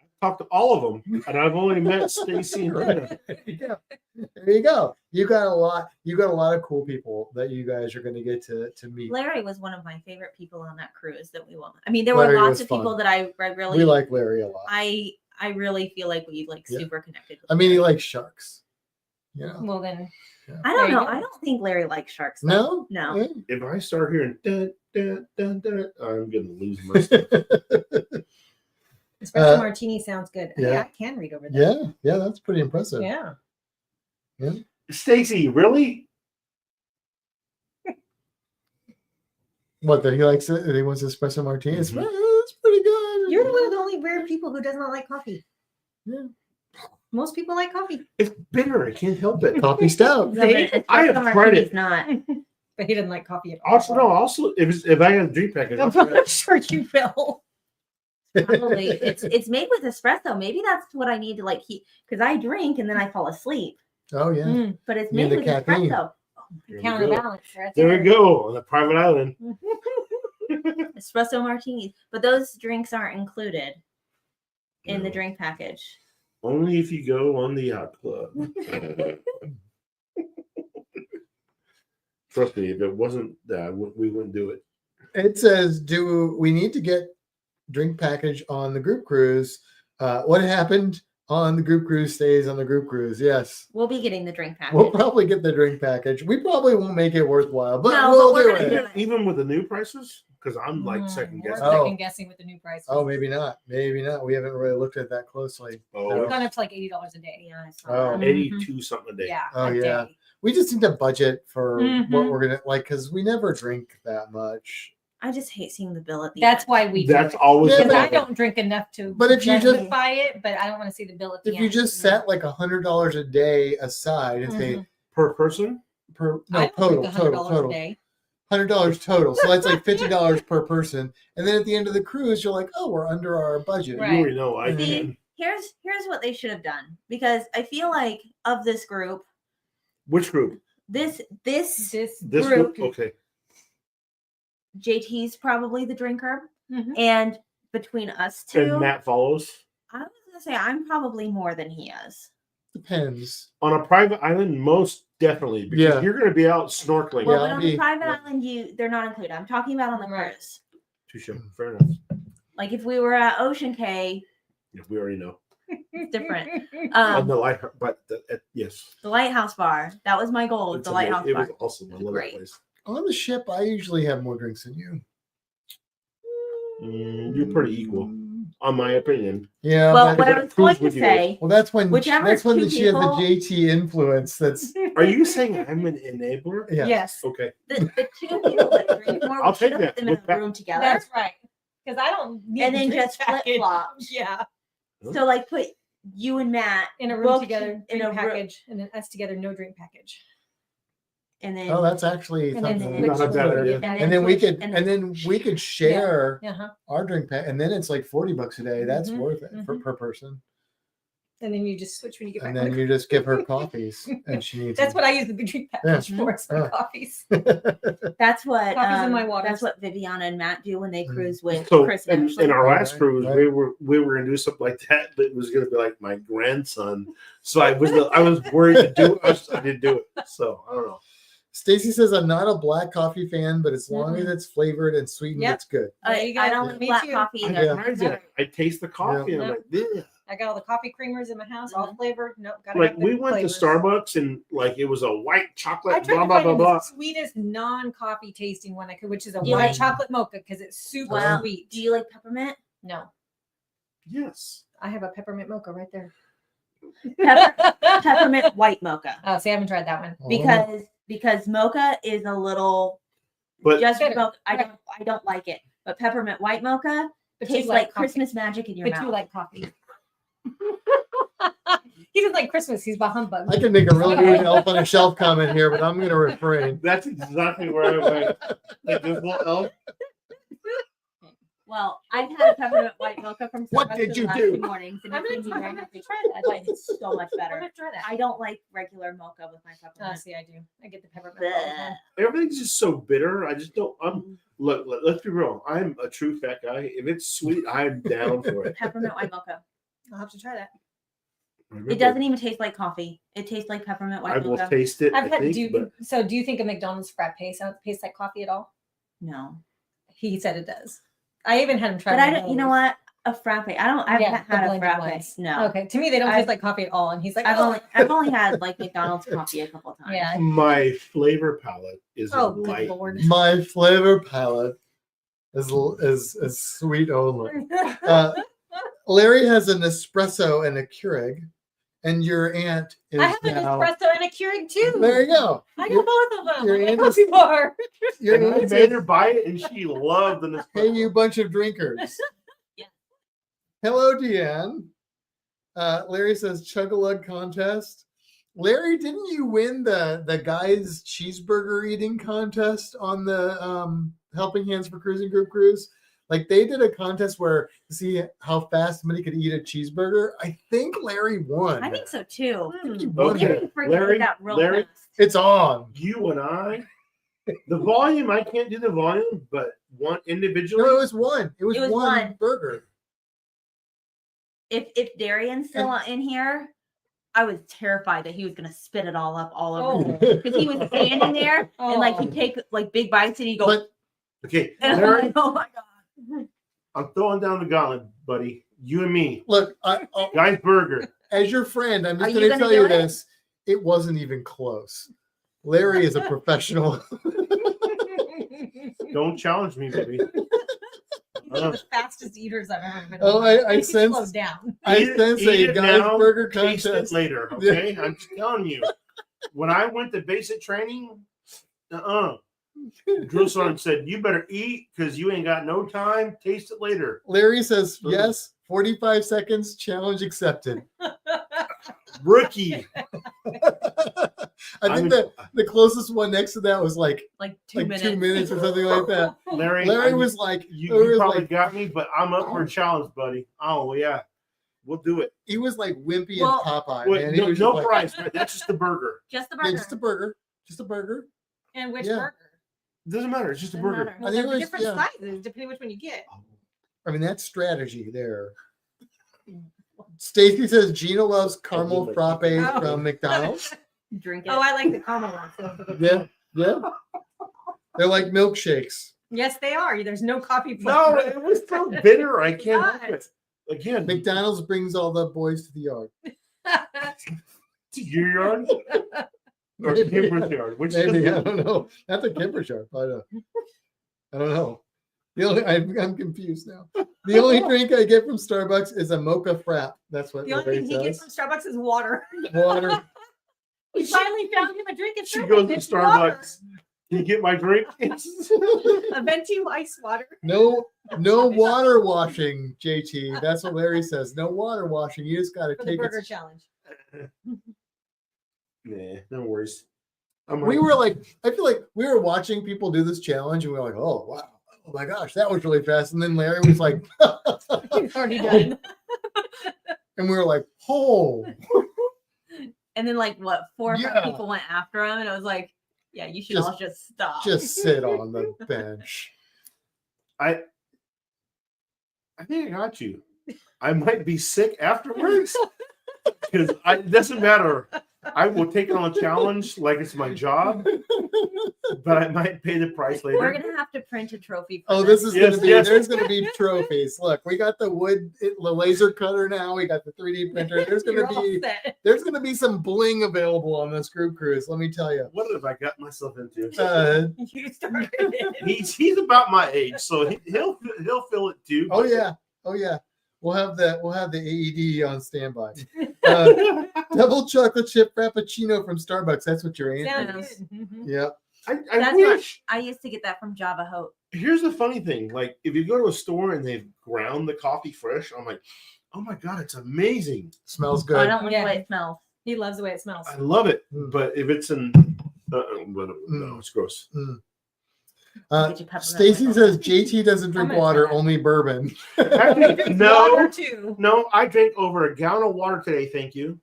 B: I've talked to all of them, and I've only met Stacy and Brenda.
A: Yeah. There you go. You got a lot. You got a lot of cool people that you guys are going to get to meet.
D: Larry was one of my favorite people on that cruise that we went. I mean, there
A: Larry
D: were lots
A: was
D: of
A: fun.
D: people that I really,
A: We like Larry a lot.
D: I really feel like we like
A: Yeah.
D: super connected. With
A: I mean, he
D: Larry.
A: likes sharks. You know?
C: Well, then.
D: I
C: There
D: don't
C: you
D: know.
C: go.
D: I don't think Larry likes sharks. though.
A: No.
D: No.
B: If I start hearing dun dun dun dun, I'm gonna lose my stuff.
C: Espresso martini sounds good.
A: yeah.
C: I can read over that.
A: Yeah, that's pretty impressive.
C: Yeah.
B: Stacy, really?
A: What that he likes it? That he wants espresso martini. It's,
B: Mhm.
A: it's pretty good.
C: You're one of the only rare people who does not like coffee.
A: Yeah.
C: Most people like coffee,
B: It's bitter. I can't help it.
A: Coffee stout.
D: No, but
C: See?
D: espresso
B: I have tried
D: martini's
B: it.
D: Not.
C: but he doesn't like coffee at all.
B: Also, no. Also, if I had a drink package, I'll try
C: I'm
B: it.
C: sure you will.
D: Probably it's made with espresso. Maybe that's what I need to like heat because I drink and then I fall asleep.
A: Oh yeah.
C: Mm,
D: But it's
A: You need
D: made
A: the
D: with
A: caffeine.
D: espresso.
B: There we go.
C: counterbalance. Right
B: There we go on the private island.
D: Espresso martinis. But those drinks aren't included in the
B: No.
D: drink package.
B: Only if you go on the yacht club. Trust me, if it wasn't that, we wouldn't do it.
A: It says, do we need to get drink package on the group cruise? What happened on the group cruise stays on the group cruise. Yes.
D: We'll be getting the drink package.
A: We'll probably get the drink package. We probably won't make it worthwhile, but
D: No,
A: we'll
D: but we're
A: do
D: gonna
A: it.
D: do it.
B: Even with the new prices, because I'm like second
C: We're
B: guessing.
A: Oh.
C: second guessing with the new prices.
A: Oh, maybe not. Maybe not. We haven't really looked at that closely.
B: Oh,
C: It's gone up to like $80 a day.
D: Yeah, I saw
A: Oh.
D: that.
B: 82 something a day.
C: Yeah.
A: Oh,
C: a
A: yeah.
C: day.
A: We just need to budget for what
C: Mhm.
A: we're gonna like because we never drink that much.
D: I just hate seeing the bill at the
C: That's
D: end.
C: why we do
B: That's
C: it.
B: always
A: Yeah,
C: Because
B: the
C: I
B: problem.
C: don't drink enough to
A: But if you just-
C: justify it, but I don't want to see the bill at the
A: If
C: end.
A: you just set like $100 a day aside and say
C: Mhm.
B: per person.
A: per
C: I
A: no
C: don't drink
A: total
C: $100 a day.
A: $100 total. So that's like $50 per person. And then at the end of the cruise, you're like, oh, we're under our budget.
C: Right.
B: You already know I
A: See,
B: can.
D: Here's what they should have done because I feel like of this group,
B: Which group?
D: this
C: This
B: This
C: group.
B: group. Okay.
D: JT's probably the drinker,
C: Mhm.
D: and between us two,
B: And Matt follows.
D: I was gonna say I'm probably more than he is.
A: Depends.
B: On a private island, most definitely. Because
A: Yeah.
B: you're going to be out snorkeling.
D: Well,
A: Yeah,
D: but on
A: me-
D: the private
A: yeah.
D: island, they're not included. I'm talking about on the
C: Right.
D: cruise.
B: Touche. Fair enough.
D: Like if we were at Ocean K,
B: Yeah, we already know.
D: it's different.
B: On
D: Um,
B: the light, but yes.
D: the Lighthouse Bar. That was my goal.
B: It's
D: The Lighthouse
B: amazing.
D: Bar.
B: It was awesome. I love
D: Great.
B: that place.
A: On the ship, I usually have more drinks than you.
B: You're pretty equal, on my opinion.
A: Yeah.
D: Well,
A: but-
D: what I
B: that
D: was going
B: cruise
D: to
B: with you.
D: say,
A: well, that's when
D: Whichever
A: that's when
D: two
A: she has the
D: people-
A: JT influence. That's
B: Are you saying I'm an enabler?
A: yeah.
C: Yes.
B: Okay.
D: the two people that drink more,
B: I'll
D: we should
B: take
D: have
B: that
D: put them in
B: with
D: a
B: that.
D: room together.
C: That's right. Because I don't need
D: And
C: the
D: then
C: drink
D: just
C: package.
D: flip-flop.
C: Yeah.
D: So like put you and Matt
C: In a room
D: booked
C: together,
D: in
C: drink
D: a room.
C: package, and then us together, no drink package.
D: and then
A: Oh, that's actually
C: And then
A: something.
B: Not a bad idea.
A: And then we
D: switch,
A: could, and then we could share
C: Uh-huh.
A: our drink pack, and then it's like $40 a day. That's
C: Mhm,
A: worth it
C: mhm.
A: per person.
C: And then you just switch when you get
A: And
C: back.
A: then you just give her coffees, and she needs.
C: That's what I use the drink package for. It's my
A: Yeah.
C: coffees.
D: that's what
C: Coffees in my waters.
D: that's what Viviana and Matt do when they
A: Mhm.
D: cruise with
B: So
D: Chris.
B: in
D: Ashley.
B: our last
A: Right,
B: cruise,
A: right.
B: we were gonna do something like that, but it was gonna be like my grandson. So I was worried to do it. I didn't do it. So I don't know.
A: Stacy says, "I'm not a black coffee fan, but as long as it's flavored and sweetened,
C: Yep.
A: it's good."
C: There you go.
D: I don't like
C: Me
D: black
C: too.
D: coffee
B: I,
D: either.
A: Yeah.
B: tried that. I taste the coffee and I'm like, "Ugh."
C: I got all the coffee creamers in my house, all flavored. Nope, gotta
B: Like
C: have the
B: we went
C: flavors.
B: to Starbucks and like it was a white
C: I
B: chocolate,
C: tried
B: blah
C: to
B: blah
C: find
B: blah
C: the
B: blah.
C: sweetest non-coffee tasting one I could, which is a
D: You
C: white
D: like-
C: chocolate mocha because it's super
D: Wow.
C: sweet.
D: Do you like peppermint?
C: No,
B: Yes.
C: I have a peppermint mocha right there.
D: Peppermint white mocha.
C: Oh, see, I haven't tried that one.
A: Oh.
D: Because mocha is a little
B: But
D: just
C: Bitter.
D: mocha. I don't like it. But peppermint white mocha
C: But you
D: tastes
C: like
D: like
C: coffee.
D: Christmas magic in your
C: But
D: mouth.
C: you like coffee. He doesn't like Christmas. He's bah humbug.
A: I can make a really good elf on a shelf comment here, but I'm going to refrain.
B: that's exactly where I went. Like this little elf.
D: Well, I've had a peppermint white mocha from
A: What
D: Starbucks
A: did
D: in
A: you
D: the last
A: do?
D: 2 mornings, and
C: I'm
D: it's
C: gonna
D: made me
C: try
D: very
C: that.
D: happy.
C: Try that.
D: But it's so much
C: I'm
D: better.
C: gonna try that.
D: I don't like regular mocha with my
C: Oh,
D: peppermint.
C: see, I do. I get the peppermint all the time.
B: Everything's just so bitter. I just don't. Look. Let's be real. I'm a true fat guy. If it's sweet, I'm down for it.
D: Peppermint white mocha.
C: I'll have to try that.
D: It doesn't even taste like coffee. It tastes like peppermint white
B: I will
D: mocha.
B: taste it.
C: I've
B: I
C: had.
B: think, but
C: Do you think a McDonald's frappe tastes like coffee at all?
D: No,
C: He said it does. I even had him try.
D: but I
C: one
D: don't.
C: of
D: You know
C: those.
D: what? A frappe. I don't. I've
C: Yeah, the
D: had a
C: blended
D: frappe.
C: ones.
D: No.
C: Okay, to me they don't
D: I've-
C: taste like coffee at all. And he's like,
D: I've only had like McDonald's coffee a couple times.
C: yeah.
B: my flavor palette is
C: Oh, good
B: light.
C: lord.
A: My flavor palette is sweet only. Larry has an espresso and a Keurig, and your aunt is
C: I have an
A: now.
C: espresso and a Keurig too.
A: There you go.
C: I
A: Your-
C: got both of them.
A: your
C: I'm a
A: aunt
C: coffee bar.
A: Your
B: And I
A: aunt
B: made
A: says,
B: her buy it, and she loved the
A: "Hey, you bunch of drinkers."
D: Yeah.
A: Hello, Deanne. Larry says chug-a-lug contest. Larry, didn't you win the guys cheeseburger eating contest on the Helping Hands for Cruising Group Cruise? Like they did a contest where to see how fast somebody could eat a cheeseburger. I think Larry won.
D: I think so too.
A: I think he won
B: Okay.
A: it.
B: Larry,
D: that real
B: Larry,
D: fast.
A: It's on.
B: You and I, the volume. I can't do the volume, but one individually.
A: No, it was one. It was,
D: It was
A: one
D: one.
A: burger.
D: If Darian's still in here, I was terrified that he was gonna spit it all up all over
C: Oh.
D: because he was standing there and like he'd take like big bites and he'd go.
A: But
B: Okay,
D: and I'm
B: Larry,
D: like, oh my god!
B: I'm throwing down the gauntlet, buddy. You and me,
A: look,
B: guys. Burger.
A: as your friend, I'm
D: Are
A: just
D: you
A: going to
D: gonna
A: tell you
D: do it?
A: this. It wasn't even close. Larry is a professional.
B: Don't challenge me, baby.
C: He's one of the fastest eaters I've ever been.
A: Oh,
C: around.
A: I
C: He
A: sense-
C: slows down.
A: I
B: Eat it-
A: sense
B: eat
A: a
B: it
A: guys
B: now,
A: burger
B: Taste it
A: contest.
B: later, okay? I'm just telling you. When I went to basic training, Drill Sergeant said, "You better eat because you ain't got no time. Taste it later."
A: Larry says yes. 45 seconds. Challenge accepted.
B: Rookie.
A: I think that the closest one next to that was like
D: Like 2 minutes.
A: 2 minutes or something like that.
B: Larry.
A: Larry was like,
B: You,
A: Larry
B: you
A: was
B: probably
A: like,
B: got me, but I'm up for a challenge, buddy. Oh yeah, we'll do it.
A: he was like Wimpy
D: Well,
A: and Popeye.
B: Wait,
A: Man. He
B: no,
A: was
B: no
A: just like,
B: price, right? That's just the burger.
D: Just the
A: yeah,
D: burger.
A: just a burger. Just a burger.
C: And which
A: Yeah.
C: burger?
B: Doesn't matter. It's just a
D: Doesn't
B: burger.
D: matter.
C: Well,
A: I think
C: there's
A: it was-
C: different
A: yeah.
C: sizes depending which one you get.
A: I mean, that's strategy there. Stacy says Gina loves caramel frappes
C: Oh.
A: from McDonald's.
D: Drink it.
C: Oh, I like the caramel one. So
A: Yeah, yeah. They're like milkshakes.
C: yes, they are. There's no coffee.
B: No,
C: flavor.
B: it was so bitter. I can't
C: Not.
B: help it. Again,
A: McDonald's brings all the boys to the yard.
B: to your yard or
A: Maybe.
B: Kimber's yard. Which
A: Maybe I
B: is
A: don't know. Not the Kimber Sharp. I don't know. The only I'm confused now. The only drink I get from Starbucks is a mocha frap. That's what
C: The only
A: Larry
C: thing he gets
A: says.
C: from Starbucks is water.
A: Water.
C: We finally found him a drink at
B: she
C: Starbucks.
B: goes to
C: It's water.
B: Starbucks. Can you get my drink?
C: A venti ice water.
A: No water washing, JT. That's what Larry says. No water washing. You just got to
C: For the
A: take
C: burger
A: it.
C: challenge.
B: Nah, no worries.
A: we were like, I feel like we were watching people do this challenge, and we were like, oh wow, oh my gosh, that was really fast. And then Larry was like,
C: You've already done.
A: and we were like, oh,
D: And then like what, 4 or 5
A: Yeah.
D: people went after him, and I was like, yeah, you should all just stop.
A: just sit on the bench.
B: I think I got you. I might be sick afterwards because it doesn't matter. I will take on a challenge like it's my job, but I might pay the price later.
D: We're gonna have to print a trophy. For
A: Oh, this is
B: Yes,
A: gonna be.
B: yes.
A: There's gonna be trophies. Look, we got the laser cutter now. We got the 3D printer. There's
C: You're
A: gonna
C: all
A: be.
C: set.
A: There's gonna be some bling available on this group cruise. Let me tell you.
B: What have I got myself into?
C: You started it.
B: He's about my age, so he'll feel it too.
A: Oh yeah. Oh yeah. We'll have the AED on standby. Double chocolate chip frappuccino from Starbucks. That's what your
C: Sounds
A: answer is.
C: good. Mhm.
A: Yep.
B: I
D: That's
B: wish.
D: I used to get that from Java Hope.
B: Here's the funny thing: like if you go to a store and they've ground the coffee fresh, I'm like, oh my god, it's amazing.
A: Smells
D: Oh,
A: good.
D: I don't like
C: Yeah.
D: the way it smells.
C: He loves the way it smells.
B: I love it,
A: Mm.
B: but if it's in, no, it's gross.
D: Get you peppermint
A: Stacy
D: with
A: says JT doesn't drink
C: I'm gonna
A: water,
C: try that.
A: only bourbon.
B: Actually,
C: Water
B: no,
C: too.
B: no, I drank over a gallon of water today. Thank you.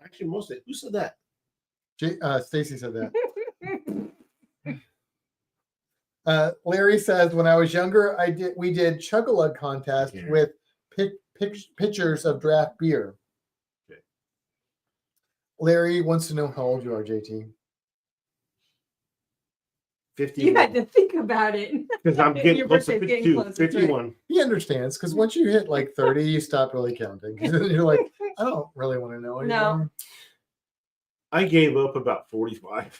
B: Actually, most of it. Who said that?
A: Stacy said that. Larry says, when I was younger, we did chug-a-lug contest
B: Yeah.
A: with pictures of draft beer.
B: Okay.
A: Larry wants to know how old you are, JT.
B: 51.
C: You had to think about it.
B: Because I'm getting
C: Your
B: close to
C: birthday's getting
B: 52,
C: close, that's right.
B: 51.
A: He understands because once you hit like 30, you stop really counting. You're like, I don't really want to know anymore.
C: No.
B: I gave up about 45.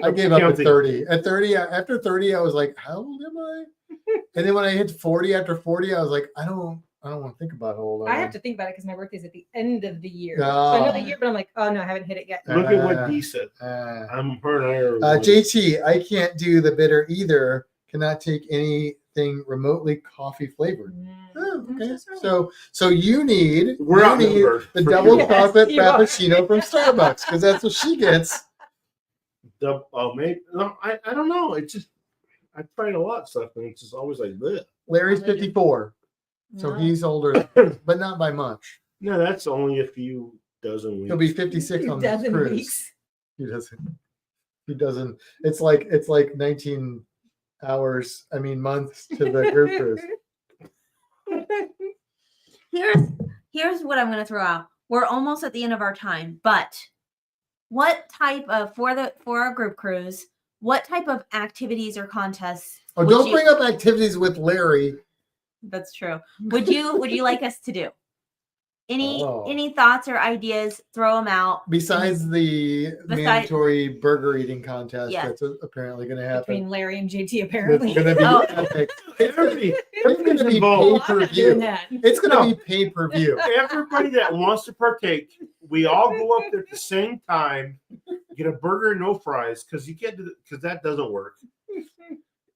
A: I gave up at
B: Counting.
A: 30. At 30, after 30, I was like, how old am I? And then when I hit 40, after 40, I was like, I don't want to think about how old I
C: I
A: am.
C: have to think about it because my birthday's at the end of the year. So
A: Oh.
C: I know the year, but I'm like, oh no, I haven't hit it yet.
B: Look at what Dee said.
A: Uh,
B: Her and I are.
A: JT, I can't do the bitter either. Cannot take anything remotely coffee flavored. Oh, okay. So you need
B: We're outnumbered.
A: the
B: For
A: double
B: sure.
A: chocolate
C: Yes, you are.
A: frappuccino from Starbucks because that's what she gets.
B: Maybe. No, I don't know. It's just, I tried a lot of stuff and it's just always like this.
A: Larry's 54, so
C: No.
A: he's older, but not by much.
B: No, that's only a few dozen weeks.
A: He'll be 56 on this
C: Dozen
A: cruise.
C: weeks.
A: He doesn't. He doesn't. It's like 19 hours. I mean months to the group cruise.
D: Here's what I'm gonna throw out. We're almost at the end of our time, but what type of for our group cruise, what type of activities or contests
A: Oh,
D: would
A: don't
D: you-
A: bring up activities with Larry.
D: That's true. Would you like us to do?
A: Oh.
D: Any thoughts or ideas? Throw them out.
A: Besides the mandatory burger eating contest
D: Yeah.
A: that's apparently going to happen.
C: Between Larry and JT,
A: It's
C: apparently.
A: going to be
D: Oh.
A: epic.
B: Everybody,
A: It's going to be
B: involved.
C: I'm not
A: pay-per-view.
C: doing that.
A: It's going to
B: No.
A: be pay-per-view.
B: Everybody that wants to partake, we all go up there at the same time, get a burger, no fries, because you can't do that, because that doesn't work.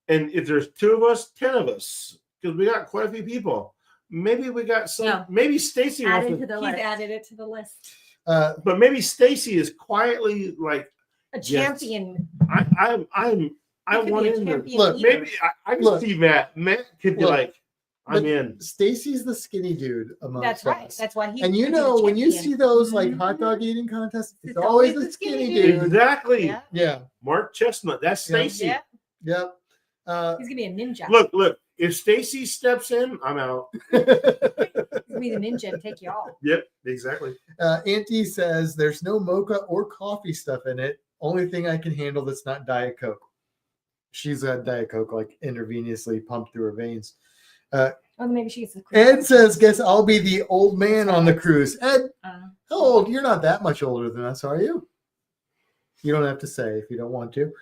B: And if there's 2 of us, 10 of us, because we got quite a few people. Maybe we got some.
D: Yeah.Maybe
B: Stacy wants
D: Added
B: to,
D: to the
C: He's
D: list.
C: added it to the list.
B: but maybe Stacy is quietly like,
C: A
B: Yes.
C: champion.
B: I
C: could
B: want
C: be a
B: in there.
C: champion
A: Look,
C: eater.
B: Maybe I can
A: Look.
B: see Matt. Matt could be
A: Look.
B: like, I'm
A: But
B: in.
A: Stacy's the skinny dude amongst
C: That's right.
A: us.
C: That's why he.
A: And you
C: could be the
A: know, when you
C: champion.
A: see those like
C: Mhm.
A: hot dog eating contests, it's
C: It's
A: always
C: always
A: the
C: the
A: skinny
C: skinny
A: dude.
B: Exactly.
C: Yeah.
A: Yeah.
B: Mark Chestnut. That's
A: Yeah.
B: Stacy.
C: Yeah.
A: Yep.
C: He's gonna be a ninja.
B: Look. If Stacy steps in, I'm out.
C: He's gonna be the ninja and take you all.
B: Yep. Exactly.
A: Auntie says there's no mocha or coffee stuff in it. Only thing I can handle that's not Diet Coke. She's got Diet Coke like intravenously pumped through her veins.
C: Oh, maybe she gets the.
A: Ed says, guess I'll be the old man on the cruise. Ed,
D: Uh,
A: how old? You're not that much older than us, are you? You don't have to say if you don't want to.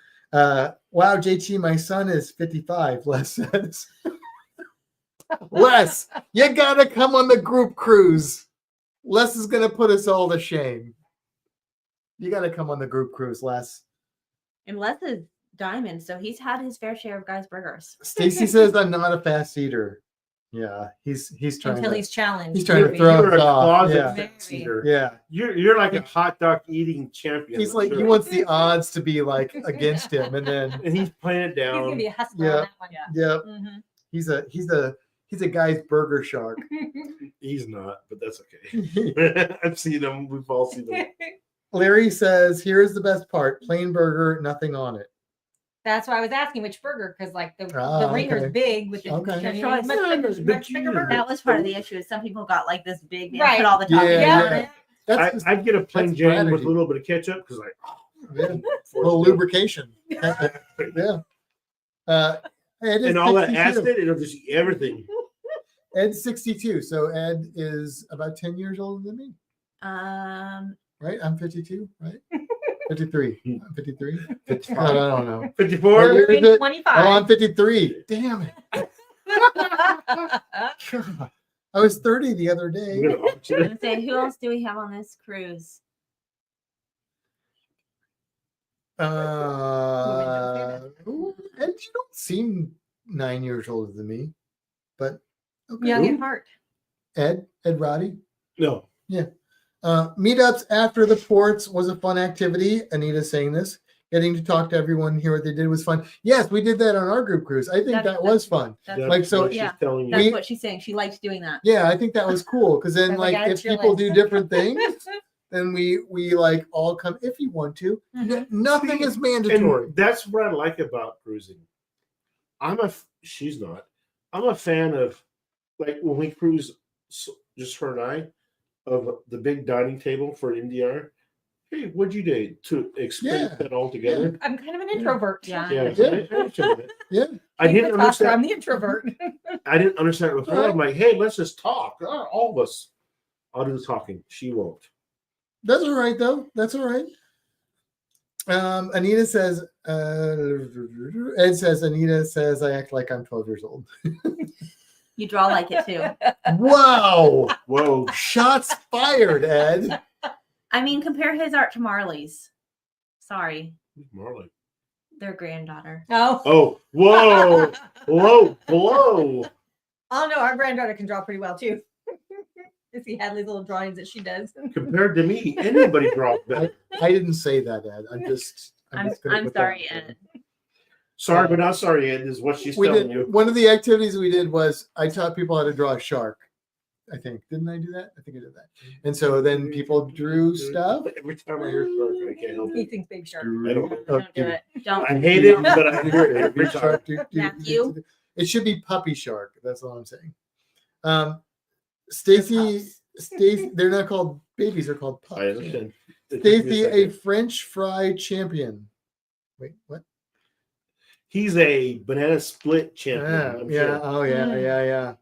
A: Wow, JT, my son is 55, Les says. Les, you gotta come on the group cruise. Les is gonna put us all to shame. You gotta come on the group cruise, Les.
D: and Les is diamond, so he's had his fair share of guys' burgers.
A: Stacy says I'm not a fast eater. Yeah, he's trying
C: until
A: to,
C: he's challenged.
A: he's trying to
C: maybe.
A: throw
B: You're
A: us
B: a
A: off.
B: closet
A: Yeah.
B: fence
C: Maybe.
B: eater.
A: Yeah.
B: You're like a hot dog eating champion.
A: He's
B: I'm
A: like,
B: sure.
A: he wants the odds to be like against him, and then
B: and he's playing it
C: He's gonna
B: down.
C: be a hustler
A: Yeah.
C: on that one.
A: yeah,
C: Mhm.
A: he's a guy's burger shark.
B: He's not, but that's okay. I've seen him. We've all seen him.
A: Larry says, "Here's the best part: plain burger, nothing on it."
C: That's why I was asking which burger, because like the
A: Ah,
C: ringer's
A: okay.
C: big with the
A: Okay.
C: much
D: Yeah,
C: bigger,
B: it's
C: much bigger burger.
D: That was part of the issue. Is some people got like this big, they
C: Right.
D: put all the toppings
A: Yeah,
D: on
A: yeah.
D: it.
A: That's just
B: I'd get a plain
A: that's
B: Jane with
A: strategy.
B: a little bit of ketchup because like
A: yeah, a little lubrication. Yeah. Ed is
B: and all that
A: 62.
B: acid, it'll just eat everything.
A: Ed's 62, so Ed is about 10 years older than me, right? I'm 52, right? 53. I'm 53. I don't know.
B: 54.
A: Ed,
C: You're
A: is
C: in
A: it?
C: 25.
A: Oh, I'm 53. Damn it. God. I was 30 the other day.
B: I'm gonna
D: I
B: auction
D: was
B: it.
D: gonna say, who else do we have on this cruise?
A: Ed, you don't seem 9 years older than me, but okay.
C: Young at heart.
A: Ed Roddy.
B: No.
A: Meetups after the ports was a fun activity. Anita's saying this. Getting to talk to everyone, hear what they did was fun. Yes, we did that on our group cruise. I think that was fun.
D: That's,
B: That's
A: Like, so-
B: what she's
D: yeah.
B: telling you.
D: that's
A: We-
D: what she's saying. She likes doing that.
A: Yeah, I think that was cool because then,
C: Sounds like
A: like,
C: I
A: if
C: had
A: people
C: your
A: do
C: list.
A: different things, then we like all come if you want to. Nothing is mandatory.
B: And that's what I like about cruising. She's not. I'm a fan of, like, when we cruise, just her and I, of the big dining table for NDR. Hey, what'd you do to explain
A: Yeah.
B: that all together?
C: I'm kind of an introvert.
D: Yeah.
B: Yeah,
A: Yeah.
B: I understand that.
A: Yeah.
B: I didn't
C: I'm
B: understand.
C: the introvert.
B: I didn't understand it before. I'm like, hey, let's just talk. All of us. I'll do the talking. She won't.
A: That's all right though. That's all right. Anita says, Ed says, Anita says, I act like I'm 12 years old.
D: You draw like it too.
A: Wow.
B: Whoa.
A: Shots fired, Ed.
D: I mean, compare his art to Marley's. Sorry,
B: Marley.
D: their granddaughter.
C: Oh.
B: Oh, whoa. Whoa. Whoa.
C: Oh no, our granddaughter can draw pretty well too. You see Hadley's little drawings that she does.
B: Compared to me, anybody draws better.
A: I didn't say that, Ed. I'm just
D: I'm
A: gonna put that
D: sorry,
A: out there.
D: Ed.
B: Sorry, but not sorry, Ed, is what she's
A: We
B: telling
A: did
B: you.
A: one of the activities we did was I taught people how to draw a shark. I think didn't I do that? I think I did that. And so then people drew stuff.
B: Every time I hear shark, I can't help
C: He
B: it.
C: thinks big shark.
B: I don't.
A: Oh,
D: Don't do it. Don't.
B: I hate it, but I hear it every
A: Big
B: time.
A: shark,
D: Matthew?
A: It should be puppy shark. That's all I'm saying.
D: They're
A: Stacy,
D: pups.
A: Stacy, they're not called babies, they're called pups.
B: I understand. It took me
A: Stacy,
B: a
A: a
B: second.
A: French fry champion. Wait, what?
B: He's a banana split champion. I'm
A: Yeah.
B: sure.
A: Oh, yeah.
C: Mm.
A: Yeah.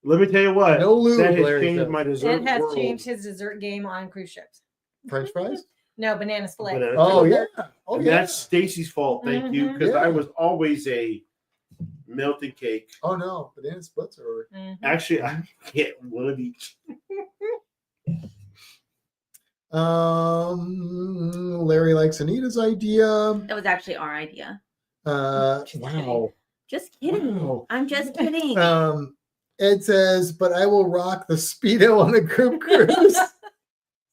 B: Let me tell you what.
A: No lube,
B: that has
A: Larry
B: changed
A: says.
B: my dessert
C: Ed has
B: world.
C: changed his dessert game on cruise ships.
A: French fries?
C: No, banana split.
B: Banana
A: Oh,
B: split.
A: yeah. Oh,
B: And
A: yeah.
B: that's Stacy's fault. Thank you, because
A: Yeah.
B: I was always a melted cake.
A: Oh, no. Banana splits are.
C: Mhm.
B: Actually, I get one of each.
A: Larry likes Anita's idea.
D: That was actually our idea.
A: Wow.
D: Just kidding.
A: Wow.
D: I'm just kidding.
A: Ed says, but I will rock the Speedo on a group cruise.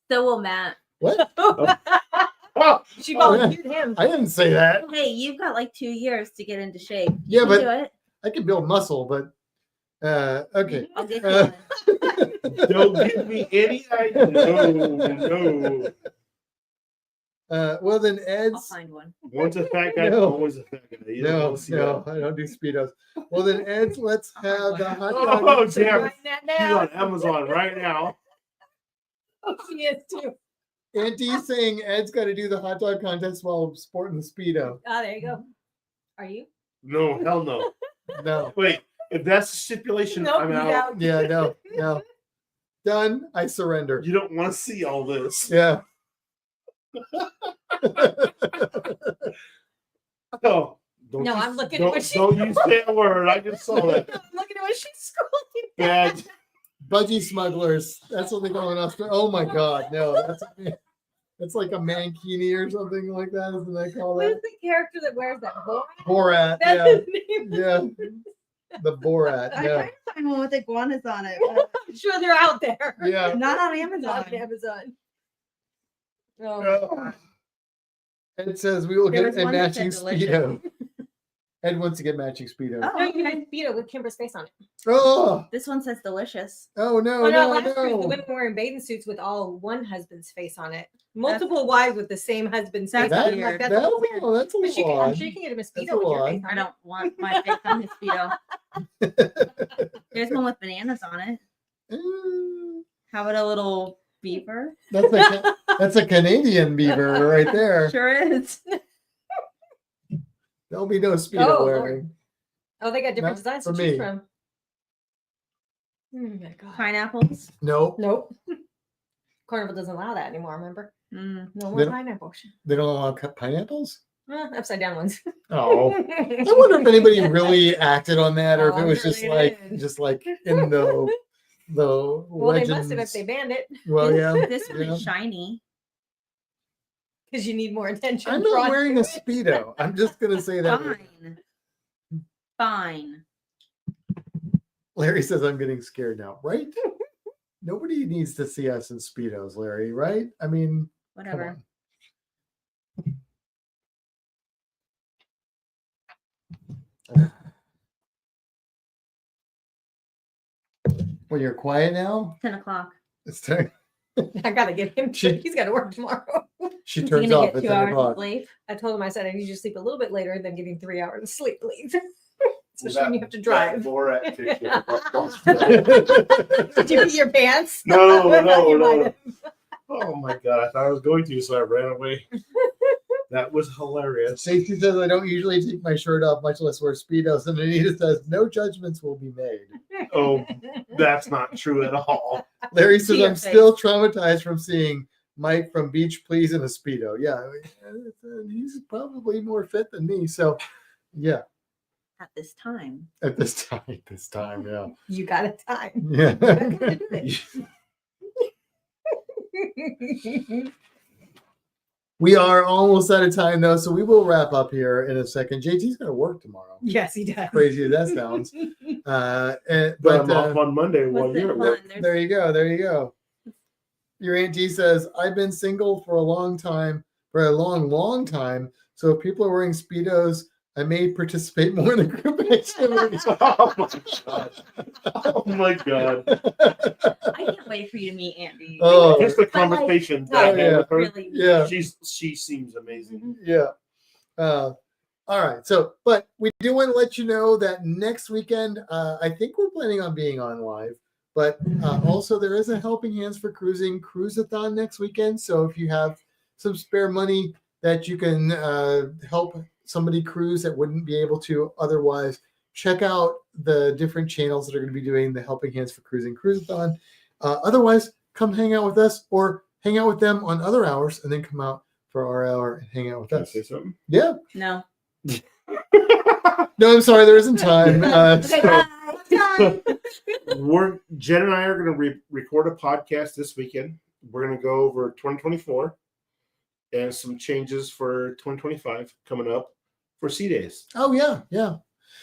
D: So will Matt.
A: What?
B: Oh,
C: She volunteered him.
A: I didn't say that.
D: Hey, you've got like 2 years to get into shape.
A: Yeah,
D: You
A: but
D: can do it.
A: I can build muscle, but okay.
D: I'll get you
A: Uh,
D: one.
B: don't give me any idea. No.
A: Well, then
D: I'll
A: Ed's.
D: find one.
B: Once a fat guy,
A: No.
B: always a fat guy. You don't
A: No,
B: wanna see
A: no,
B: that.
A: I don't do Speedos. Well, then Ed's, let's have the hot dog.
B: Oh, damn.
C: Writing that
B: He's
C: now.
B: on Amazon right now.
C: Oh, she is too.
A: Auntie's saying Ed's got to do the hot dog contest while sporting the Speedo.
C: Oh, there you go. Are you?
B: No, hell no.
A: No.
B: Wait, if that's the stipulation,
C: Nope,
B: I'm
C: he's
B: out.
C: out.
A: Yeah, no. Done. I surrender.
B: You don't want to see all this.
A: Yeah.
B: Oh, don't
C: No,
B: you-
C: I'm looking at
B: don't,
C: what she-
B: Don't you say a word. I just saw that.
C: I'm looking at what she's scrolling.
B: Bad.
A: Budgie smugglers. That's what they call in Australia. Oh my God, no, that's like a mankini or something like that. Isn't that called
C: What is
A: that?
C: the character that wears that bow?
A: Borat.
C: That's
A: Yeah,
C: his name.
A: yeah. The Borat.
C: I
A: Yeah.
C: kind of
D: find one with iguanas on it.
C: I'm sure they're out there.
A: Yeah.
D: Not on
C: Not
D: Amazon.
C: on Amazon. Oh, my
A: Oh.
C: God.
A: It says we will
D: There
A: get
D: was
A: a
D: one that
A: matching
D: said delicious.
A: Speedo. Ed wants to get matching Speedo.
D: Oh,
C: No, you
D: okay.
C: had Speedo with Kimber's face on it.
A: Oh,
D: This one says delicious.
A: oh no,
C: Oh, no,
A: no,
C: last cruise, the
A: no.
C: women were wearing bathing suits with all one husband's face on it. Multiple wives with the same husband's face
D: That's
C: on it. I'm like,
D: weird.
C: that's
A: That's,
C: a little weird.
A: oh, that's a
C: But
A: little
C: I'm
A: odd.
C: sure you can get a
A: That's
C: Speedo
A: a
C: with your
A: lot.
C: face on
D: I
C: it.
D: don't want my face on his Speedo. There's one with bananas on it.
A: Mm,
D: How about a little beaver?
A: that's a Canadian beaver right there.
D: Sure is.
A: There'll be no Speedo
C: Oh,
A: wearing.
C: Oh, they got different
A: Not
C: designs to
A: for
C: choose
A: me.
C: from. Oh my God.
D: Pineapples.
A: Nope.
C: Nope. Carnival doesn't allow that anymore, remember?
D: Mm.
C: No
A: They
C: more
A: don't-
C: pineapples.
A: They don't allow cut pineapples?
C: Upside down ones.
A: Oh. I wonder if anybody really acted on that or if
C: Oh,
A: it
C: I'm
A: was
C: sure
A: just
C: they
A: like
C: did.
A: in the
C: Well,
A: legends.
C: they must have if they banned it
A: Well, yeah.
D: This one
A: yeah.
D: is shiny.
C: because you need more attention.
A: I'm not
C: drawn
A: wearing
C: to
A: a
C: it.
A: Speedo. I'm just gonna say that.
D: Fine. Fine.
A: Larry says I'm getting scared now, right? Nobody needs to see us in Speedos, Larry, right? I mean, come
D: Whatever.
A: on. Well, you're quiet now.
D: 10 o'clock.
A: It's time.
C: I gotta get him.
A: She-
C: He's got to work tomorrow.
A: She
D: Is he
A: turns
D: gonna
A: off
D: get
A: at
D: 2
A: 10
D: hours of
A: o'clock.
D: sleep?
C: I told him, I said, I need you to sleep a little bit later than getting 3 hours of sleep, please. Especially when you have to drive.
B: Borat picture.
C: Did you pee your pants?
B: No, no,
C: You might
B: no.
C: have.
B: Oh my god! I thought I was going to, so I ran away. That was hilarious.
A: Stacey says I don't usually take my shirt off, much less wear Speedos. And Anita says no judgments will be made.
B: Oh, that's not true at all.
A: Larry says
D: To your
A: I'm
D: face.
A: still traumatized from seeing Mike from Beach Please in a Speedo. Yeah, he's probably more fit than me. So, yeah,
D: At this time.
A: at this time, yeah.
C: You got a time.
A: Yeah.
C: You got to do it.
A: We are almost out of time though, so we will wrap up here in a second. JT's going to work tomorrow.
C: Yes, he does.
A: Crazy as that sounds.
B: But
A: But
B: I'm off on Monday while
D: What's it
B: you're at
D: called?
B: work.
A: there you go. There you go. Your Aunt G says, I've been single for a long time, for a long, long time. So if people are wearing Speedos, I may participate more in the group activities.
B: Oh my god! Oh my god!
D: I can't wait for you to meet Andy.
A: Oh,
B: Just the conversation that I had
A: yeah.
B: with her.
D: Really.
A: yeah.
B: She seems amazing.
A: Yeah. All right. So, but we do want to let you know that next weekend, I think we're planning on being on live, but also there is a Helping Hands for Cruising cruise-a-thon next weekend. So if you have some spare money that you can help somebody cruise that wouldn't be able to otherwise, check out the different channels that are going to be doing the Helping Hands for Cruising cruise-a-thon. Otherwise, come hang out with us or hang out with them on other hours and then come out for our hour and hang out with
B: Can I
A: us.
B: say something?
A: Yeah.
D: No.
A: No, I'm sorry, there isn't time.
D: Okay,
A: So-
D: bye.
B: Jen and I are going to record a podcast this weekend. We're going to go over 2024 and some changes for 2025 coming up for SeaDazed.
A: Oh yeah, yeah.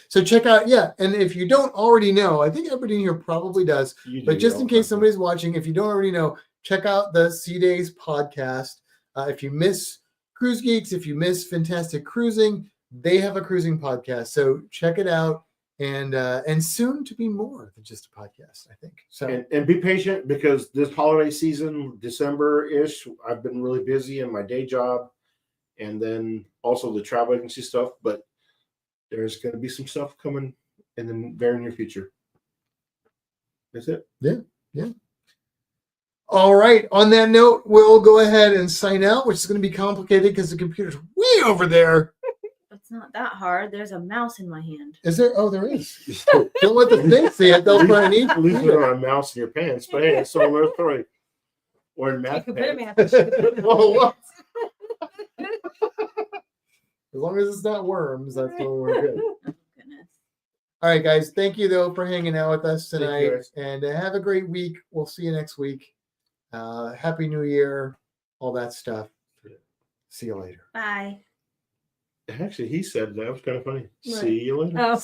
A: So check out, yeah. And if you don't already know, I think everybody in here probably does.
B: You
A: But
B: do
A: just
B: know
A: in case
B: something.
A: somebody's watching, if you don't already know, check out the SeaDazed podcast. If you miss Cruise Geeks, if you miss Fantastic Cruising, they have a cruising podcast. So check it out, and soon to be more than just a podcast, I think. So
B: And be patient because this holiday season, December-ish, I've been really busy in my day job and then also the travel agency stuff. But there's going to be some stuff coming in the very near future. That's it.
A: yeah. All right. On that note, we'll go ahead and sign out, which is going to be complicated because the computer's way over there.
D: It's not that hard. There's a mouse in my hand.
A: Is there? Oh, there is. Don't let the thing see it. They'll try and eat.
B: At least put on a mouse in your pants. But hey, it's so another story. Or in
C: You
B: math
C: could put him
B: pants.
C: in.
A: Oh, what? As long as it's not worms, that's what we're good.
D: Oh, goodness.
A: All right, guys. Thank you, though, for hanging out with us
B: Thank you,
A: tonight.
B: guys.
A: And have a great week. We'll see you next week. Happy New Year, all that stuff. See you later.
D: Bye.
B: Actually, he said that was kind of funny.
C: Right.
B: See you later.
C: Oh.